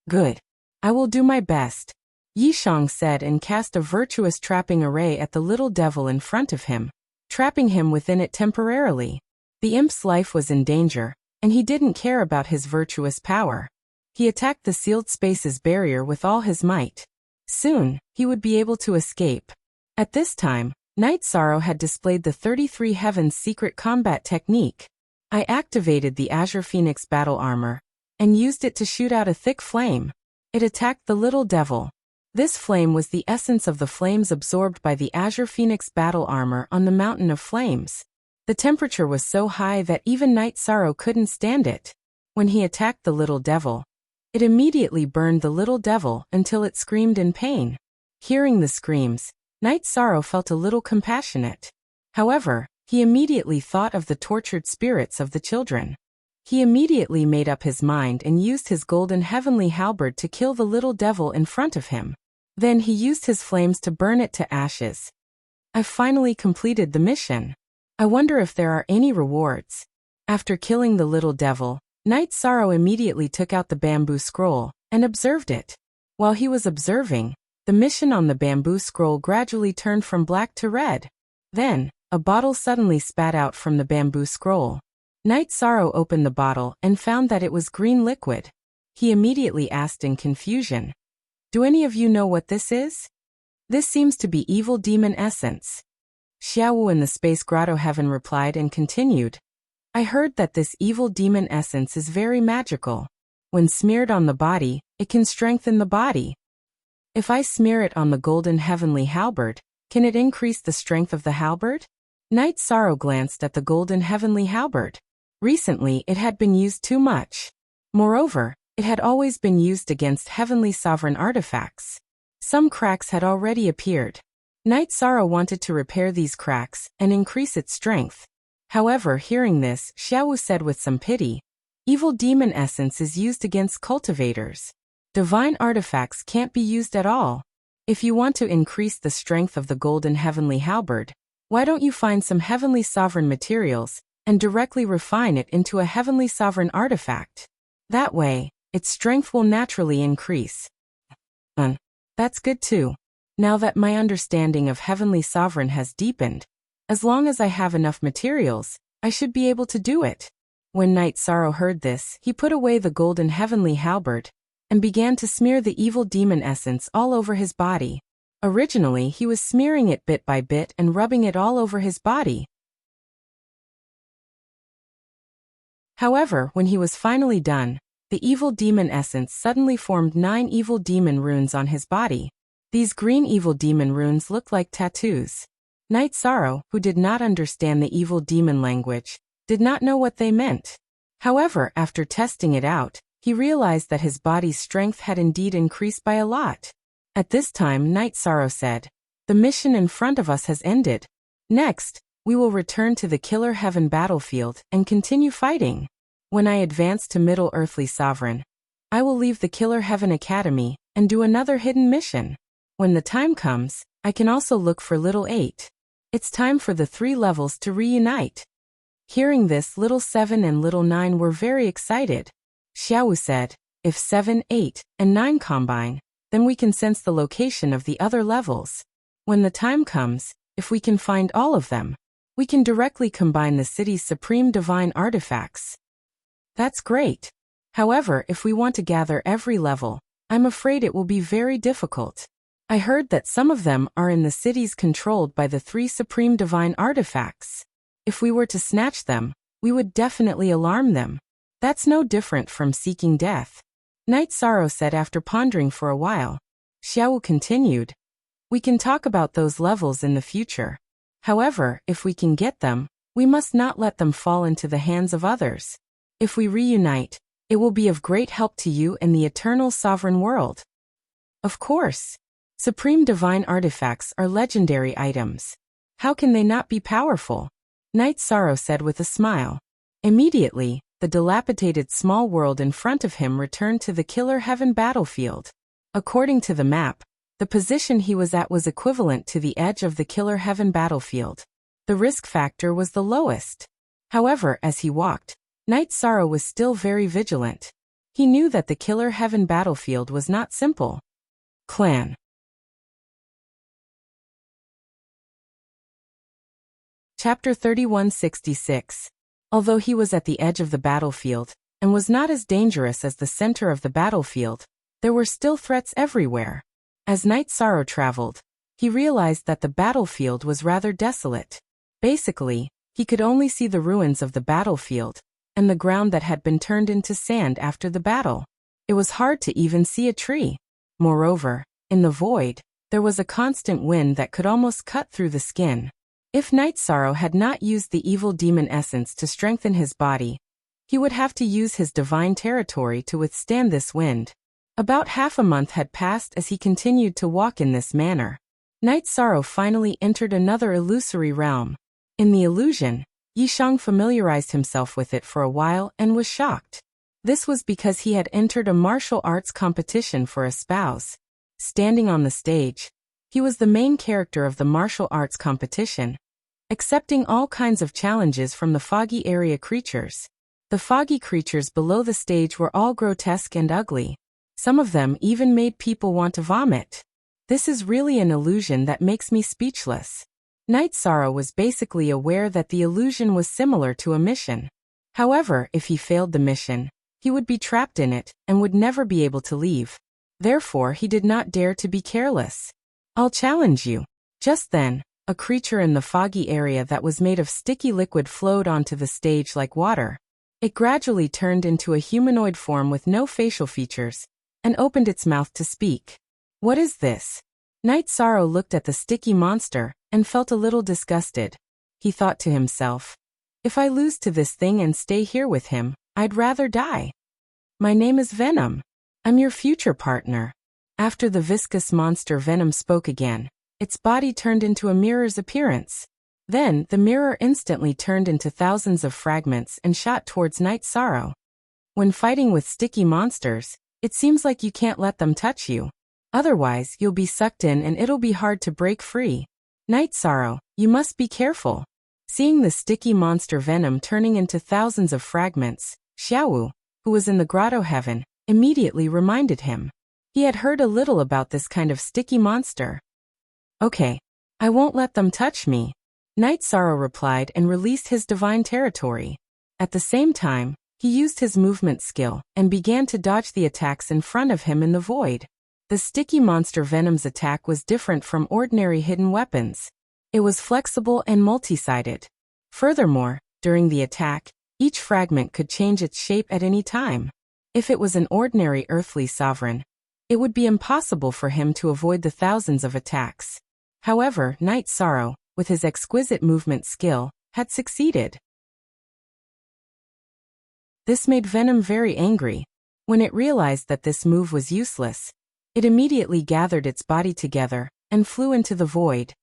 Good. I will do my best, Yishang said and cast a virtuous trapping array at the little devil in front of him, trapping him within it temporarily. The imp's life was in danger, and he didn't care about his virtuous power. He attacked the sealed space's barrier with all his might. Soon, he would be able to escape. At this time, Night Sorrow had displayed the 33 Heavens secret combat technique. I activated the Azure Phoenix battle armor and used it to shoot out a thick flame. It attacked the little devil. This flame was the essence of the flames absorbed by the Azure Phoenix battle armor on the Mountain of Flames. The temperature was so high that even Night Sorrow couldn't stand it. When he attacked the little devil, it immediately burned the little devil until it screamed in pain. Hearing the screams, Night Sorrow felt a little compassionate. However, he immediately thought of the tortured spirits of the children. He immediately made up his mind and used his golden heavenly halberd to kill the little devil in front of him. Then he used his flames to burn it to ashes. I've finally completed the mission. I wonder if there are any rewards. After killing the little devil, Night Sorrow immediately took out the bamboo scroll and observed it. While he was observing, the mission on the bamboo scroll gradually turned from black to red. Then, a bottle suddenly spat out from the bamboo scroll. Night Sorrow opened the bottle and found that it was green liquid. He immediately asked in confusion, "Do any of you know what this is?" "This seems to be evil demon essence." Xiaowu in the space grotto heaven replied and continued, "I heard that this evil demon essence is very magical. When smeared on the body, it can strengthen the body. If I smear it on the golden heavenly halberd, can it increase the strength of the halberd?" Night Sorrow glanced at the golden heavenly halberd. Recently it had been used too much. Moreover, it had always been used against heavenly sovereign artifacts. Some cracks had already appeared. Night Sorrow wanted to repair these cracks and increase its strength. However, hearing this, Xiaowu said with some pity, "Evil demon essence is used against cultivators. Divine artifacts can't be used at all. If you want to increase the strength of the golden heavenly halberd, why don't you find some heavenly sovereign materials and directly refine it into a heavenly sovereign artifact? That way, its strength will naturally increase." That's good too. Now that my understanding of heavenly sovereign has deepened, as long as I have enough materials, I should be able to do it. When Night Sorrow heard this, he put away the golden heavenly halberd and began to smear the evil demon essence all over his body. Originally, he was smearing it bit by bit and rubbing it all over his body. However, when he was finally done, the evil demon essence suddenly formed 9 evil demon runes on his body. These green evil demon runes looked like tattoos. Night Sorrow, who did not understand the evil demon language, did not know what they meant. However, after testing it out, he realized that his body's strength had indeed increased by a lot. At this time, Night Sorrow said, "The mission in front of us has ended. Next, we will return to the Killer Heaven battlefield and continue fighting. When I advance to Middle Earthly Sovereign, I will leave the Killer Heaven Academy and do another hidden mission. When the time comes, I can also look for Little 8. It's time for the 3 levels to reunite." Hearing this, Little 7 and Little 9 were very excited. Xiaowu said, "If 7, 8, and 9 combine, then we can sense the location of the other levels. When the time comes, if we can find all of them, we can directly combine the city's supreme divine artifacts." "That's great. However, if we want to gather every level, I'm afraid it will be very difficult. I heard that some of them are in the cities controlled by the 3 supreme divine artifacts. If we were to snatch them, we would definitely alarm them. That's no different from seeking death." Night Sorrow said after pondering for a while. Xiaowu continued, "We can talk about those levels in the future. However, if we can get them, we must not let them fall into the hands of others. If we reunite, it will be of great help to you in the eternal sovereign world." "Of course. Supreme divine artifacts are legendary items. How can they not be powerful?" Night Sorrow said with a smile. Immediately, the dilapidated small world in front of him returned to the Killer Heaven battlefield. According to the map, the position he was at was equivalent to the edge of the Killer Heaven battlefield. The risk factor was the lowest. However, as he walked, Night Sorrow was still very vigilant. He knew that the Killer Heaven battlefield was not simple. Clan. Chapter 3166. Although he was at the edge of the battlefield, and was not as dangerous as the center of the battlefield, there were still threats everywhere. As Night Sorrow traveled, he realized that the battlefield was rather desolate. Basically, he could only see the ruins of the battlefield, and the ground that had been turned into sand after the battle. It was hard to even see a tree. Moreover, in the void, there was a constant wind that could almost cut through the skin. If Night Sorrow had not used the evil demon essence to strengthen his body, he would have to use his divine territory to withstand this wind. About half a month had passed as he continued to walk in this manner. Night Sorrow finally entered another illusory realm. In the illusion, Yishang familiarized himself with it for a while and was shocked. This was because he had entered a martial arts competition for a spouse. Standing on the stage, he was the main character of the martial arts competition, accepting all kinds of challenges from the foggy area creatures. The foggy creatures below the stage were all grotesque and ugly. Some of them even made people want to vomit. This is really an illusion that makes me speechless. Night Sorrow was basically aware that the illusion was similar to a mission. However, if he failed the mission, he would be trapped in it and would never be able to leave. Therefore, he did not dare to be careless. I'll challenge you. Just then, a creature in the foggy area that was made of sticky liquid flowed onto the stage like water. It gradually turned into a humanoid form with no facial features, and opened its mouth to speak. What is this? Night Sorrow looked at the sticky monster, and felt a little disgusted. He thought to himself, if I lose to this thing and stay here with him, I'd rather die. My name is Venom. I'm your future partner. After the viscous monster Venom spoke again, its body turned into a mirror's appearance. Then, the mirror instantly turned into thousands of fragments and shot towards Night Sorrow. When fighting with sticky monsters, it seems like you can't let them touch you. Otherwise, you'll be sucked in and it'll be hard to break free. Night Sorrow, you must be careful. Seeing the sticky monster Venom turning into thousands of fragments, Xiaowu, who was in the grotto heaven, immediately reminded him. He had heard a little about this kind of sticky monster. Okay. I won't let them touch me. Night Sorrow replied and released his divine territory. At the same time, he used his movement skill and began to dodge the attacks in front of him in the void. The sticky monster Venom's attack was different from ordinary hidden weapons. It was flexible and multi-sided. Furthermore, during the attack, each fragment could change its shape at any time. If it was an ordinary earthly sovereign, it would be impossible for him to avoid the thousands of attacks. However, Night Sorrow, with his exquisite movement skill, had succeeded. This made Venom very angry. When it realized that this move was useless, it immediately gathered its body together and flew into the void,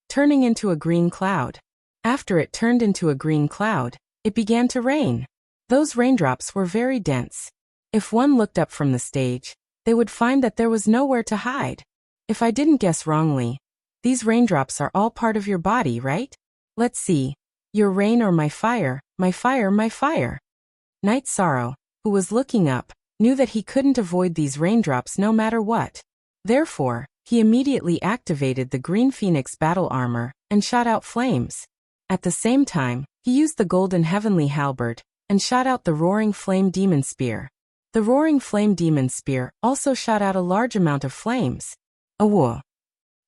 turning into a green cloud. After it turned into a green cloud, it began to rain. Those raindrops were very dense. If one looked up from the stage, they would find that there was nowhere to hide. If I didn't guess wrongly, these raindrops are all part of your body, right? Let's see. Your rain or my fire, my fire, my fire. Night Sorrow, who was looking up, knew that he couldn't avoid these raindrops no matter what. Therefore, he immediately activated the Green Phoenix battle armor and shot out flames. At the same time, he used the Golden Heavenly Halberd and shot out the Roaring Flame Demon Spear. The Roaring Flame Demon Spear also shot out a large amount of flames. Awo!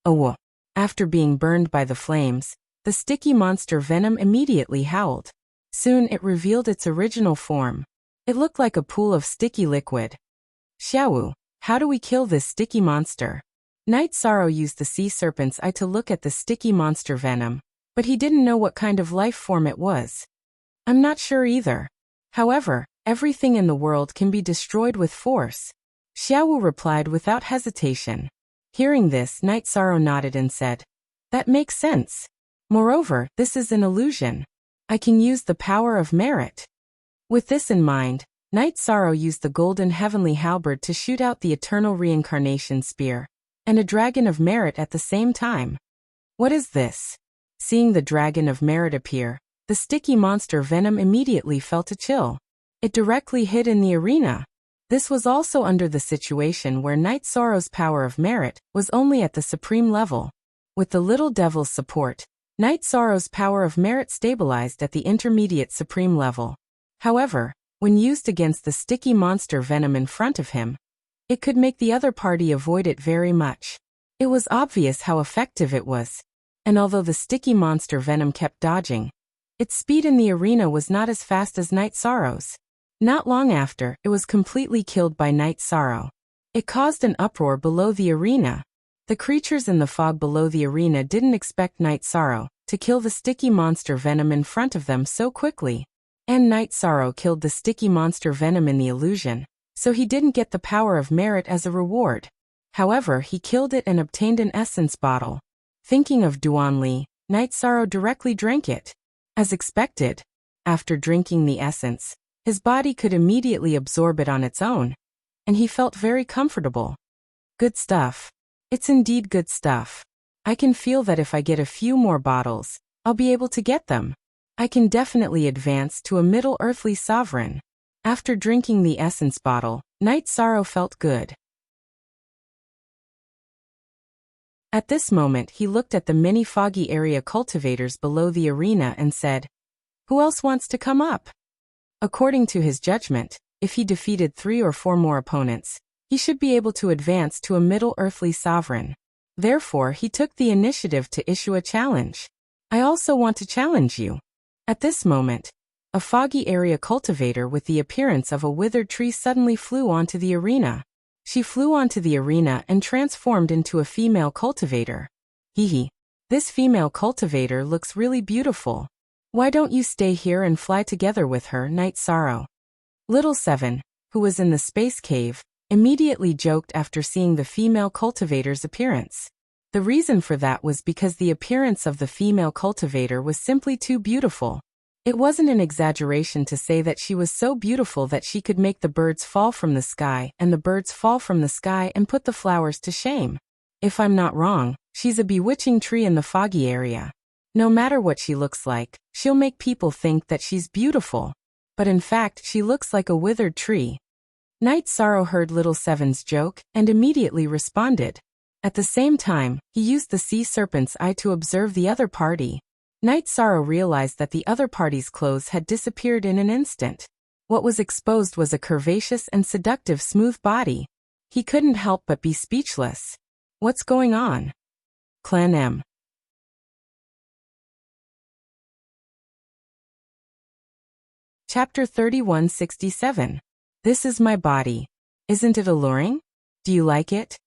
Awo! After being burned by the flames, the sticky monster Venom immediately howled. Soon it revealed its original form. It looked like a pool of sticky liquid. Xiaowu, how do we kill this sticky monster? Night Sorrow used the sea serpent's eye to look at the sticky monster Venom, but he didn't know what kind of life form it was. I'm not sure either. However, everything in the world can be destroyed with force. Xiaowu replied without hesitation. Hearing this, Night Sorrow nodded and said, that makes sense. Moreover, this is an illusion. I can use the power of merit. With this in mind, Night Sorrow used the Golden Heavenly Halberd to shoot out the Eternal Reincarnation Spear, and a Dragon of Merit at the same time. What is this? Seeing the Dragon of Merit appear, the sticky monster Venom immediately felt a chill. It directly hid in the arena. This was also under the situation where Night Sorrow's power of merit was only at the supreme level. With the Little Devil's support, Night Sorrow's power of merit stabilized at the intermediate supreme level. However, when used against the sticky monster Venom in front of him, it could make the other party avoid it very much. It was obvious how effective it was. And although the sticky monster Venom kept dodging, its speed in the arena was not as fast as Night Sorrow's. Not long after, it was completely killed by Night Sorrow. It caused an uproar below the arena. The creatures in the fog below the arena didn't expect Night Sorrow to kill the sticky monster Venom in front of them so quickly. And Night Sorrow killed the sticky monster Venom in the illusion, so he didn't get the power of merit as a reward. However, he killed it and obtained an essence bottle. Thinking of Duan Li, Night Sorrow directly drank it. As expected, after drinking the essence, his body could immediately absorb it on its own, and he felt very comfortable. Good stuff. It's indeed good stuff. I can feel that if I get a few more bottles, I'll be able to get them. I can definitely advance to a middle earthly sovereign. After drinking the essence bottle, Night Sorrow felt good. At this moment he looked at the many foggy area cultivators below the arena and said, "Who else wants to come up?" According to his judgment, if he defeated 3 or 4 more opponents, he should be able to advance to a middle earthly sovereign. Therefore he took the initiative to issue a challenge. "I also want to challenge you." At this moment, a foggy area cultivator with the appearance of a withered tree suddenly flew onto the arena. She flew onto the arena and transformed into a female cultivator. Hee. This female cultivator looks really beautiful. Why don't you stay here and fly together with her, Night Sorrow? Little Seven, who was in the space cave, immediately joked after seeing the female cultivator's appearance. The reason for that was because the appearance of the female cultivator was simply too beautiful. It wasn't an exaggeration to say that she was so beautiful that she could make the birds fall from the sky and the birds fall from the sky and put the flowers to shame. If I'm not wrong, she's a bewitching tree in the foggy area. No matter what she looks like, she'll make people think that she's beautiful. But in fact, she looks like a withered tree. Night Sorrow heard Little Seven's joke and immediately responded. At the same time, he used the sea serpent's eye to observe the other party. Night Sorrow realized that the other party's clothes had disappeared in an instant. What was exposed was a curvaceous and seductive smooth body. He couldn't help but be speechless. What's going on? Clan M. Chapter 3167. This is my body. Isn't it alluring? Do you like it?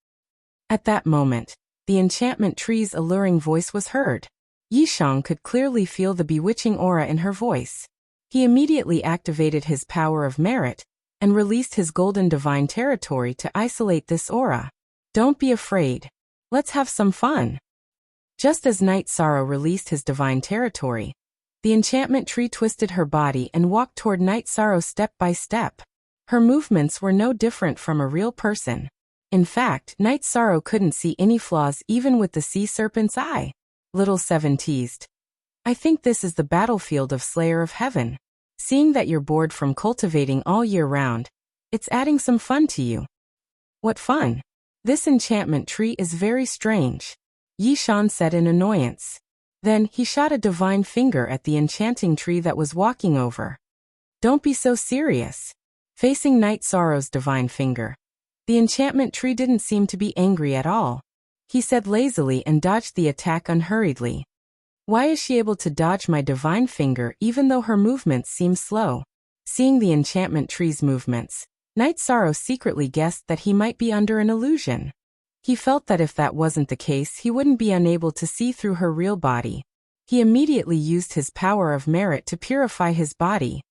At that moment, the enchantment tree's alluring voice was heard. Yishang could clearly feel the bewitching aura in her voice. He immediately activated his power of merit and released his golden divine territory to isolate this aura. Don't be afraid. Let's have some fun. Just as Night Sorrow released his divine territory, the enchantment tree twisted her body and walked toward Night Sorrow step by step. Her movements were no different from a real person. In fact, Night Sorrow couldn't see any flaws even with the sea serpent's eye. Little Seven teased. "I think this is the battlefield of Slayer of Heaven. Seeing that you're bored from cultivating all year round, it's adding some fun to you." "What fun? This enchantment tree is very strange," Yishan said in annoyance. Then he shot a divine finger at the enchanting tree that was walking over. "Don't be so serious." Facing Night Sorrow's divine finger, the enchantment tree didn't seem to be angry at all. He said lazily and dodged the attack unhurriedly. "Why is she able to dodge my divine finger even though her movements seem slow?" Seeing the enchantment tree's movements, Night Sorrow secretly guessed that he might be under an illusion. He felt that if that wasn't the case, he wouldn't be unable to see through her real body. He immediately used his power of merit to purify his body.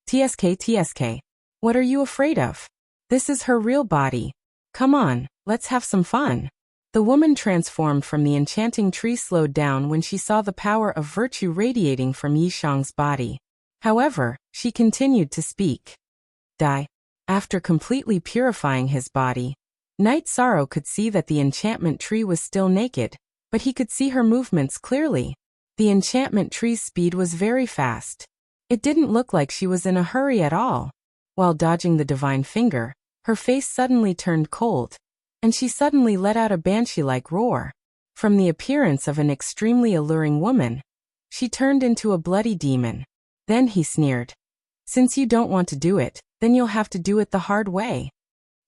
TSK, what are you afraid of? This is her real body. Come on, let's have some fun." The woman transformed from the enchanting tree slowed down when she saw the power of virtue radiating from Yishang's body. However, she continued to speak. After completely purifying his body, Night Sorrow could see that the enchantment tree was still naked, but he could see her movements clearly. The enchantment tree's speed was very fast. It didn't look like she was in a hurry at all. While dodging the divine finger, her face suddenly turned cold, and she suddenly let out a banshee-like roar. From the appearance of an extremely alluring woman, she turned into a bloody demon. Then he sneered. "Since you don't want to do it, then you'll have to do it the hard way."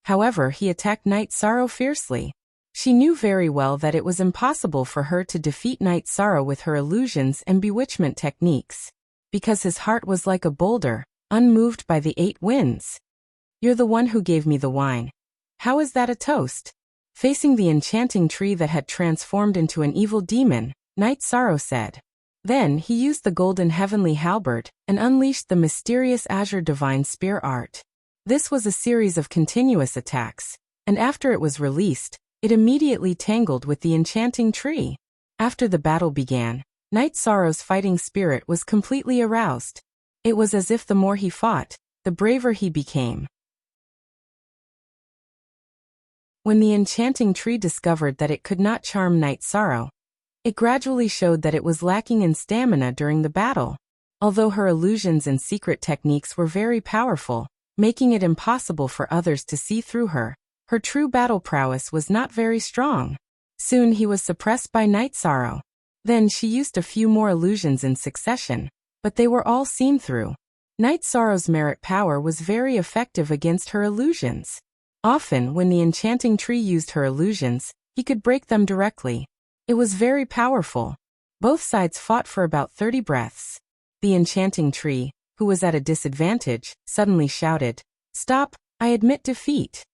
However, he attacked Night Sorrow fiercely. She knew very well that it was impossible for her to defeat Night Sorrow with her illusions and bewitchment techniques, because his heart was like a boulder, unmoved by the 8 winds. "You're the one who gave me the wine. How is that a toast?" Facing the enchanting tree that had transformed into an evil demon, Night Sorrow said. Then he used the golden heavenly halberd and unleashed the mysterious azure divine spear art. This was a series of continuous attacks, and after it was released, it immediately tangled with the enchanting tree. After the battle began, Night Sorrow's fighting spirit was completely aroused. It was as if the more he fought, the braver he became. When the enchanting tree discovered that it could not charm Night Sorrow, it gradually showed that it was lacking in stamina during the battle. Although her illusions and secret techniques were very powerful, making it impossible for others to see through her, her true battle prowess was not very strong. Soon he was suppressed by Night Sorrow. Then she used a few more illusions in succession, but they were all seen through. Night Sorrow's merit power was very effective against her illusions. Often, when the enchanting tree used her illusions, he could break them directly. It was very powerful. Both sides fought for about 30 breaths. The enchanting tree, who was at a disadvantage, suddenly shouted, "Stop, I admit defeat."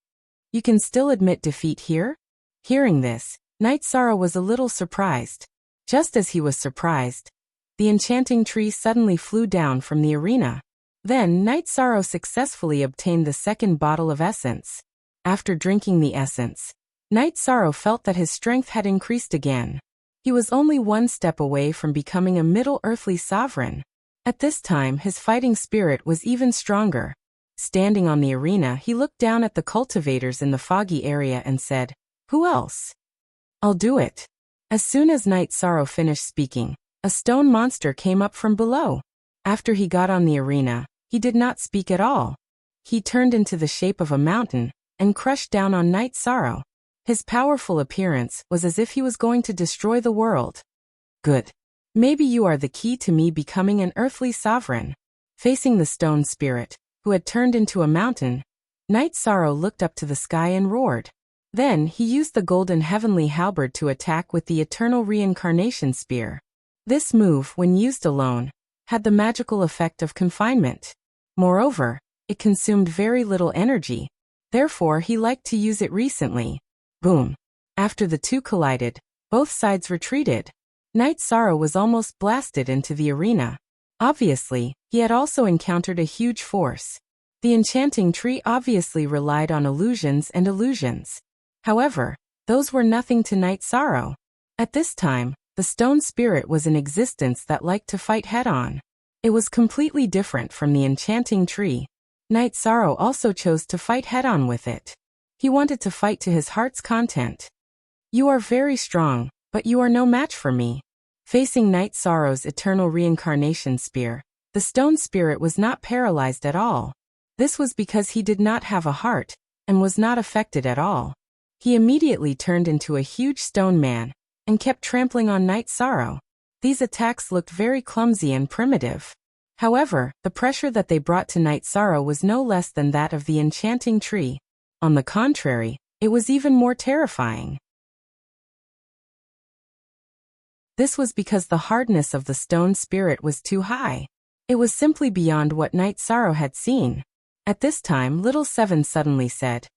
"You can still admit defeat here?" Hearing this, Night Sorrow was a little surprised. Just as he was surprised, the enchanting tree suddenly flew down from the arena. Then Night Sorrow successfully obtained the second bottle of essence. After drinking the essence, Night Sorrow felt that his strength had increased again. He was only one step away from becoming a middle earthly sovereign. At this time his fighting spirit was even stronger. Standing on the arena, he looked down at the cultivators in the foggy area and said, "Who else? I'll do it." As soon as Night Sorrow finished speaking, a stone monster came up from below. After he got on the arena, he did not speak at all. He turned into the shape of a mountain and crushed down on Night Sorrow. His powerful appearance was as if he was going to destroy the world. "Good. Maybe you are the key to me becoming an earthly sovereign." Facing the stone spirit, who had turned into a mountain, Night Sorrow looked up to the sky and roared. Then he used the golden heavenly halberd to attack with the eternal reincarnation spear. This move, when used alone, had the magical effect of confinement. Moreover, it consumed very little energy. Therefore, he liked to use it recently. Boom. After the two collided, both sides retreated. Night Sorrow was almost blasted into the arena. Obviously, he had also encountered a huge force. The enchanting tree obviously relied on illusions and illusions. However, those were nothing to Night Sorrow. At this time, the stone spirit was in existence that liked to fight head-on. It was completely different from the enchanting tree. Night Sorrow also chose to fight head-on with it. He wanted to fight to his heart's content. "You are very strong, but you are no match for me." Facing Night Sorrow's eternal reincarnation spear, the stone spirit was not paralyzed at all. This was because he did not have a heart, and was not affected at all. He immediately turned into a huge stone man, and kept trampling on Night Sorrow. These attacks looked very clumsy and primitive. However, the pressure that they brought to Night Sorrow was no less than that of the enchanting tree. On the contrary, it was even more terrifying. This was because the hardness of the stone spirit was too high. It was simply beyond what Night Sorrow had seen. At this time, Little Seven suddenly said,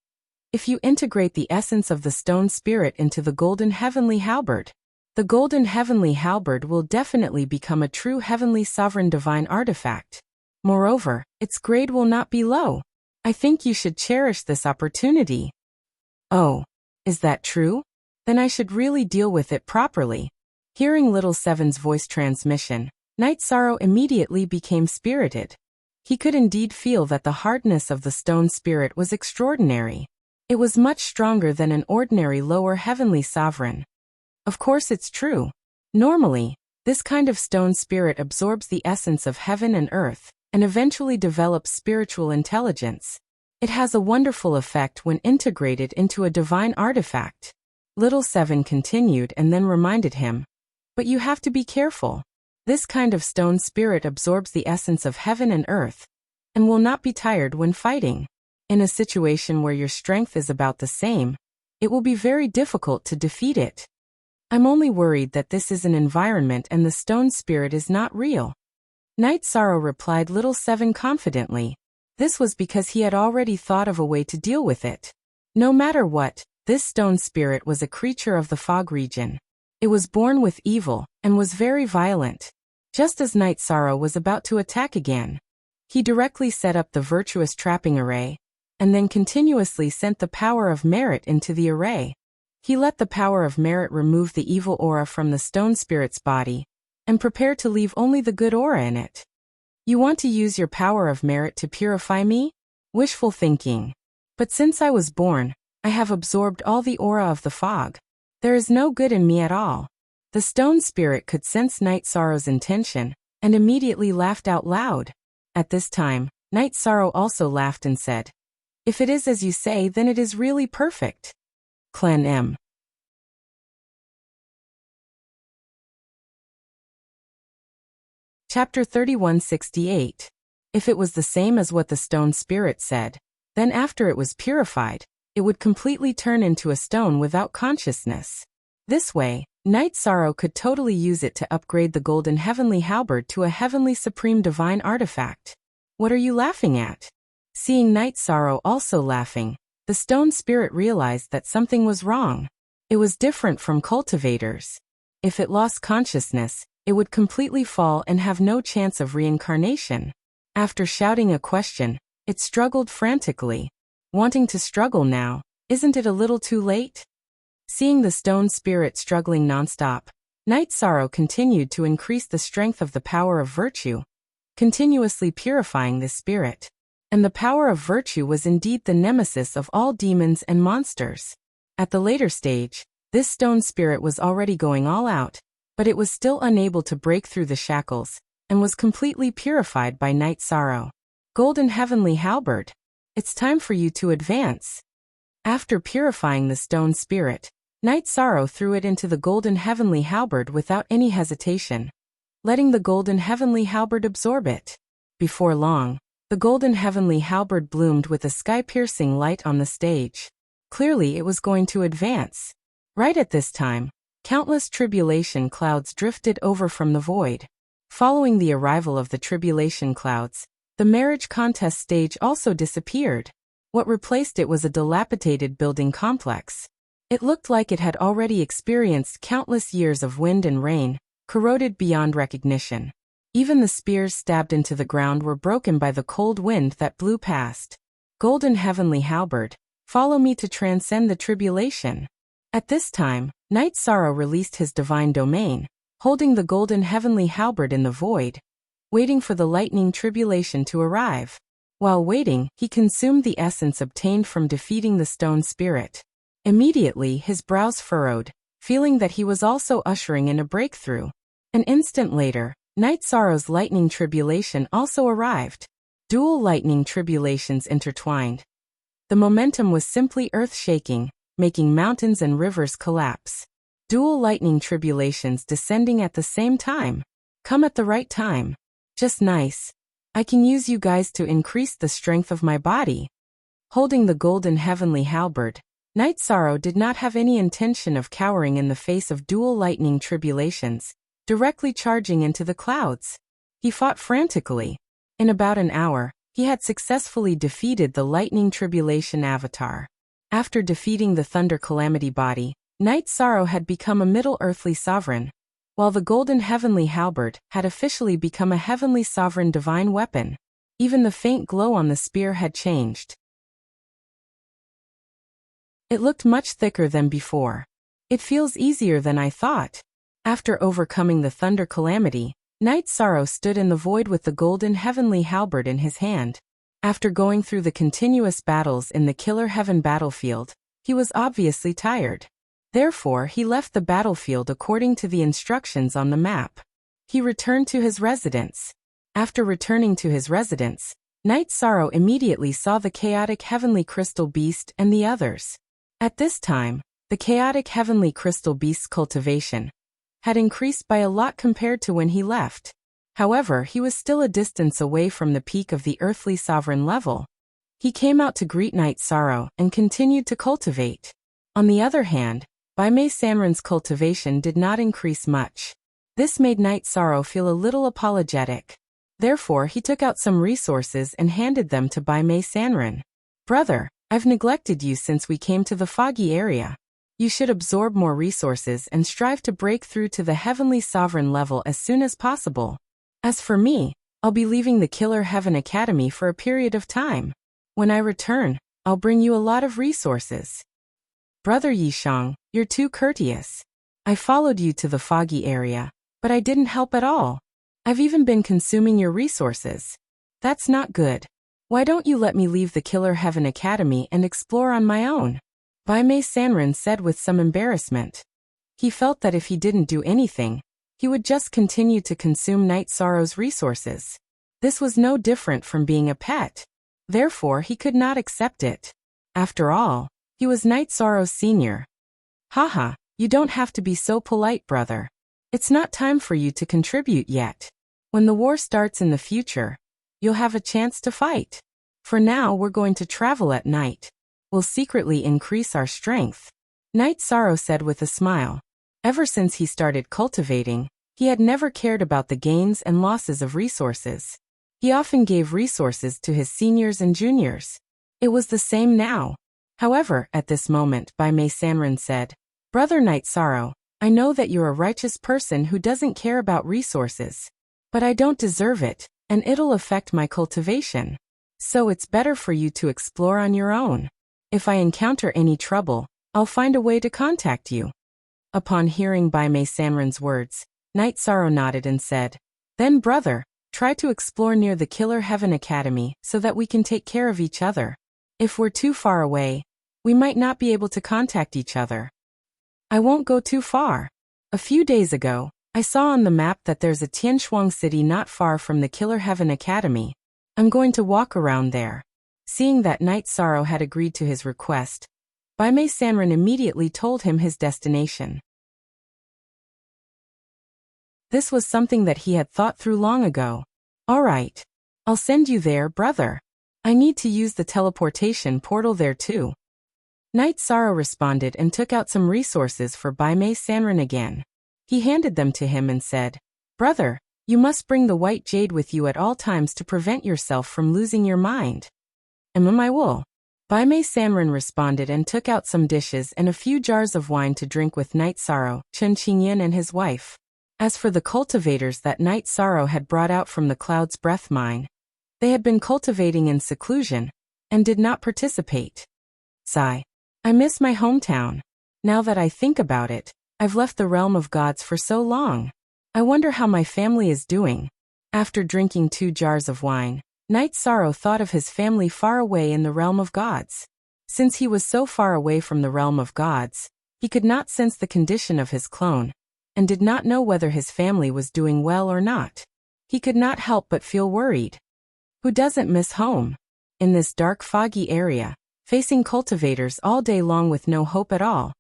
"If you integrate the essence of the stone spirit into the golden heavenly halberd, the golden heavenly halberd will definitely become a true heavenly sovereign divine artifact. Moreover, its grade will not be low. I think you should cherish this opportunity." "Oh, is that true? Then I should really deal with it properly." Hearing Little Seven's voice transmission, Night Sorrow immediately became spirited. He could indeed feel that the hardness of the stone spirit was extraordinary. It was much stronger than an ordinary lower heavenly sovereign. Of course it's true. Normally, this kind of stone spirit absorbs the essence of heaven and earth, and eventually develops spiritual intelligence. It has a wonderful effect when integrated into a divine artifact. Little Seven continued and then reminded him, "But you have to be careful. This kind of stone spirit absorbs the essence of heaven and earth, and will not be tired when fighting. In a situation where your strength is about the same, it will be very difficult to defeat it. I'm only worried that this is an environment and the stone spirit is not real." Night Sorrow replied Little Seven confidently. This was because he had already thought of a way to deal with it. No matter what, this stone spirit was a creature of the fog region. It was born with evil, and was very violent. Just as Night Sorrow was about to attack again, he directly set up the virtuous trapping array, and then continuously sent the power of merit into the array. He let the power of merit remove the evil aura from the stone spirit's body, and prepared to leave only the good aura in it. "You want to use your power of merit to purify me?" Wishful thinking. "But since I was born, I have absorbed all the aura of the fog. There is no good in me at all." The stone spirit could sense Night Sorrow's intention, and immediately laughed out loud. At this time, Night Sorrow also laughed and said, "If it is as you say, then it is really perfect." Clan M. Chapter 3168. If it was the same as what the stone spirit said, then after it was purified, it would completely turn into a stone without consciousness. This way, Night Sorrow could totally use it to upgrade the golden heavenly halberd to a heavenly supreme divine artifact. What are you laughing at? Seeing Night Sorrow also laughing, the stone spirit realized that something was wrong. It was different from cultivators. If it lost consciousness, it would completely fall and have no chance of reincarnation. After shouting a question, it struggled frantically. Wanting to struggle now, isn't it a little too late? Seeing the stone spirit struggling nonstop, Night Sorrow continued to increase the strength of the power of virtue, continuously purifying this spirit. And the power of virtue was indeed the nemesis of all demons and monsters. At the later stage, this stone spirit was already going all out, but it was still unable to break through the shackles, and was completely purified by Night Sorrow. Golden Heavenly Halberd, it's time for you to advance. After purifying the stone spirit, Night Sorrow threw it into the Golden Heavenly Halberd without any hesitation, letting the Golden Heavenly Halberd absorb it. Before long, the Golden Heavenly Halberd bloomed with a sky-piercing light on the stage. Clearly it was going to advance. Right at this time, countless tribulation clouds drifted over from the void. Following the arrival of the tribulation clouds, the marriage contest stage also disappeared. What replaced it was a dilapidated building complex. It looked like it had already experienced countless years of wind and rain, corroded beyond recognition. Even the spears stabbed into the ground were broken by the cold wind that blew past. Golden Heavenly Halberd, follow me to transcend the tribulation. At this time, Night Sorrow released his divine domain, holding the Golden Heavenly Halberd in the void, waiting for the lightning tribulation to arrive. While waiting, he consumed the essence obtained from defeating the stone spirit. Immediately his brows furrowed, feeling that he was also ushering in a breakthrough. An instant later, Night Sorrow's lightning tribulation also arrived. Dual lightning tribulations intertwined. The momentum was simply earth-shaking, making mountains and rivers collapse. Dual lightning tribulations descending at the same time. Come at the right time. Just nice. I can use you guys to increase the strength of my body. Holding the Golden Heavenly Halberd, Night Sorrow did not have any intention of cowering in the face of dual lightning tribulations, directly charging into the clouds. He fought frantically. In about an hour, he had successfully defeated the lightning tribulation avatar. After defeating the thunder calamity body, Night Sorrow had become a middle earthly sovereign, while the Golden Heavenly Halberd had officially become a heavenly sovereign divine weapon. Even the faint glow on the spear had changed. It looked much thicker than before. It feels easier than I thought. After overcoming the thunder calamity, Night Sorrow stood in the void with the Golden Heavenly Halberd in his hand. After going through the continuous battles in the Killer Heaven battlefield, he was obviously tired. Therefore, he left the battlefield according to the instructions on the map. He returned to his residence. After returning to his residence, Night Sorrow immediately saw the chaotic heavenly crystal beast and the others. At this time, the chaotic heavenly crystal beast's cultivation had increased by a lot compared to when he left. However, he was still a distance away from the peak of the earthly sovereign level. He came out to greet Night Sorrow and continued to cultivate. On the other hand, Baimei Sanren's cultivation did not increase much. This made Night Sorrow feel a little apologetic. Therefore, he took out some resources and handed them to Baimei Sanren. Brother, I've neglected you since we came to the foggy area. You should absorb more resources and strive to break through to the heavenly sovereign level as soon as possible. As for me, I'll be leaving the Killer Heaven Academy for a period of time. When I return, I'll bring you a lot of resources. Brother Yishang, you're too courteous. I followed you to the foggy area, but I didn't help at all. I've even been consuming your resources. That's not good. Why don't you let me leave the Killer Heaven Academy and explore on my own? Baimei Sanren said with some embarrassment. He felt that if he didn't do anything, he would just continue to consume Night Sorrow's resources. This was no different from being a pet. Therefore, he could not accept it. After all, he was Night Sorrow's senior. Haha, you don't have to be so polite, brother. It's not time for you to contribute yet. When the war starts in the future, you'll have a chance to fight. For now, we're going to travel at night. We'll secretly increase our strength. Night Sorrow said with a smile. Ever since he started cultivating, he had never cared about the gains and losses of resources. He often gave resources to his seniors and juniors. It was the same now. However, at this moment, Bai Mei Sanren said, Brother Night Sorrow, I know that you're a righteous person who doesn't care about resources. But I don't deserve it, and it'll affect my cultivation. So it's better for you to explore on your own. If I encounter any trouble, I'll find a way to contact you. Upon hearing Bai Mei Sanren's words, Night Sorrow nodded and said, Then brother, try to explore near the Killer Heaven Academy so that we can take care of each other. If we're too far away, we might not be able to contact each other. I won't go too far. A few days ago, I saw on the map that there's a Tianshuang city not far from the Killer Heaven Academy. I'm going to walk around there. Seeing that Night Sorrow had agreed to his request, Bai Mei Sanren immediately told him his destination. This was something that he had thought through long ago. All right. I'll send you there, brother. I need to use the teleportation portal there too. Night Sorrow responded and took out some resources for Bai Mei Sanren again. He handed them to him and said, Brother, you must bring the white jade with you at all times to prevent yourself from losing your mind. I will. Bai Mei Sanren responded and took out some dishes and a few jars of wine to drink with Night Sorrow, Chen Qingyan and his wife. As for the cultivators that Night Sorrow had brought out from the Cloud's Breath mine, they had been cultivating in seclusion, and did not participate. Sigh. I miss my hometown. Now that I think about it, I've left the realm of gods for so long. I wonder how my family is doing. After drinking 2 jars of wine, Night Sorrow thought of his family far away in the realm of gods. Since he was so far away from the realm of gods, he could not sense the condition of his clone, and did not know whether his family was doing well or not. He could not help but feel worried. Who doesn't miss home? In this dark, foggy area, facing cultivators all day long with no hope at all,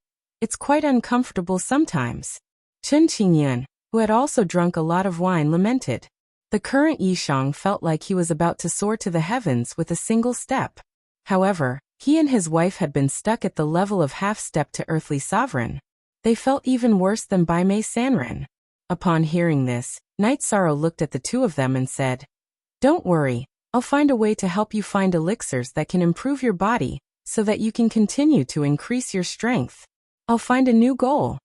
it's quite uncomfortable sometimes. Chen Qingyan, who had also drunk a lot of wine, lamented. The current Yishang felt like he was about to soar to the heavens with a single step. However, he and his wife had been stuck at the level of half-step to earthly sovereign. They felt even worse than Bai Mei Sanren. Upon hearing this, Night Sorrow looked at the two of them and said, Don't worry, I'll find a way to help you find elixirs that can improve your body, so that you can continue to increase your strength. I'll find a new goal.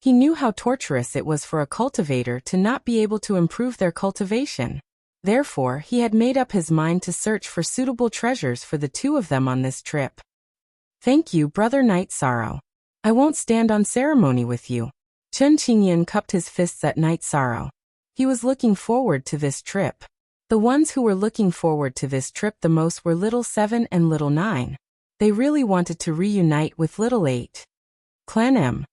He knew how torturous it was for a cultivator to not be able to improve their cultivation. Therefore, he had made up his mind to search for suitable treasures for the two of them on this trip. Thank you, Brother Night Sorrow. I won't stand on ceremony with you. Chen Qingyan cupped his fists at Night Sorrow. He was looking forward to this trip. The ones who were looking forward to this trip the most were Little 7 and Little 9. They really wanted to reunite with Little 8. Clan M.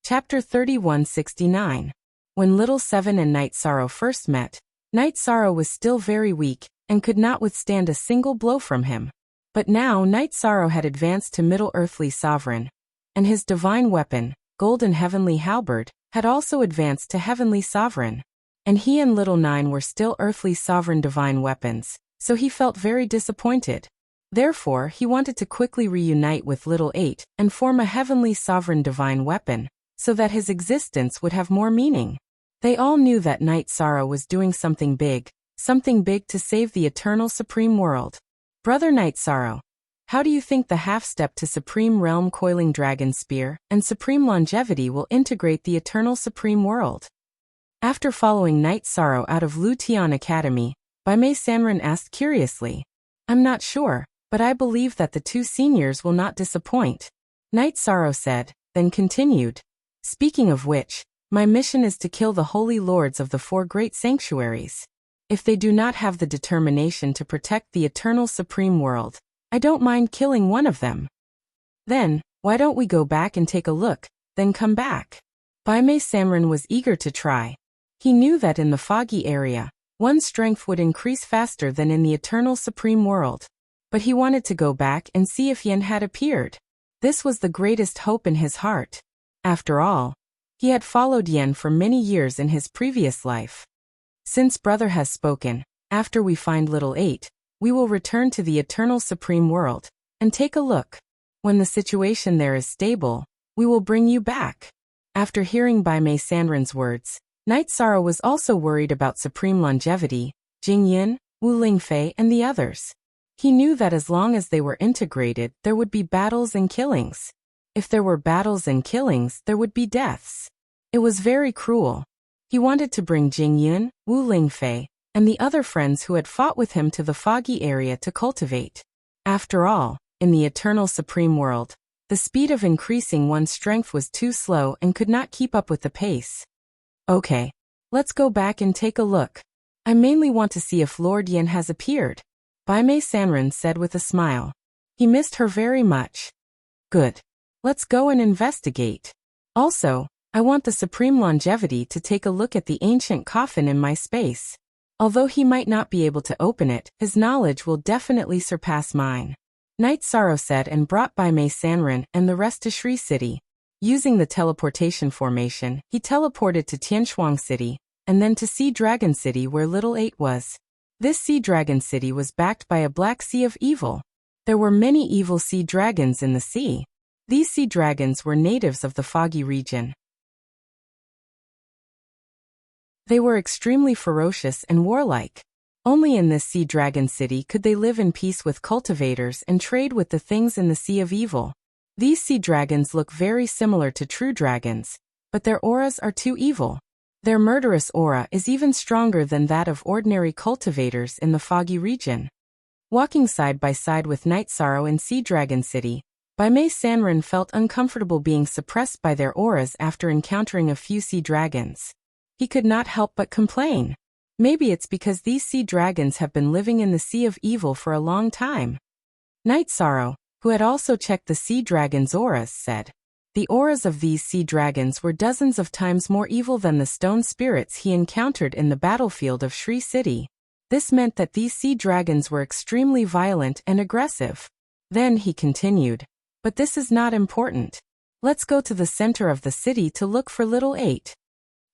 Chapter 3169. When Little 7 and Night Sorrow first met, Night Sorrow was still very weak, and could not withstand a single blow from him. But now Night Sorrow had advanced to Middle Earthly Sovereign, and his divine weapon, Golden Heavenly Halberd, had also advanced to Heavenly Sovereign. And he and Little 9 were still Earthly Sovereign divine weapons, so he felt very disappointed. Therefore, he wanted to quickly reunite with Little 8 and form a Heavenly Sovereign divine weapon, so that his existence would have more meaning. They all knew that Night Sorrow was doing something big to save the eternal supreme world. Brother Night Sorrow, how do you think the half-step to Supreme Realm Coiling Dragon Spear and Supreme Longevity will integrate the eternal supreme world? After following Night Sorrow out of Lu Tian Academy, Bai Mei Sanren asked curiously. I'm not sure, but I believe that the two seniors will not disappoint. Night Sorrow said, then continued. Speaking of which, my mission is to kill the holy lords of the 4 great sanctuaries. If they do not have the determination to protect the eternal supreme world, I don't mind killing one of them. Then, why don't we go back and take a look, then come back? Bai Mei Sanren was eager to try. He knew that in the foggy area, one's strength would increase faster than in the eternal supreme world. But he wanted to go back and see if Yen had appeared. This was the greatest hope in his heart. After all, he had followed Yen for many years in his previous life. Since brother has spoken, after we find little 8, we will return to the eternal supreme world, and take a look. When the situation there is stable, we will bring you back. After hearing Bai Mei Sanren's words, Night Sorrow was also worried about supreme longevity, Jing Yin, Wu Lingfei and the others. He knew that as long as they were integrated, there would be battles and killings. If there were battles and killings, there would be deaths. It was very cruel. He wanted to bring Jing Yin, Wu Lingfei, and the other friends who had fought with him to the foggy area to cultivate. After all, in the eternal supreme world, the speed of increasing one's strength was too slow and could not keep up with the pace. Okay, let's go back and take a look. I mainly want to see if Lord Yin has appeared, Bai Mei Sanren said with a smile. He missed her very much. Good. Let's go and investigate. Also, I want the supreme longevity to take a look at the ancient coffin in my space. Although he might not be able to open it, his knowledge will definitely surpass mine. Night Sorrow said and brought Bai Mei Sanren and the rest to Shri City. Using the teleportation formation, he teleported to Tianshuang City, and then to Sea Dragon City where Little 8 was. This Sea Dragon City was backed by a black sea of evil. There were many evil sea dragons in the sea. These sea dragons were natives of the foggy region. They were extremely ferocious and warlike. Only in this Sea Dragon City could they live in peace with cultivators and trade with the things in the Sea of Evil. These sea dragons look very similar to true dragons, but their auras are too evil. Their murderous aura is even stronger than that of ordinary cultivators in the foggy region. Walking side by side with Night Sorrow in Sea Dragon City, Bai Mei Sanren felt uncomfortable being suppressed by their auras after encountering a few sea dragons. He could not help but complain. Maybe it's because these sea dragons have been living in the Sea of Evil for a long time. Night Sorrow, who had also checked the sea dragons' auras, said, the auras of these sea dragons were dozens of times more evil than the stone spirits he encountered in the battlefield of Shri City. This meant that these sea dragons were extremely violent and aggressive. Then he continued, but this is not important. Let's go to the center of the city to look for Little 8.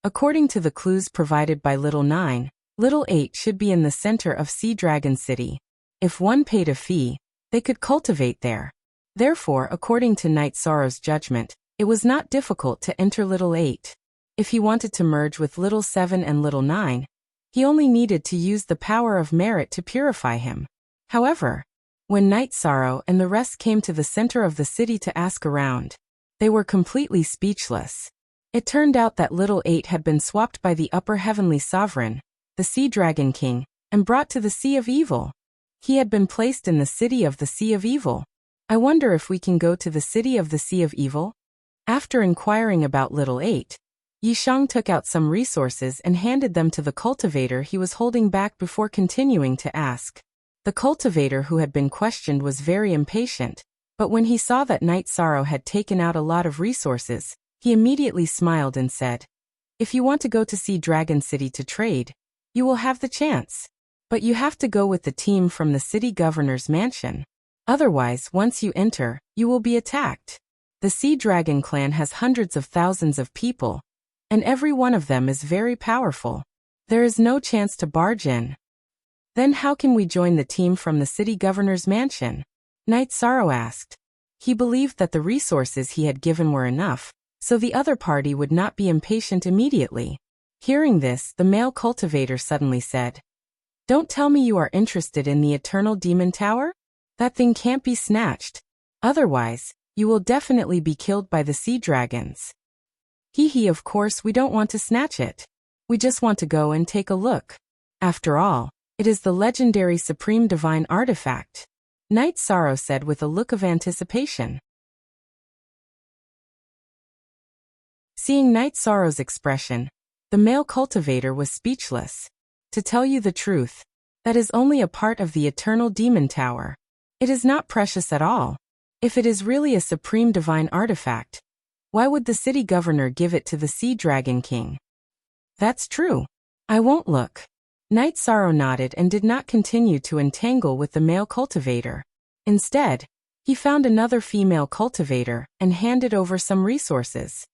According to the clues provided by Little 9, Little 8 should be in the center of Sea Dragon City. If one paid a fee, they could cultivate there. Therefore, according to Night Sorrow's judgment, it was not difficult to enter Little 8. If he wanted to merge with Little 7 and Little 9, he only needed to use the power of merit to purify him. However, when Night Sorrow and the rest came to the center of the city to ask around, they were completely speechless. It turned out that Little 8 had been swapped by the Upper Heavenly Sovereign, the Sea Dragon King, and brought to the Sea of Evil. He had been placed in the city of the Sea of Evil. I wonder if we can go to the city of the Sea of Evil? After inquiring about Little 8, Yishang took out some resources and handed them to the cultivator he was holding back before continuing to ask. The cultivator who had been questioned was very impatient, but when he saw that Night Sorrow had taken out a lot of resources, he immediately smiled and said, if you want to go to Sea Dragon City to trade, you will have the chance. But you have to go with the team from the city governor's mansion. Otherwise, once you enter, you will be attacked. The Sea Dragon clan has hundreds of thousands of people, and every one of them is very powerful. There is no chance to barge in. Then how can we join the team from the city governor's mansion? Night Sorrow asked. He believed that the resources he had given were enough, so the other party would not be impatient immediately. Hearing this, the male cultivator suddenly said, don't tell me you are interested in the Eternal Demon Tower? That thing can't be snatched. Otherwise, you will definitely be killed by the sea dragons. Of course we don't want to snatch it. We just want to go and take a look. After all, it is the legendary Supreme Divine Artifact. Night Sorrow said with a look of anticipation. Seeing Night Sorrow's expression, the male cultivator was speechless. To tell you the truth, that is only a part of the Eternal Demon Tower. It is not precious at all. If it is really a supreme divine artifact, why would the city governor give it to the Sea Dragon King? That's true. I won't look. Night Sorrow nodded and did not continue to entangle with the male cultivator. Instead, he found another female cultivator and handed over some resources.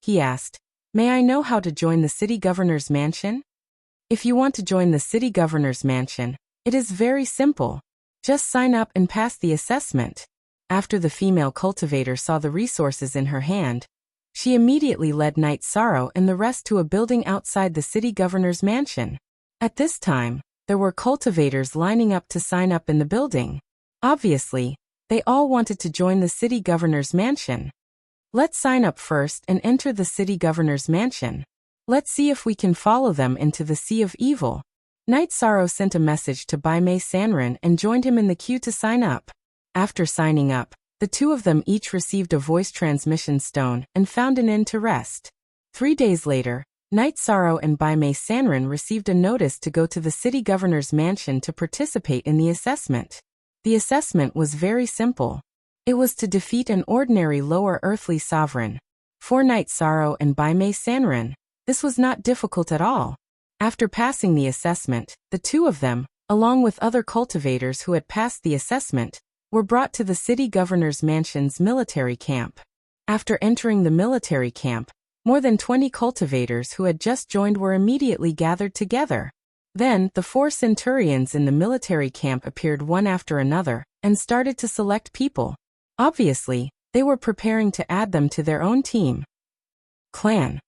he asked, "May I know how to join the city governor's mansion?" If you want to join the city governor's mansion, it is very simple. Just sign up and pass the assessment. After the female cultivator saw the resources in her hand, she immediately led Knight Sorrow and the rest to a building outside the city governor's mansion. At this time, there were cultivators lining up to sign up in the building. Obviously, they all wanted to join the city governor's mansion. Let's sign up first and enter the city governor's mansion. Let's see if we can follow them into the Sea of Evil. Knight Sorrow sent a message to Bai Mei Sanren and joined him in the queue to sign up. After signing up, the two of them each received a voice transmission stone and found an inn to rest. 3 days later, Knight Sorrow and Bai Mei Sanren received a notice to go to the city governor's mansion to participate in the assessment. The assessment was very simple. It was to defeat an ordinary lower earthly sovereign. For Knight Sorrow and Bai Mei Sanren, this was not difficult at all. After passing the assessment, the two of them, along with other cultivators who had passed the assessment, were brought to the city governor's mansion's military camp. After entering the military camp, more than 20 cultivators who had just joined were immediately gathered together. Then, the 4 centurions in the military camp appeared one after another and started to select people. Obviously, they were preparing to add them to their own team. Clan.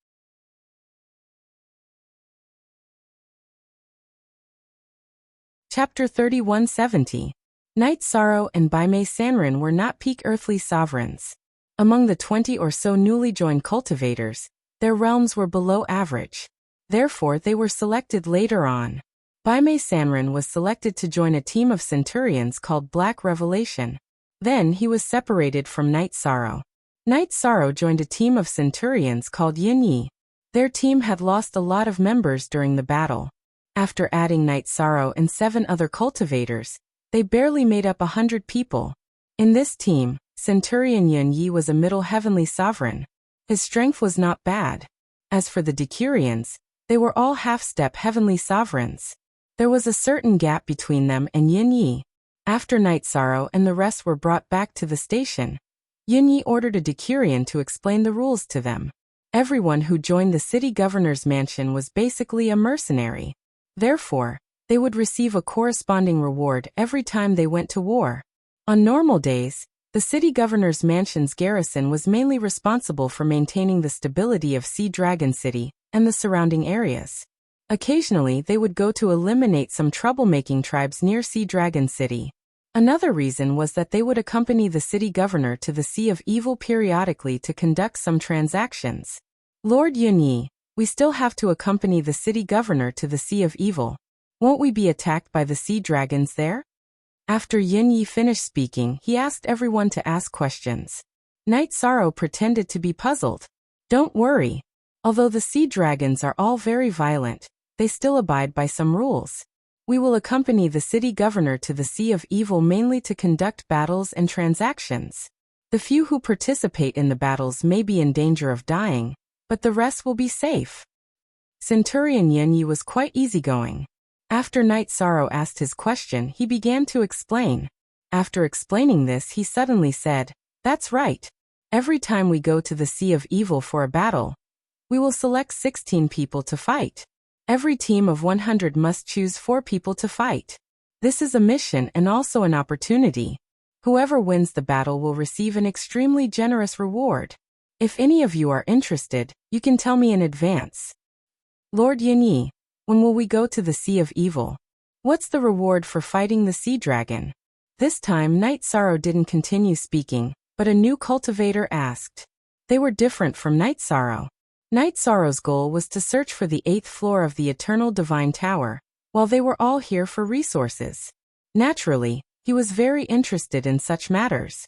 Chapter 3170. Knight Sorrow and Bai Mei Sanren were not peak earthly sovereigns. Among the 20 or so newly joined cultivators, their realms were below average. Therefore, they were selected later on. Bai Mei Sanren was selected to join a team of centurions called Black Revelation. Then he was separated from Knight Sorrow. Knight Sorrow joined a team of centurions called Yin Yi. Their team had lost a lot of members during the battle. After adding Knight Sorrow and 7 other cultivators, they barely made up 100 people. In this team, Centurion Yin Yi was a middle heavenly sovereign. His strength was not bad. As for the Decurions, they were all half-step heavenly sovereigns. There was a certain gap between them and Yin Yi. After Knight Sorrow and the rest were brought back to the station, Yin Yi ordered a Decurion to explain the rules to them. Everyone who joined the city governor's mansion was basically a mercenary. Therefore, they would receive a corresponding reward every time they went to war. On normal days, the city governor's mansion's garrison was mainly responsible for maintaining the stability of Sea Dragon City and the surrounding areas. Occasionally, they would go to eliminate some troublemaking tribes near Sea Dragon City. Another reason was that they would accompany the city governor to the Sea of Evil periodically to conduct some transactions. Lord Yunyi, we still have to accompany the city governor to the Sea of Evil. Won't we be attacked by the sea dragons there? After Yin Yi finished speaking, he asked everyone to ask questions. Knight Sorrow pretended to be puzzled. Don't worry. Although the sea dragons are all very violent, they still abide by some rules. We will accompany the city governor to the Sea of Evil mainly to conduct battles and transactions. The few who participate in the battles may be in danger of dying, but the rest will be safe. Centurion Yin Yi was quite easygoing. After Knight Sorrow asked his question, he began to explain. After explaining this, he suddenly said, "That's right. Every time we go to the Sea of Evil for a battle, we will select 16 people to fight. Every team of 100 must choose 4 people to fight. This is a mission and also an opportunity. Whoever wins the battle will receive an extremely generous reward. If any of you are interested, you can tell me in advance." Lord Yunyi, when will we go to the Sea of Evil? What's the reward for fighting the sea dragon? This time Knight Sorrow didn't continue speaking, but a new cultivator asked. They were different from Knight Sorrow. Knight Sorrow's goal was to search for the 8th floor of the Eternal Divine Tower, while they were all here for resources. Naturally, he was very interested in such matters.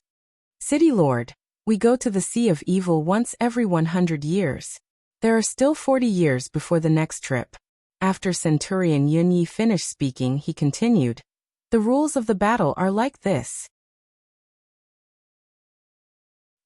City Lord, we go to the Sea of Evil once every 100 years. There are still 40 years before the next trip. After Centurion Yun Yi finished speaking, he continued. The rules of the battle are like this.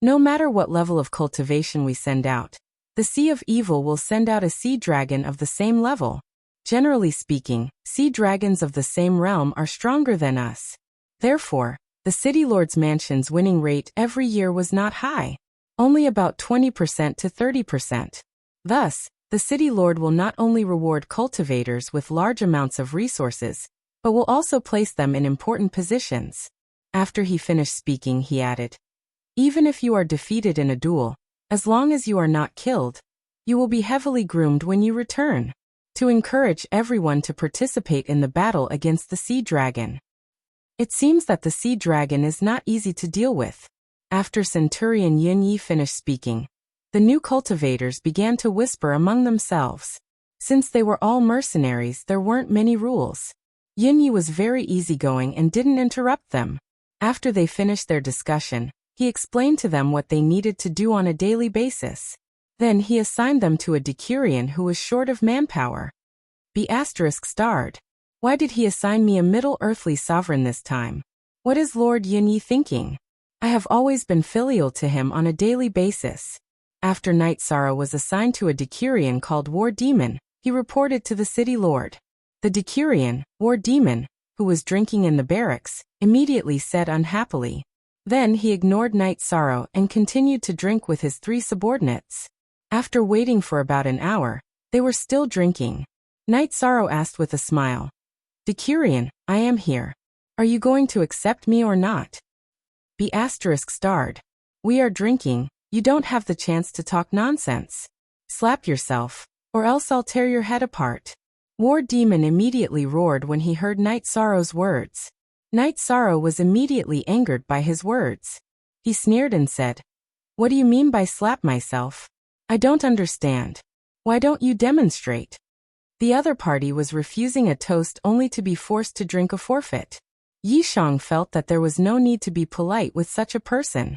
No matter what level of cultivation we send out, the Sea of Evil will send out a sea dragon of the same level. Generally speaking, sea dragons of the same realm are stronger than us. Therefore, the City Lord's mansion's winning rate every year was not high. only about 20% to 30%. Thus, the city lord will not only reward cultivators with large amounts of resources, but will also place them in important positions. After he finished speaking, he added, even if you are defeated in a duel, as long as you are not killed, you will be heavily groomed when you return, to encourage everyone to participate in the battle against the sea dragon. It seems that the sea dragon is not easy to deal with. After Centurion Yun Yi finished speaking, the new cultivators began to whisper among themselves. Since they were all mercenaries, there weren't many rules. Yun Yi was very easygoing and didn't interrupt them. After they finished their discussion, he explained to them what they needed to do on a daily basis. Then he assigned them to a decurion who was short of manpower. B****. Why did he assign me a middle earthly sovereign this time? What is Lord Yun Yi thinking? I have always been filial to him on a daily basis. After Night Sorrow was assigned to a decurion called War Demon, he reported to the city lord. The decurion, War Demon, who was drinking in the barracks, immediately said unhappily. Then he ignored Night Sorrow and continued to drink with his 3 subordinates. After waiting for about an hour, they were still drinking. Night Sorrow asked with a smile, Decurion, I am here. Are you going to accept me or not? B****. We are drinking, you don't have the chance to talk nonsense. Slap yourself, or else I'll tear your head apart. War Demon immediately roared when he heard Night Sorrow's words. Night Sorrow was immediately angered by his words. He sneered and said, what do you mean by slap myself? I don't understand. Why don't you demonstrate? The other party was refusing a toast only to be forced to drink a forfeit. Yishang felt that there was no need to be polite with such a person.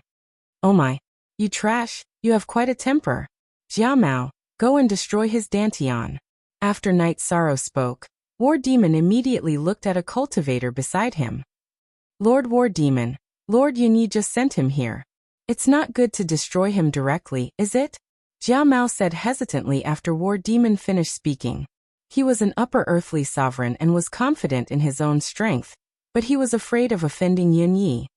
Oh my, you trash, you have quite a temper. Jia Mao, go and destroy his Dantian. After Night Sorrow spoke, War Demon immediately looked at a cultivator beside him. Lord War Demon, Lord Yun Yi just sent him here. It's not good to destroy him directly, is it? Jia Mao said hesitantly after War Demon finished speaking. He was an upper earthly sovereign and was confident in his own strength, but he was afraid of offending Yun Yi.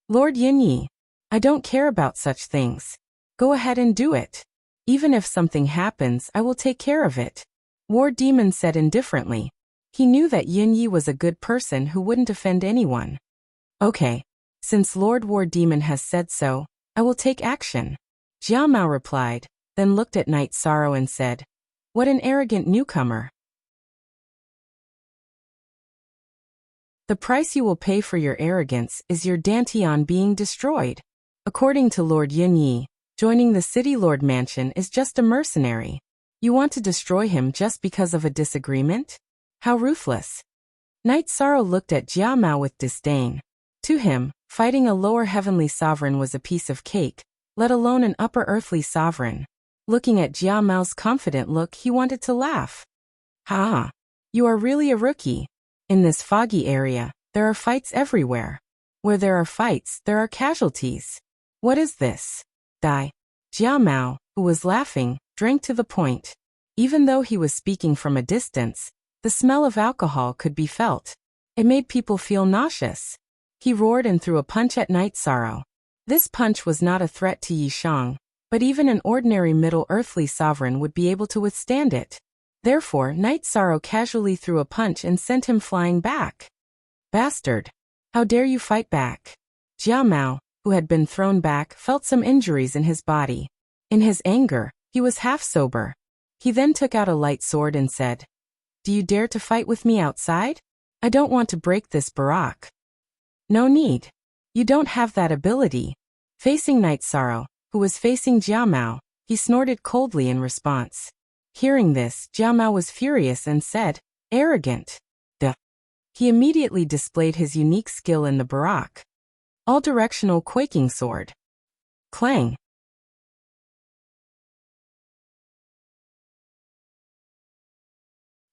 Lord Yun Yi, I don't care about such things. Go ahead and do it. Even if something happens, I will take care of it. War Demon said indifferently. He knew that Yun Yi was a good person who wouldn't offend anyone. Okay. Since Lord War Demon has said so, I will take action. Jia Mao replied, then looked at Night Sorrow and said, what an arrogant newcomer. The price you will pay for your arrogance is your Dantian being destroyed. According to Lord Yun Yi, joining the City Lord Mansion is just a mercenary. You want to destroy him just because of a disagreement? How ruthless. Night Sorrow looked at Jia Mao with disdain. To him, fighting a lower heavenly sovereign was a piece of cake, let alone an upper earthly sovereign. Looking at Jia Mao's confident look, he wanted to laugh. Ha! You are really a rookie. In this foggy area, there are fights everywhere. Where there are fights, there are casualties. What is this? Die. Jia Mao, who was laughing, drank to the point. Even though he was speaking from a distance, the smell of alcohol could be felt. It made people feel nauseous. He roared and threw a punch at Night Sorrow. This punch was not a threat to Yishang, but even an ordinary middle earthly sovereign would be able to withstand it. Therefore, Night Sorrow casually threw a punch and sent him flying back. Bastard! How dare you fight back? Jia Mao, who had been thrown back, felt some injuries in his body. In his anger, he was half sober. He then took out a light sword and said, do you dare to fight with me outside? I don't want to break this barack. No need. You don't have that ability. Facing Night Sorrow, who was facing Jia Mao, he snorted coldly in response. Hearing this, Jia Mao was furious and said, arrogant. Duh. He immediately displayed his unique skill in the barack. All-directional quaking sword. Clang.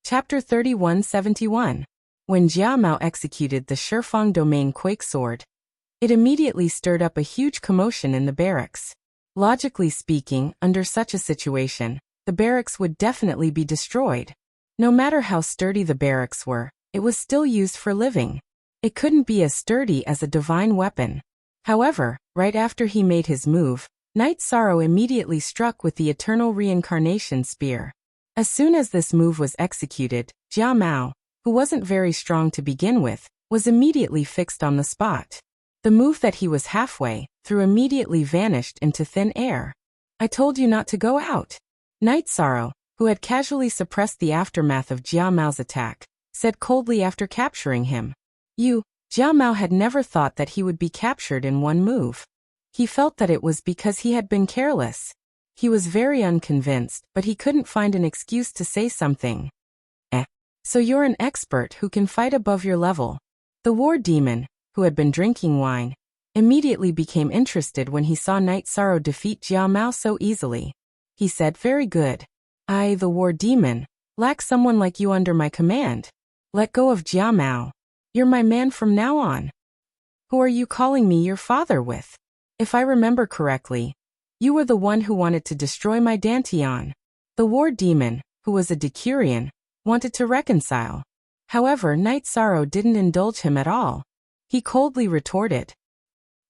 Chapter 3171. When Jia Mao executed the Shifeng Domain Quake Sword, it immediately stirred up a huge commotion in the barracks. Logically speaking, under such a situation, the barracks would definitely be destroyed. No matter how sturdy the barracks were, it was still used for living. It couldn't be as sturdy as a divine weapon. However, right after he made his move, Night Sorrow immediately struck with the Eternal Reincarnation Spear. As soon as this move was executed, Jia Mao, who wasn't very strong to begin with, was immediately fixed on the spot. The move that he was halfway through immediately vanished into thin air. I told you not to go out. Night Sorrow, who had casually suppressed the aftermath of Jia Mao's attack, said coldly after capturing him. Jia Mao had never thought that he would be captured in one move. He felt that it was because he had been careless. He was very unconvinced, but he couldn't find an excuse to say something. So you're an expert who can fight above your level. The war demon, who had been drinking wine, immediately became interested when he saw Night Sorrow defeat Jia Mao so easily. He said, very good. I, the war demon, lack someone like you under my command. Let go of Jia Mao. You're my man from now on. Who are you calling me your father with? If I remember correctly, you were the one who wanted to destroy my Dantian. The war demon, who was a Decurion, wanted to reconcile. However, Night Sorrow didn't indulge him at all. He coldly retorted.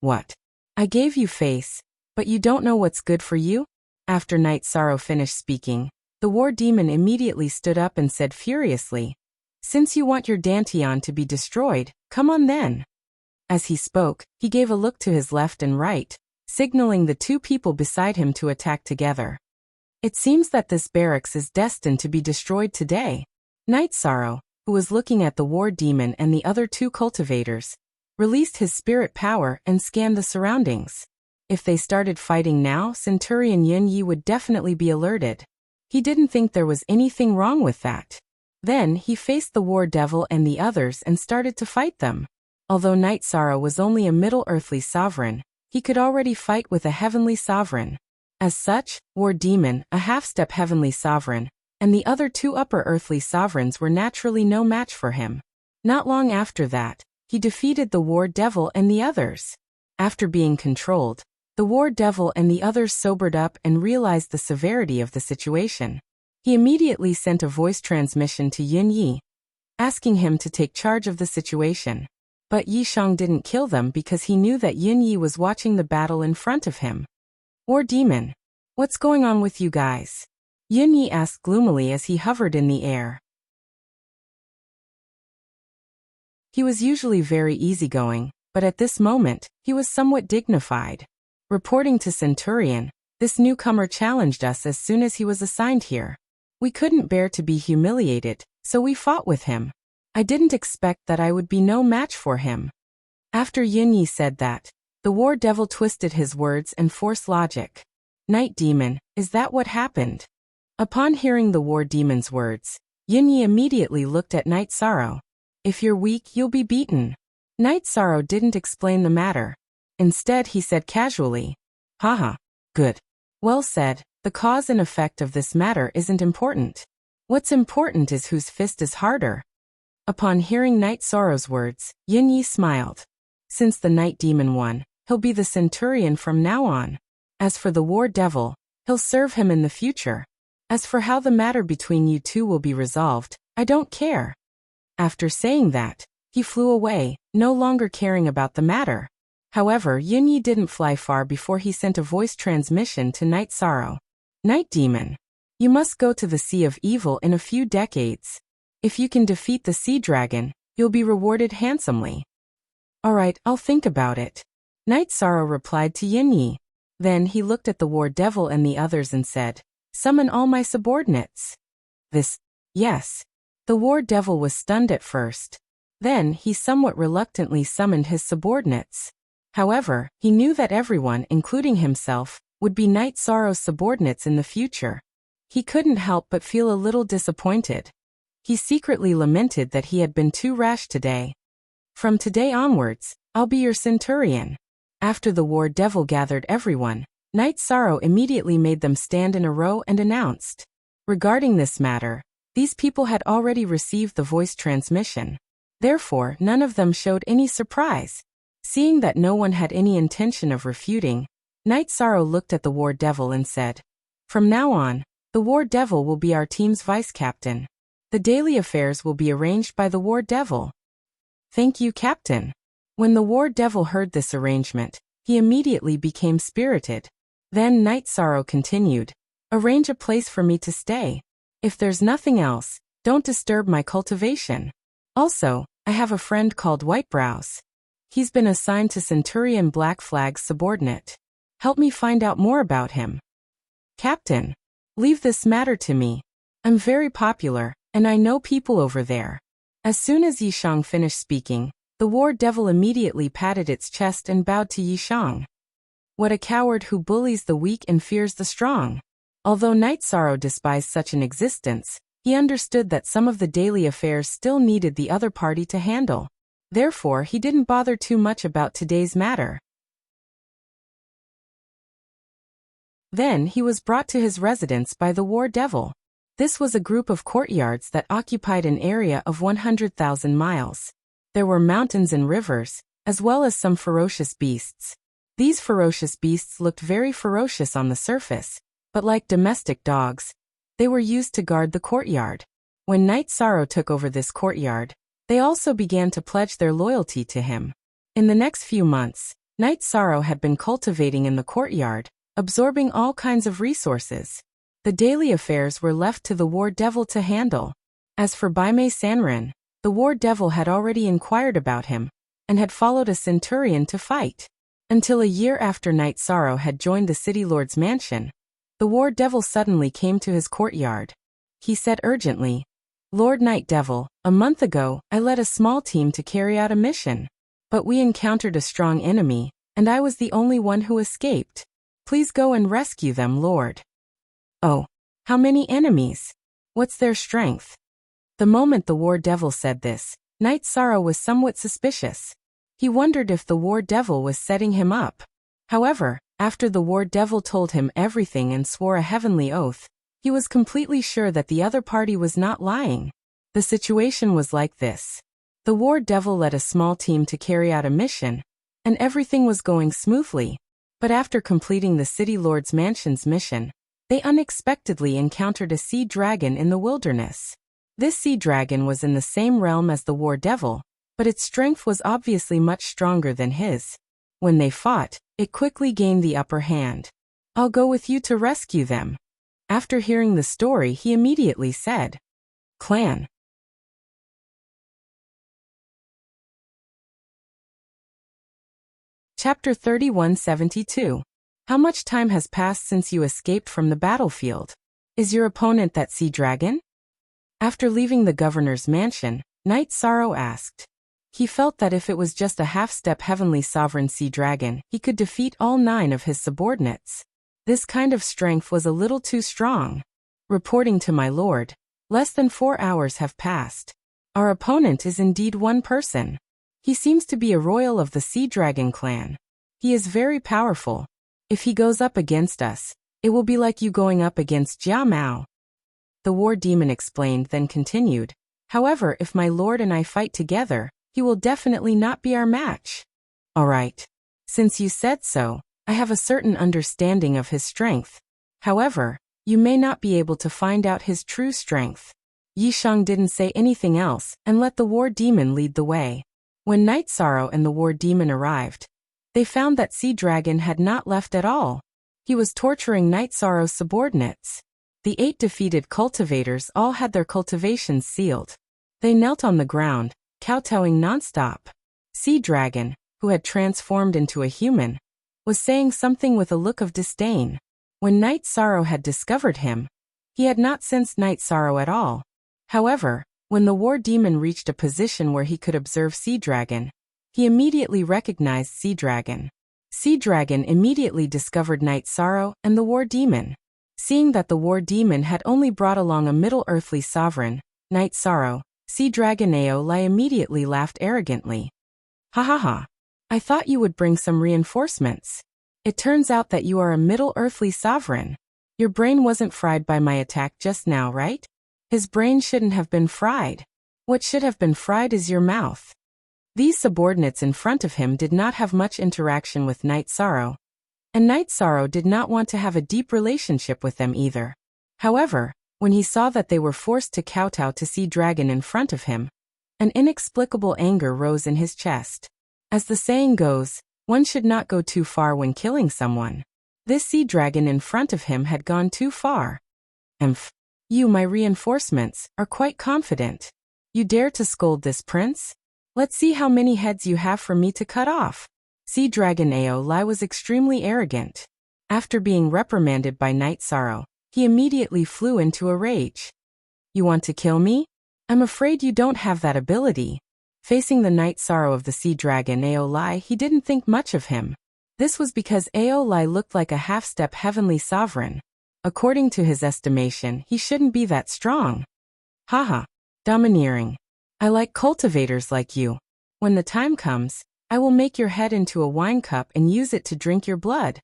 What? I gave you face, but you don't know what's good for you? After Night Sorrow finished speaking, the war demon immediately stood up and said furiously, since you want your Dantian to be destroyed, come on then. As he spoke, he gave a look to his left and right, signaling the two people beside him to attack together. It seems that this barracks is destined to be destroyed today. Night Sorrow, who was looking at the war demon and the other two cultivators, released his spirit power and scanned the surroundings. If they started fighting now, Centurion Yun Yi would definitely be alerted. He didn't think there was anything wrong with that. Then he faced the war devil and the others and started to fight them. Although Night Sorrow was only a middle earthly sovereign, he could already fight with a heavenly sovereign. As such, War Demon, a half-step heavenly sovereign, and the other two upper earthly sovereigns were naturally no match for him. Not long after that, he defeated the War Devil and the others. After being controlled, the War Devil and the others sobered up and realized the severity of the situation. He immediately sent a voice transmission to Yun Yi, asking him to take charge of the situation. But Yi Shang didn't kill them because he knew that Yun Yi was watching the battle in front of him. War Demon, what's going on with you guys? Yun Yi asked gloomily as he hovered in the air. He was usually very easygoing, but at this moment, he was somewhat dignified. Reporting to Centurion, this newcomer challenged us as soon as he was assigned here. We couldn't bear to be humiliated, so we fought with him. I didn't expect that I would be no match for him. After Yun Yi said that, the War Devil twisted his words and forced logic. Night Demon, is that what happened? Upon hearing the War Demon's words, Yun Yi immediately looked at Night Sorrow. If you're weak, you'll be beaten. Night Sorrow didn't explain the matter. Instead, he said casually, haha, good. Well said, the cause and effect of this matter isn't important. What's important is whose fist is harder. Upon hearing Night Sorrow's words, Yun Yi smiled. Since the Night Demon won, he'll be the Centurion from now on. As for the War Devil, he'll serve him in the future. As for how the matter between you two will be resolved, I don't care. After saying that, he flew away, no longer caring about the matter. However, Yun Yi didn't fly far before he sent a voice transmission to Night Sorrow. Night Demon, you must go to the Sea of Evil in a few decades. If you can defeat the Sea Dragon, you'll be rewarded handsomely. Alright, I'll think about it. Night Sorrow replied to Yun Yi. Then he looked at the War Devil and the others and said, summon all my subordinates. Yes. The War Devil was stunned at first. Then he somewhat reluctantly summoned his subordinates. However, he knew that everyone, including himself, would be Night Sorrow's subordinates in the future. He couldn't help but feel a little disappointed. He secretly lamented that he had been too rash today. From today onwards, I'll be your Centurion. After the War Devil gathered everyone, Night Sorrow immediately made them stand in a row and announced. Regarding this matter, these people had already received the voice transmission. Therefore, none of them showed any surprise. Seeing that no one had any intention of refuting, Night Sorrow looked at the War Devil and said, from now on, the War Devil will be our team's vice-captain. The daily affairs will be arranged by the War Devil. Thank you, Captain. When the war devil heard this arrangement, he immediately became spirited. Then Night Sorrow continued, "Arrange a place for me to stay. If there's nothing else, don't disturb my cultivation. Also, I have a friend called Whitebrows. He's been assigned to Centurion Black Flag's subordinate. Help me find out more about him." "Captain, leave this matter to me. I'm very popular, and I know people over there." As soon as Yishang finished speaking, the war devil immediately patted its chest and bowed to Yishang. What a coward who bullies the weak and fears the strong. Although Night Sorrow despised such an existence, he understood that some of the daily affairs still needed the other party to handle. Therefore, he didn't bother too much about today's matter. Then he was brought to his residence by the war devil. This was a group of courtyards that occupied an area of 100,000 miles. There were mountains and rivers, as well as some ferocious beasts. These ferocious beasts looked very ferocious on the surface, but like domestic dogs, they were used to guard the courtyard. When Night Sorrow took over this courtyard, they also began to pledge their loyalty to him. In the next few months, Night Sorrow had been cultivating in the courtyard, absorbing all kinds of resources. The daily affairs were left to the war devil to handle. As for Baimei Sanren, the war devil had already inquired about him, and had followed a centurion to fight. Until a year after Night Sorrow had joined the city lord's mansion, the war devil suddenly came to his courtyard. He said urgently, "Lord Night Devil, a month ago, I led a small team to carry out a mission. But we encountered a strong enemy, and I was the only one who escaped. Please go and rescue them, Lord." "Oh, how many enemies? What's their strength?" The moment the war devil said this, Night Sorrow was somewhat suspicious. He wondered if the war devil was setting him up. However, after the war devil told him everything and swore a heavenly oath, he was completely sure that the other party was not lying. The situation was like this. The war devil led a small team to carry out a mission, and everything was going smoothly. But after completing the city lord's mansion's mission, they unexpectedly encountered a sea dragon in the wilderness. This sea dragon was in the same realm as the war devil, but its strength was obviously much stronger than his. When they fought, it quickly gained the upper hand. "I'll go with you to rescue them." After hearing the story, he immediately said, "Clan." Chapter 3172. How much time has passed since you escaped from the battlefield? Is your opponent that sea dragon? After leaving the governor's mansion, Night Sorrow asked. He felt that if it was just a half-step heavenly sovereign sea dragon, he could defeat all 9 of his subordinates. This kind of strength was a little too strong. Reporting to my lord, less than 4 hours have passed. Our opponent is indeed one person. He seems to be a royal of the Sea Dragon clan. He is very powerful. If he goes up against us, it will be like you going up against Jia Mao. The war demon explained, then continued. However, if my lord and I fight together, he will definitely not be our match. All right. Since you said so, I have a certain understanding of his strength. However, you may not be able to find out his true strength. Yishang didn't say anything else and let the war demon lead the way. When Night Sorrow and the war demon arrived, they found that Sea Dragon had not left at all. He was torturing Night Sorrow's subordinates. The 8 defeated cultivators all had their cultivations sealed. They knelt on the ground, kowtowing nonstop. Sea Dragon, who had transformed into a human, was saying something with a look of disdain. When Night Sorrow had discovered him, he had not sensed Night Sorrow at all. However, when the war demon reached a position where he could observe Sea Dragon, he immediately recognized Sea Dragon. Sea Dragon immediately discovered Night Sorrow and the war demon. Seeing that the war demon had only brought along a middle earthly sovereign, Night Sorrow, Sea Dragon Aolai immediately laughed arrogantly. Ha ha ha. I thought you would bring some reinforcements. It turns out that you are a middle earthly sovereign. Your brain wasn't fried by my attack just now, right? His brain shouldn't have been fried. What should have been fried is your mouth. These subordinates in front of him did not have much interaction with Night Sorrow, and Night Sorrow did not want to have a deep relationship with them either. However, when he saw that they were forced to kowtow to Sea Dragon in front of him, an inexplicable anger rose in his chest. As the saying goes, one should not go too far when killing someone. This sea dragon in front of him had gone too far. Emph. You, my reinforcements, are quite confident. You dare to scold this prince? Let's see how many heads you have for me to cut off. Sea Dragon Aolai was extremely arrogant. After being reprimanded by Night Sorrow, he immediately flew into a rage. You want to kill me? I'm afraid you don't have that ability. Facing the Night Sorrow of the Sea Dragon Aolai, he didn't think much of him. This was because Aolai looked like a half-step heavenly sovereign. According to his estimation, he shouldn't be that strong. Haha. Domineering. I like cultivators like you. When the time comes, I will make your head into a wine cup and use it to drink your blood.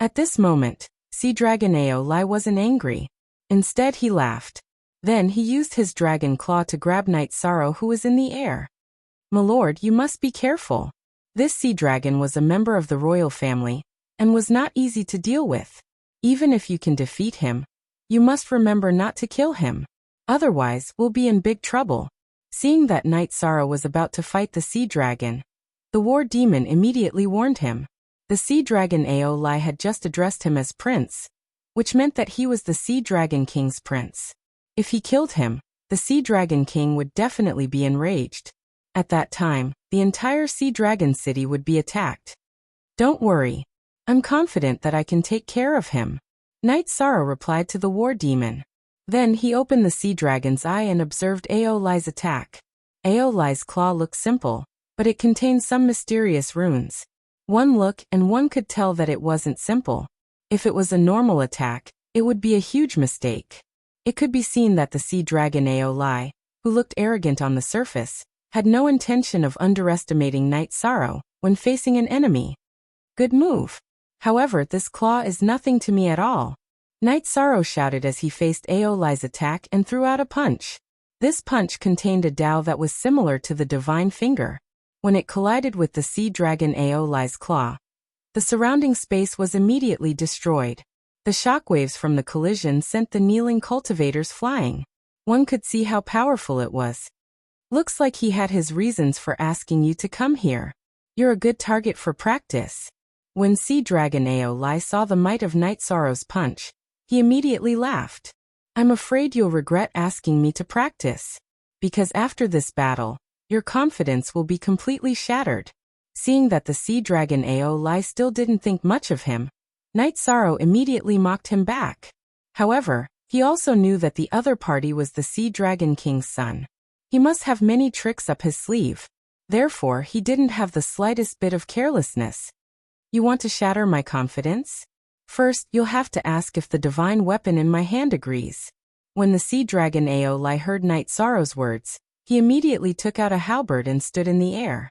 At this moment, Sea Dragon Aolai wasn't angry. Instead, he laughed. Then he used his dragon claw to grab Night Sorrow, who was in the air. My lord, you must be careful. This sea dragon was a member of the royal family, and was not easy to deal with. Even if you can defeat him, you must remember not to kill him. Otherwise, we'll be in big trouble. Seeing that Night Sorrow was about to fight the sea dragon, the war demon immediately warned him. The sea dragon Aolai had just addressed him as prince, which meant that he was the Sea Dragon King's prince. If he killed him, the Sea Dragon King would definitely be enraged. At that time, the entire Sea Dragon City would be attacked. Don't worry. I'm confident that I can take care of him. Night Sorrow replied to the war demon. Then he opened the sea dragon's eye and observed Aolai's attack. Aolai's claw looked simple, but it contained some mysterious runes. One look and one could tell that it wasn't simple. If it was a normal attack, it would be a huge mistake. It could be seen that the sea dragon Aolai, who looked arrogant on the surface, had no intention of underestimating Night Sorrow when facing an enemy. Good move. However, this claw is nothing to me at all. Night Sorrow shouted as he faced Aolai's attack and threw out a punch. This punch contained a dao that was similar to the divine finger. When it collided with the sea dragon Aolai's claw, the surrounding space was immediately destroyed. The shockwaves from the collision sent the kneeling cultivators flying. One could see how powerful it was. Looks like he had his reasons for asking you to come here. You're a good target for practice. When Sea Dragon Aolai saw the might of Night Sorrow's punch, he immediately laughed. I'm afraid you'll regret asking me to practice. Because after this battle, your confidence will be completely shattered. Seeing that the Sea Dragon Aolai still didn't think much of him, Night Sorrow immediately mocked him back. However, he also knew that the other party was the Sea Dragon King's son. He must have many tricks up his sleeve. Therefore, he didn't have the slightest bit of carelessness. You want to shatter my confidence? First, you'll have to ask if the divine weapon in my hand agrees. When the Sea Dragon Aolai heard Night Sorrow's words, he immediately took out a halberd and stood in the air.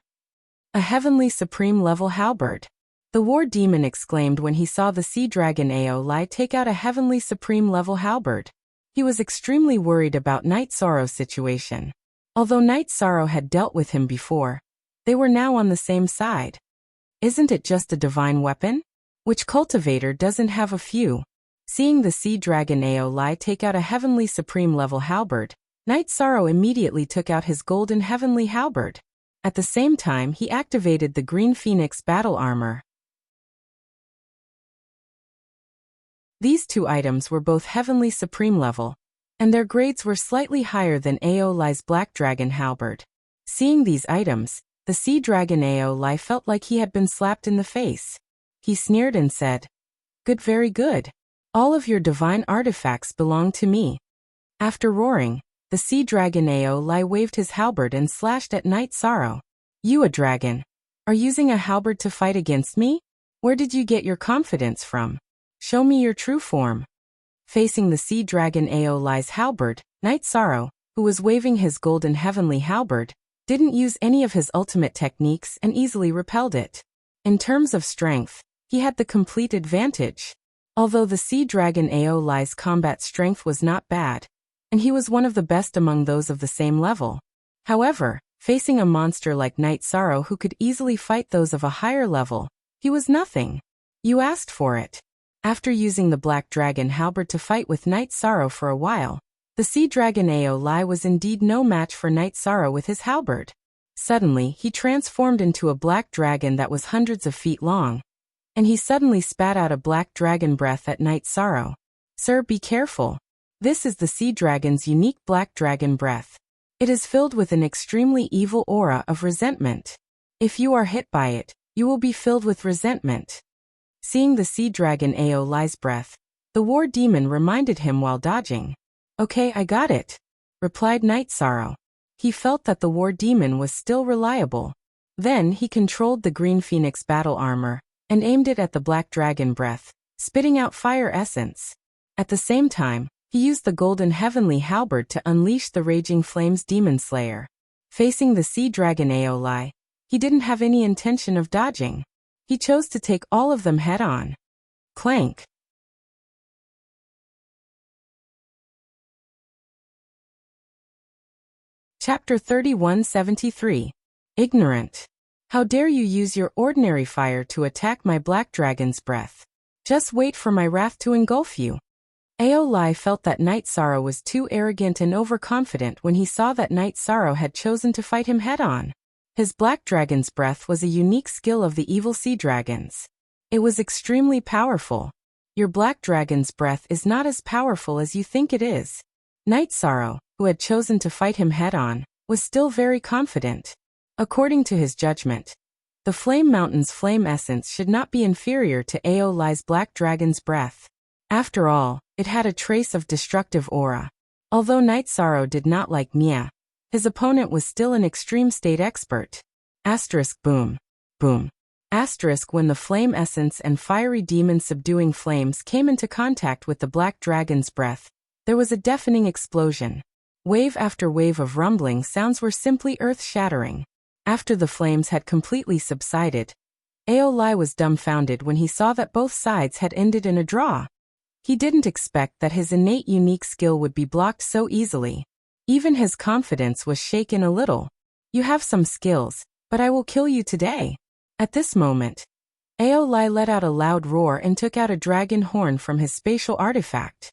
A heavenly supreme level halberd. The war demon exclaimed when he saw the Sea Dragon Aolai take out a heavenly supreme level halberd. He was extremely worried about Night Sorrow's situation. Although Night Sorrow had dealt with him before, they were now on the same side. Isn't it just a divine weapon? Which cultivator doesn't have a few? Seeing the Sea Dragon Aolai take out a heavenly supreme level halberd, Night Sorrow immediately took out his golden heavenly halberd. At the same time, he activated the Green Phoenix battle armor. These two items were both heavenly supreme level, and their grades were slightly higher than Aolai's Black Dragon halberd. Seeing these items, the Sea Dragon Aolai felt like he had been slapped in the face. He sneered and said, "Good, very good. All of your divine artifacts belong to me." After roaring, the Sea Dragon Aolai waved his halberd and slashed at Night Sorrow. You, a dragon, are using a halberd to fight against me? Where did you get your confidence from? Show me your true form. Facing the Sea Dragon Aolai's halberd, Night Sorrow, who was waving his golden heavenly halberd, didn't use any of his ultimate techniques and easily repelled it. In terms of strength, he had the complete advantage. Although the Sea Dragon Aolai's combat strength was not bad, and he was one of the best among those of the same level. However, facing a monster like Night Sorrow who could easily fight those of a higher level, he was nothing. You asked for it. After using the Black Dragon halberd to fight with Night Sorrow for a while, The sea dragon Aolai was indeed no match for Night Sorrow with his halberd. Suddenly, he transformed into a black dragon that was hundreds of feet long, and he suddenly spat out a black dragon breath at Night Sorrow. Sir, be careful. This is the sea dragon's unique black dragon breath. It is filled with an extremely evil aura of resentment. If you are hit by it, you will be filled with resentment. Seeing the sea dragon Aolai's breath, the war demon reminded him while dodging. Okay, I got it, replied Night Sorrow. He felt that the war demon was still reliable. Then he controlled the green phoenix battle armor and aimed it at the black dragon breath, spitting out fire essence. At the same time, he used the golden heavenly halberd to unleash the raging flames demon slayer. Facing the sea dragon Aolai, he didn't have any intention of dodging. He chose to take all of them head-on. Clank. Chapter 3173. Ignorant. How dare you use your ordinary fire to attack my black dragon's breath? Just wait for my wrath to engulf you. Aolai felt that Night Sorrow was too arrogant and overconfident when he saw that Night Sorrow had chosen to fight him head-on. His black dragon's breath was a unique skill of the evil sea dragons. It was extremely powerful. Your black dragon's breath is not as powerful as you think it is. Night Sorrow, who had chosen to fight him head-on, was still very confident. According to his judgment, the Flame Mountain's flame essence should not be inferior to Aolai's black dragon's breath. After all, it had a trace of destructive aura. Although Night Sorrow did not like Mia, his opponent was still an extreme state expert. Asterisk boom. Boom. Asterisk when the flame essence and fiery demon subduing flames came into contact with the black dragon's breath, there was a deafening explosion. Wave after wave of rumbling sounds were simply earth-shattering. After the flames had completely subsided, Aolai was dumbfounded when he saw that both sides had ended in a draw. He didn't expect that his innate unique skill would be blocked so easily. Even his confidence was shaken a little. You have some skills, but I will kill you today. At this moment, Aolai let out a loud roar and took out a dragon horn from his spatial artifact.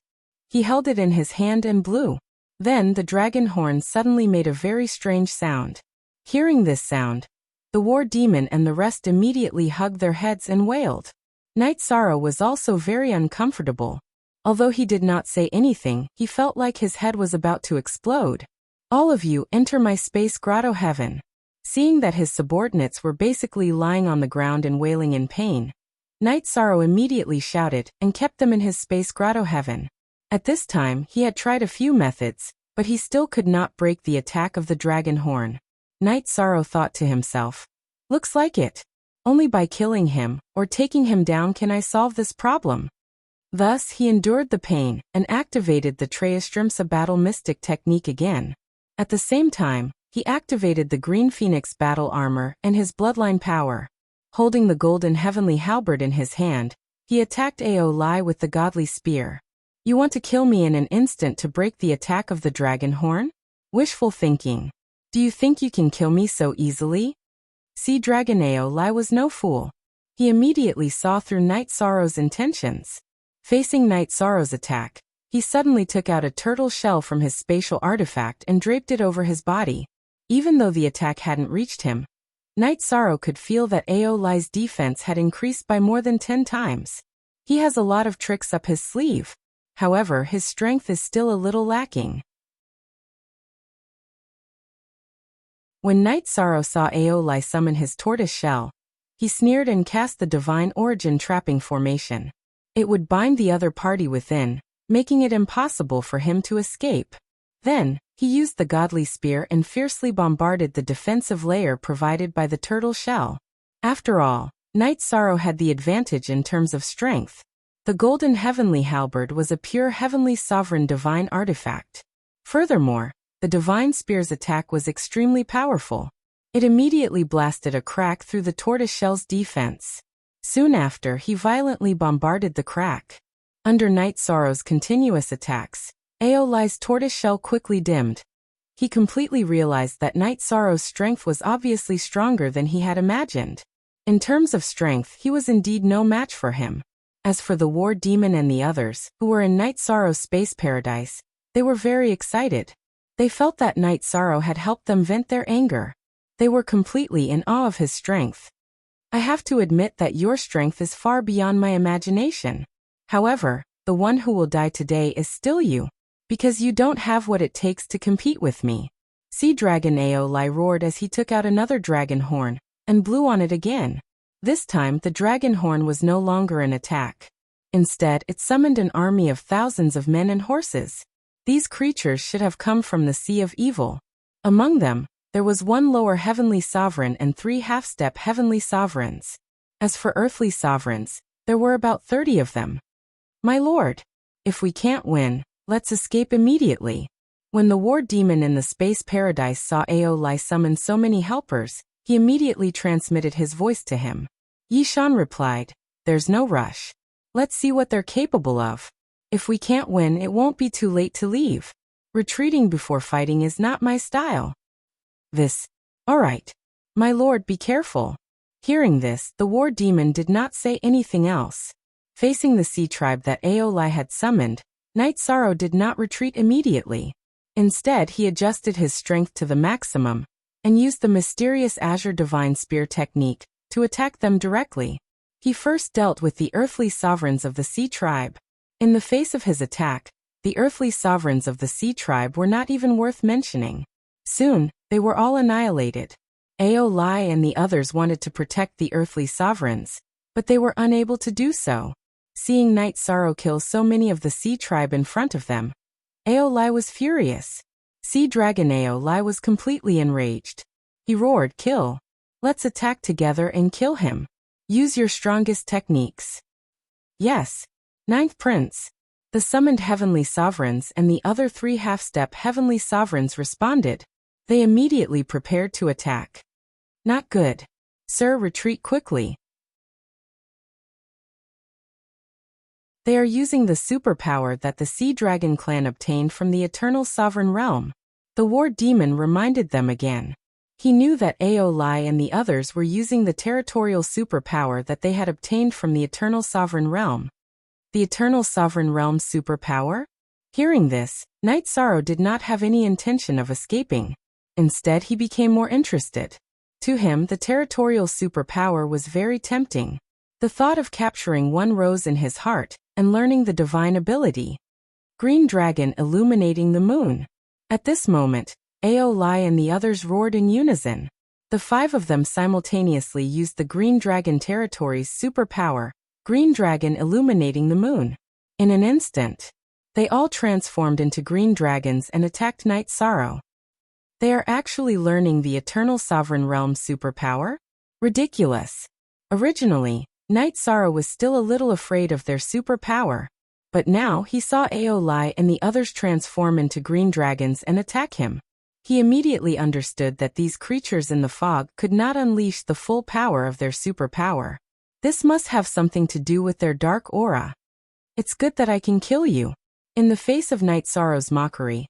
He held it in his hand and blew. Then the dragon horn suddenly made a very strange sound. Hearing this sound, the war demon and the rest immediately hugged their heads and wailed. Night Sorrow was also very uncomfortable. Although he did not say anything, he felt like his head was about to explode. All of you enter my space grotto heaven. Seeing that his subordinates were basically lying on the ground and wailing in pain, Night Sorrow immediately shouted and kept them in his space grotto heaven. At this time, he had tried a few methods, but he still could not break the attack of the dragon horn. Night Sorrow thought to himself, looks like it. Only by killing him, or taking him down can I solve this problem. Thus, he endured the pain, and activated the Treyastrimsa battle mystic technique again. At the same time, he activated the green phoenix battle armor and his bloodline power. Holding the golden heavenly halberd in his hand, he attacked Aolai with the godly spear. You want to kill me in an instant to break the attack of the dragon horn? Wishful thinking. Do you think you can kill me so easily? Sea Dragon Aolai was no fool. He immediately saw through Night Sorrow's intentions. Facing Night Sorrow's attack, he suddenly took out a turtle shell from his spatial artifact and draped it over his body. Even though the attack hadn't reached him, Night Sorrow could feel that Aolai's defense had increased by more than 10 times. He has a lot of tricks up his sleeve. However, his strength is still a little lacking. When Night Sorrow saw Aolai summon his tortoise shell, he sneered and cast the Divine Origin trapping formation. It would bind the other party within, making it impossible for him to escape. Then, he used the godly spear and fiercely bombarded the defensive layer provided by the turtle shell. After all, Night Sorrow had the advantage in terms of strength. The golden heavenly halberd was a pure heavenly sovereign divine artifact. Furthermore, the divine spear's attack was extremely powerful. It immediately blasted a crack through the tortoise shell's defense. Soon after, he violently bombarded the crack. Under Night Sorrow's continuous attacks, Aolai's tortoise shell quickly dimmed. He completely realized that Night Sorrow's strength was obviously stronger than he had imagined. In terms of strength, he was indeed no match for him. As for the war demon and the others, who were in Night Sorrow's space paradise, They were very excited. They felt that Night Sorrow had helped them vent their anger. They were completely in awe of his strength. I have to admit that your strength is far beyond my imagination. However, the one who will die today is still you, because you don't have what it takes to compete with me. Sea Dragon Aeoli roared as he took out another dragon horn and blew on it again. This time the dragon horn was no longer an attack. Instead, it summoned an army of thousands of men and horses. These creatures should have come from the Sea of Evil. Among them, there was one lower heavenly sovereign and 3 half-step heavenly sovereigns. As for earthly sovereigns, there were about 30 of them. My lord, if we can't win, let's escape immediately. When the war demon in the space paradise saw Aeoli summon so many helpers, he immediately transmitted his voice to him. Yishan replied, "There's no rush. Let's see what they're capable of. If we can't win, it won't be too late to leave. Retreating before fighting is not my style." All right. My lord, be careful. Hearing this, the war demon did not say anything else. Facing the sea tribe that Aeoli had summoned, Night Sorrow did not retreat immediately. Instead, he adjusted his strength to the maximum and used the mysterious Azure Divine Spear technique to attack them directly. He first dealt with the earthly sovereigns of the sea tribe. In the face of his attack, the earthly sovereigns of the sea tribe were not even worth mentioning. Soon, they were all annihilated. Aeoli and the others wanted to protect the earthly sovereigns, but they were unable to do so. Seeing Night Sorrow kill so many of the sea tribe in front of them, Aeoli was furious. Sea Dragon Aeoli was completely enraged. He roared, "Kill! Let's attack together and kill him. Use your strongest techniques." Yes, Ninth Prince. The summoned heavenly sovereigns and the other 3 half-step heavenly sovereigns responded. They immediately prepared to attack. Not good. Sir, retreat quickly. They are using the superpower that the Sea Dragon clan obtained from the Eternal Sovereign Realm. The war demon reminded them again. He knew that Aeoli and the others were using the territorial superpower that they had obtained from the Eternal Sovereign Realm. The Eternal Sovereign Realm's superpower? Hearing this, Night Sorrow did not have any intention of escaping. Instead, he became more interested. To him, the territorial superpower was very tempting. The thought of capturing one rose in his heart and learning the divine ability. Green Dragon illuminating the moon. At this moment, Aeoli and the others roared in unison. The 5 of them simultaneously used the Green Dragon territory's superpower, Green Dragon illuminating the moon. In an instant, they all transformed into green dragons and attacked Night Sorrow. They are actually learning the Eternal Sovereign Realm's superpower? Ridiculous. Originally, Night Sorrow was still a little afraid of their superpower, but now he saw Aeoli and the others transform into green dragons and attack him. He immediately understood that these creatures in the fog could not unleash the full power of their superpower. This must have something to do with their dark aura. It's good that I can kill you. In the face of Night Sorrow's mockery,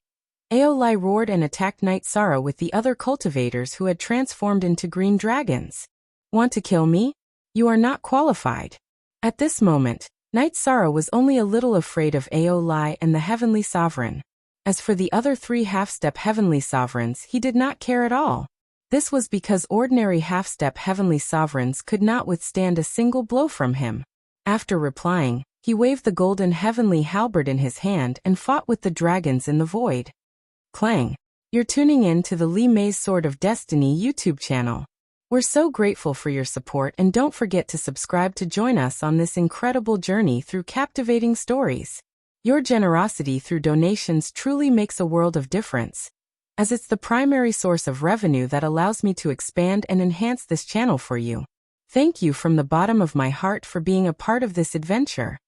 Aeoli roared and attacked Night Sorrow with the other cultivators who had transformed into green dragons. Want to kill me? You are not qualified. At this moment, Night Sorrow was only a little afraid of Aeoli and the Heavenly Sovereign. As for the other 3 half-step Heavenly Sovereigns, he did not care at all. This was because ordinary half-step Heavenly Sovereigns could not withstand a single blow from him. After replying, he waved the golden heavenly halberd in his hand and fought with the dragons in the void. Clang. You're tuning in to the Li Mei's Sword of Destiny YouTube channel. We're so grateful for your support, and don't forget to subscribe to join us on this incredible journey through captivating stories. Your generosity through donations truly makes a world of difference, as it's the primary source of revenue that allows me to expand and enhance this channel for you. Thank you from the bottom of my heart for being a part of this adventure.